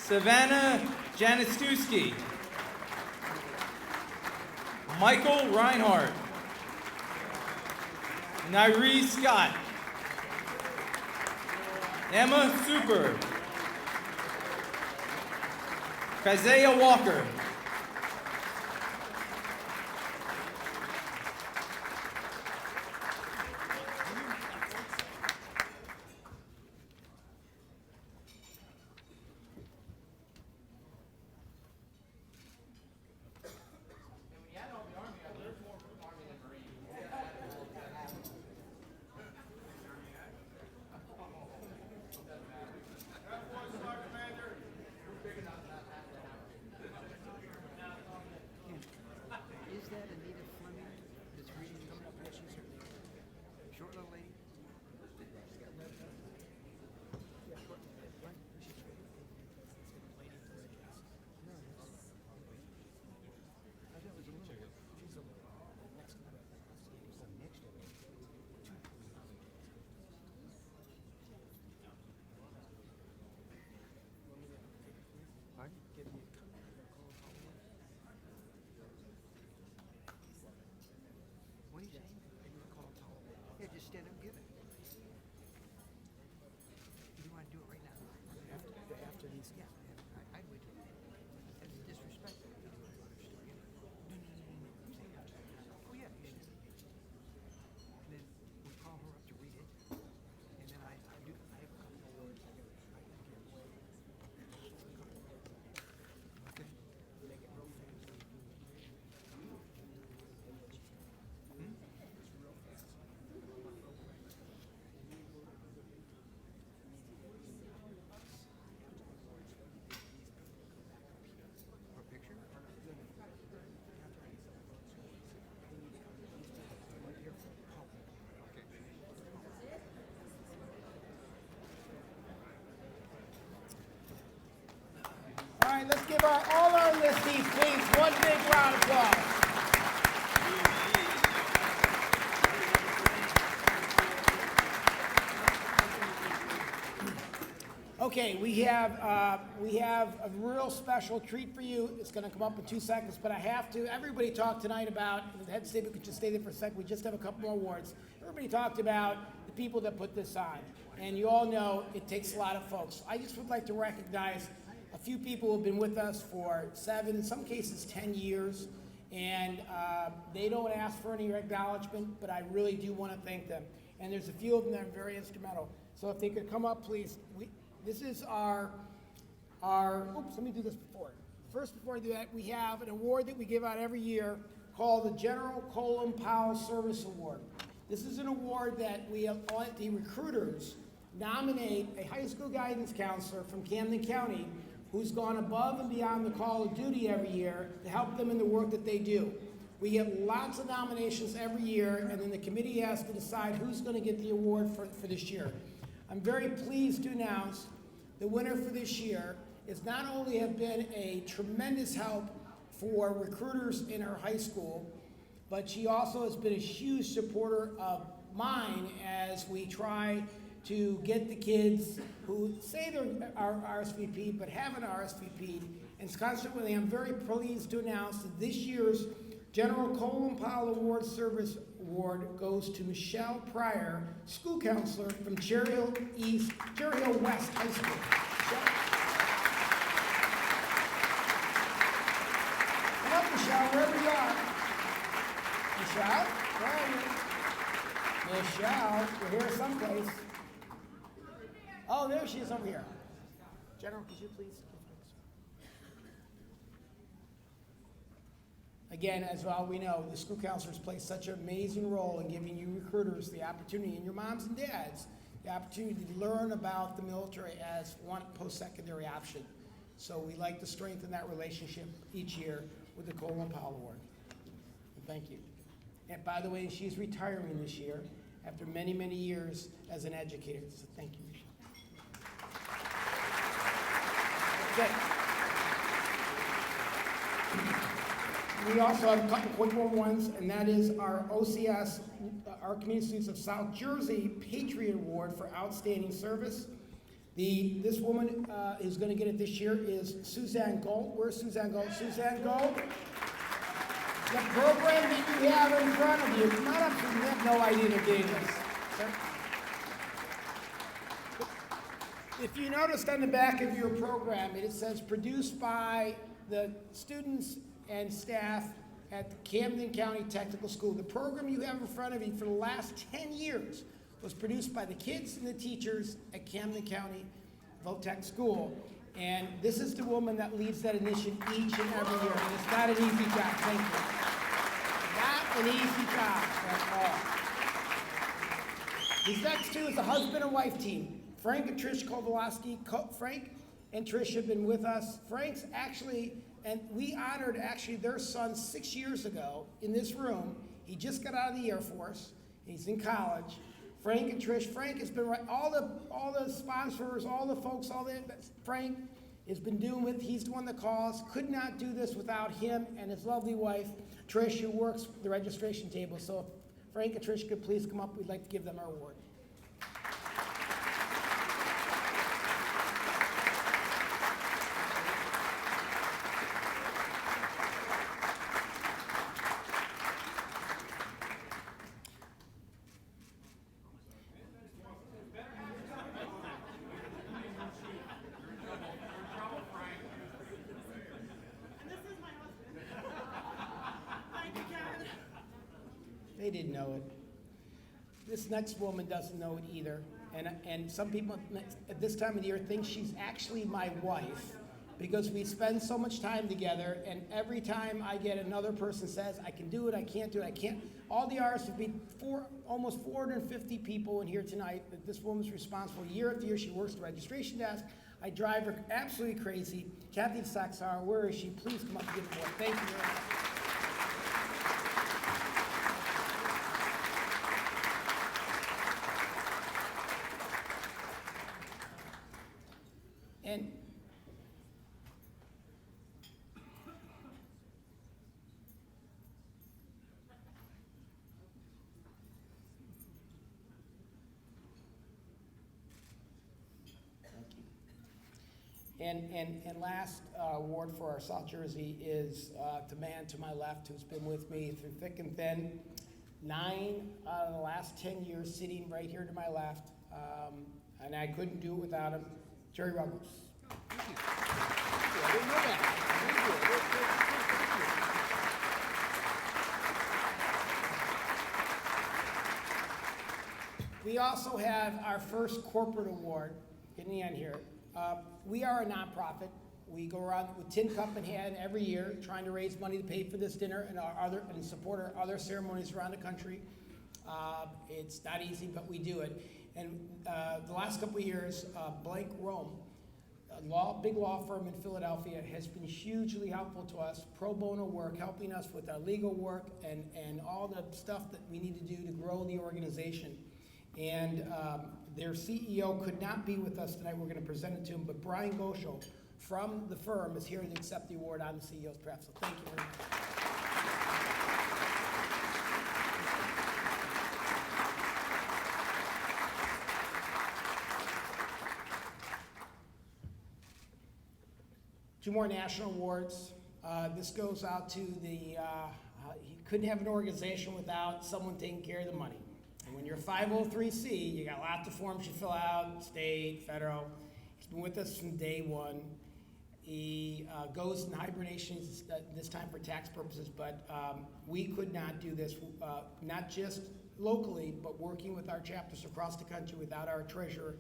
Savannah Janiszewski, Michael Reinhardt, Nyree Scott, Emma Super, Kazea Walker, All right, let's give all our listees, please, one big round of applause. Okay, we have a real special treat for you. It's going to come up in 2 seconds, but I have to. Everybody talked tonight about, the head stay, we could just stay there for a second. We just have a couple more awards. Everybody talked about the people that put this on. And you all know it takes a lot of folks. I just would like to recognize a few people who have been with us for 7, in some cases 10 years. And they don't ask for any acknowledgement, but I really do want to thank them. And there's a few of them that are very instrumental. So if they could come up, please. This is our, oops, let me do this before. First, before I do that, we have an award that we give out every year called the General Colin Powell Service Award. This is an award that we let the recruiters nominate a high school guidance counselor from Camden County who's gone above and beyond the call of duty every year to help them in the work that they do. We get lots of nominations every year, and then the committee has to decide who's going to get the award for this year. I'm very pleased to announce the winner for this year is not only have been a tremendous help for recruiters in our high school, but she also has been a huge supporter of mine as we try to get the kids who say they're RSVP but haven't RSVP'd. And consequently, I'm very pleased to announce that this year's General Colin Powell Award Service Award goes to Michelle Pryor, school counselor from Cherry Hill West High School. Come up, Michelle, wherever you are. Michelle, where are you? Michelle, you're here someplace. Oh, there she is over here. General, could you please? Again, as well we know, the school counselors play such an amazing role in giving you recruiters the opportunity, and your moms and dads, the opportunity to learn about the military as one post-secondary option. So we like to strengthen that relationship each year with the Colin Powell Award. And thank you. And by the way, she's retiring this year after many, many years as an educator. So thank you, Michelle. Okay. We also have a couple quick ones, and that is our OCS, our Community Students of South Jersey Patriot Award for Outstanding Service. This woman who's going to get it this year is Suzanne Gold. Where's Suzanne Gold? Suzanne Gold. The program that you have in front of you, come on up, Susan. You have no idea they're getting this. If you noticed on the back of your program, it says produced by the students and staff at the Camden County Technical School. The program you have in front of you for the last 10 years was produced by the kids and the teachers at Camden County Votech School. And this is the woman that leads that initiative each and every year. And it's not an easy job, thank you. Not an easy job at all. These next two is a husband and wife team. Frank and Trish Kovalowski. Frank and Trish have been with us. Frank's actually, and we honored actually their son 6 years ago in this room. He just got out of the Air Force. He's in college. Frank and Trish. Frank has been all the sponsors, all the folks, Frank has been doing with. He's the one that calls. Could not do this without him and his lovely wife, Trish, who works the registration table. So if Frank and Trish could please come up, we'd like to give them our award. They didn't know it. This next woman doesn't know it either. And some people at this time of the year think she's actually my wife because we spend so much time together, and every time I get another person says, I can do it, I can't do it, I can't. All the RSVP, almost 450 people in here tonight that this woman's responsible. Year after year, she works the registration desk. I drive her absolutely crazy. Kathy Saxar, where is she? Please come up and give her award. Thank you very much. And And last award for our South Jersey is the man to my left who's been with me through thick and thin. 9 out of the last 10 years sitting right here to my left, and I couldn't do it without him. Jerry Ruggles. Thank you. I didn't know that. We also have our first corporate award in the end here. We are a nonprofit. We go around with tin cup in hand every year, trying to raise money to pay for this dinner and support our other ceremonies around the country. It's not easy, but we do it. And the last couple of years, Blank Rome, a big law firm in Philadelphia, has been hugely helpful to us, pro bono work, helping us with our legal work and all the stuff that we need to do to grow the organization. And their CEO could not be with us tonight. We're going to present it to him, but Brian Goschel from the firm is here to accept the award on the CEO's behalf. So thank you very much. Two more national awards. This goes out to the, you couldn't have an organization without someone taking care of the money. And when you're 503C, you got lots of forms you fill out, state, federal. He's been with us from day one. He goes in hibernation this time for tax purposes, but we could not do this, not just locally, but working with our chapters across the country without our treasurer,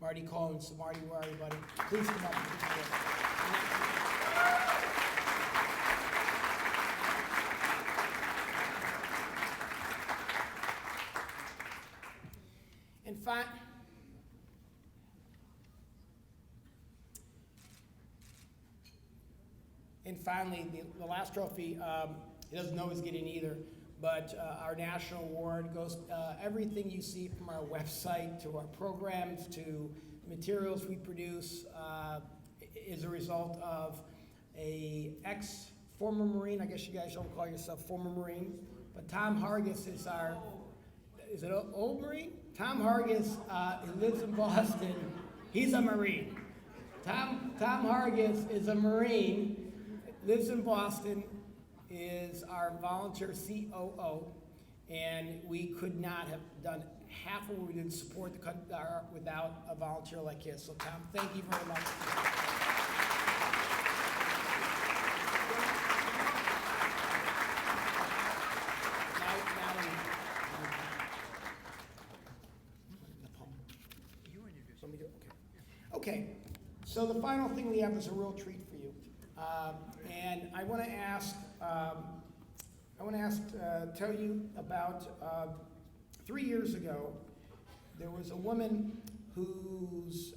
Marty Collins. So Marty, where are you, buddy? Please come up and please. And finally, the last trophy, he doesn't know he's getting either, but our national award goes, everything you see from our website to our programs to materials we produce is a result of a former Marine. I guess you guys don't call yourself former Marine, but Tom Hargis is is it an old Marine? Tom Hargis, he lives in Boston. He's a Marine. Tom Hargis is a Marine, lives in Boston, is our volunteer COO, and we could not have done half of what we did to support the country without a volunteer like his. So Tom, thank you very much. Okay, so the final thing we have is a real treat for you, and I want to ask, tell you about 3 years ago. There was a woman whose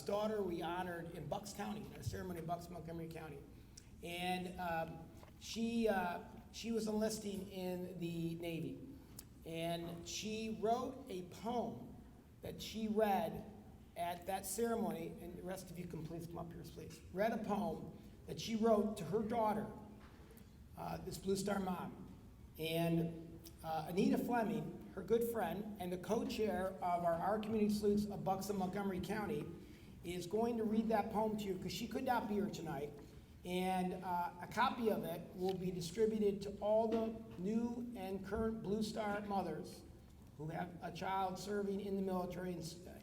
daughter we honored in Bucks County, a ceremony in Bucks, Montgomery County, and she was enlisting in the Navy, and she wrote a poem that she read at that ceremony, and the rest of you can please come up here, please. Read a poem that she wrote to her daughter, this Blue Star mom. And Anita Fleming, her good friend, and the co-chair of our Community Salutes of Bucks and Montgomery County, is going to read that poem to you because she could not be here tonight. And a copy of it will be distributed to all the new and current Blue Star mothers who have a child serving in the military.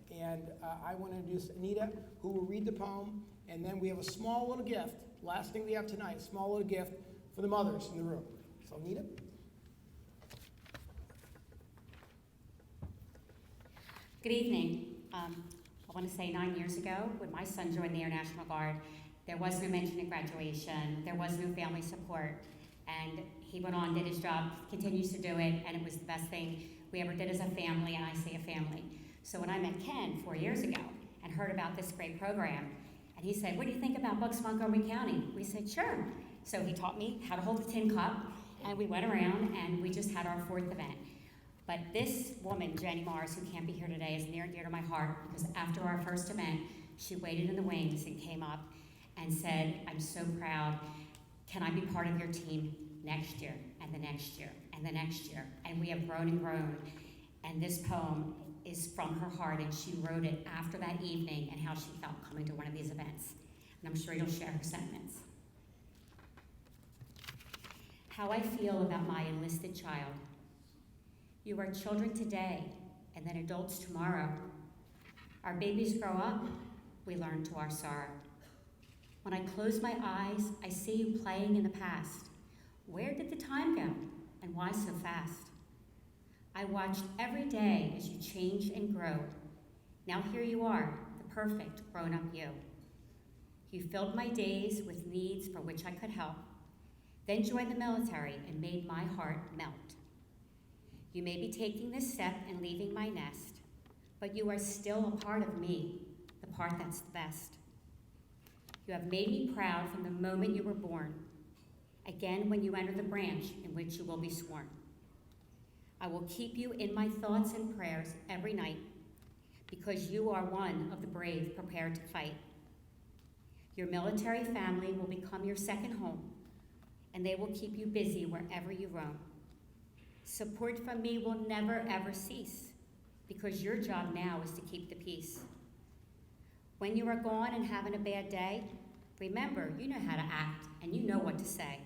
And I want to introduce Anita, who will read the poem, and then we have a small little gift, last thing we have tonight, a small little gift for the mothers in the room. So Anita. Good evening. I want to say 9 years ago, when my son joined the Air National Guard, there was no mention at graduation, there was no family support, and he went on, did his job, continues to do it, and it was the best thing we ever did as a family, and I say a family. So when I met Ken 4 years ago and heard about this great program, and he said, "What do you think about Bucks Montgomery County?" We said, "Sure." So he taught me how to hold the tin cup, and we went around, and we just had our 4th event. But this woman, Jenny Mars, who can't be here today, is near and dear to my heart, because after our first event, she waited in the wings and came up and said, "I'm so proud. Can I be part of your team next year, and the next year, and the next year?" And we have grown and grown. And this poem is from her heart, and she wrote it after that evening and how she felt coming to one of these events. And I'm sure you'll share her sentiments. How I feel about my enlisted child You are children today and then adults tomorrow. Our babies grow up, we learn to our sorrow. When I close my eyes, I see you playing in the past. Where did the time go, and why so fast? I watched every day as you changed and grow. Now here you are, the perfect grown-up you. You filled my days with needs for which I could help, then joined the military and made my heart melt. You may be taking this step and leaving my nest, but you are still a part of me, the part that's the best. You have made me proud from the moment you were born, again when you enter the branch in which you will be sworn. I will keep you in my thoughts and prayers every night, because you are one of the brave prepared to fight. Your military family will become your second home, and they will keep you busy wherever you roam. Support from me will never ever cease, because your job now is to keep the peace. When you are gone and having a bad day, remember you know how to act and you know what to say,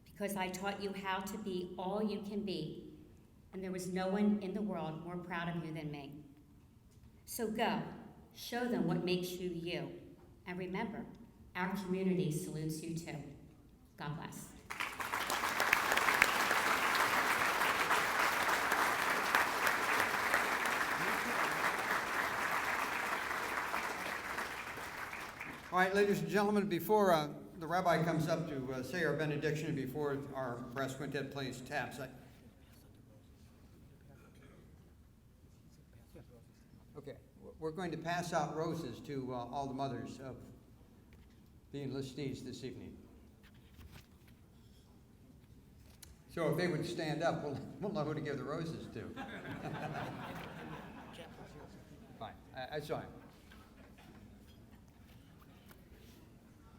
because I taught you how to be all you can be, and there was no one in the world more proud of you than me. So go, show them what makes you you, and remember, our community salutes you too. God bless. All right, ladies and gentlemen, before the rabbi comes up to say our benediction, before our brass quintet plays taps, okay, we're going to pass out roses to all the mothers of the enlistees this evening. So if they would stand up, we'll know who to give the roses to. Fine, I saw him.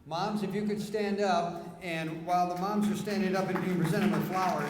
Moms, if you could stand up, and while the moms are standing up and being presented with flowers,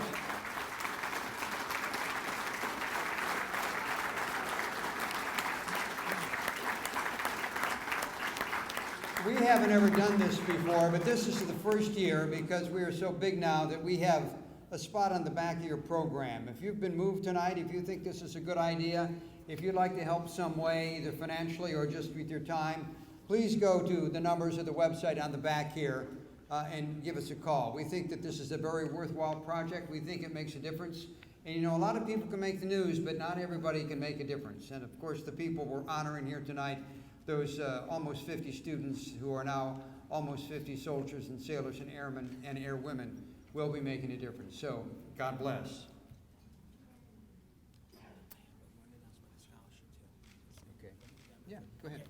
we haven't ever done this before, but this is the first year because we are so big now that we have a spot on the back of your program. If you've been moved tonight, if you think this is a good idea, if you'd like to help some way, either financially or just with your time, please go to the numbers of the website on the back here and give us a call. We think that this is a very worthwhile project. We think it makes a difference. And you know, a lot of people can make the news, but not everybody can make a difference. And of course, the people we're honoring here tonight, those almost 50 students who are now almost 50 soldiers and sailors and airmen and airwomen, will be making a difference. So, God bless. Okay. Yeah, go ahead.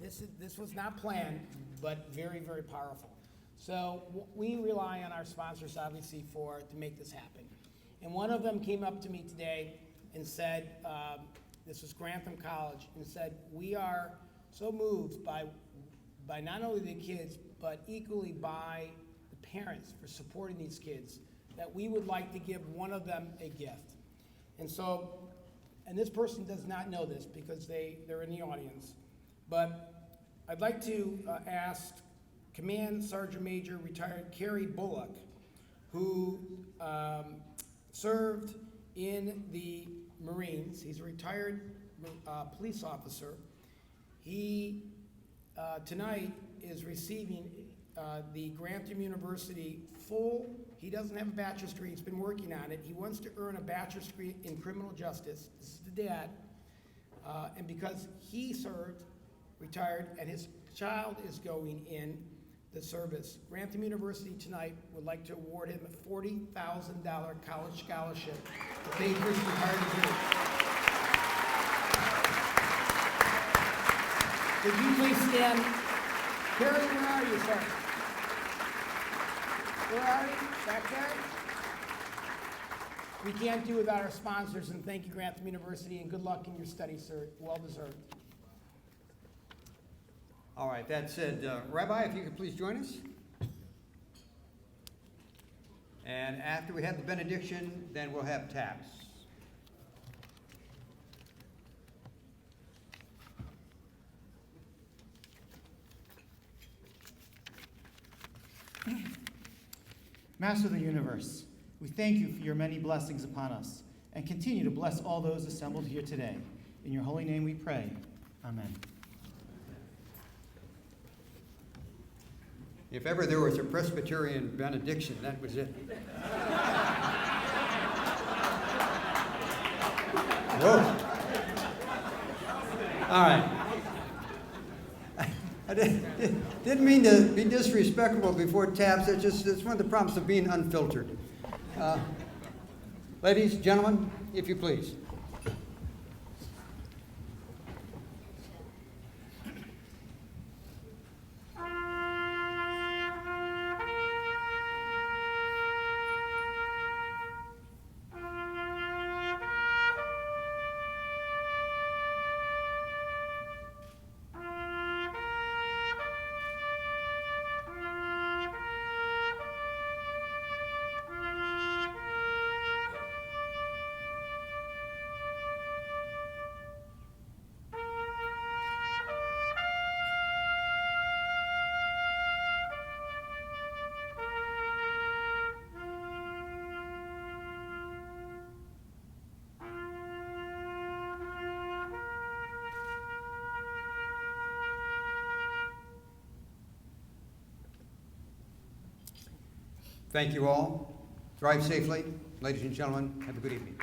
This was not planned, but very, very powerful. So we rely on our sponsors, obviously, to make this happen. And one of them came up to me today and said, this was Grantham College, and said, we are so moved by not only the kids, but equally by the parents for supporting these kids, that we would like to give one of them a gift. And so, and this person does not know this because they're in the audience, but I'd like to ask Command Sergeant Major retired Kerry Bullock, who served in the Marines. He's a retired police officer. He tonight is receiving the Grantham University he doesn't have a bachelor's degree, he's been working on it. He wants to earn a bachelor's degree in criminal justice. This is the dad. And because he served, retired, and his child is going in the service, Grantham University tonight would like to award him a $40,000 college scholarship to pay for his retired degree. Could you please stand? Perry, where are you, sir? Where are you? Back there? We can't do without our sponsors, and thank you, Grantham University, and good luck in your studies, sir. Well deserved. All right, that said, Rabbi, if you could please join us. And after we have the benediction, then we'll have taps. Master of the universe, we thank you for your many blessings upon us and continue to bless all those assembled here today. In your holy name we pray. Amen. If ever there was a Presbyterian benediction, that was it. Whoa. All right. I didn't mean to be disrespectful before taps. It's one of the problems of being unfiltered. Ladies, gentlemen, if you please. Thank you all. Drive safely. Ladies and gentlemen, have a good evening.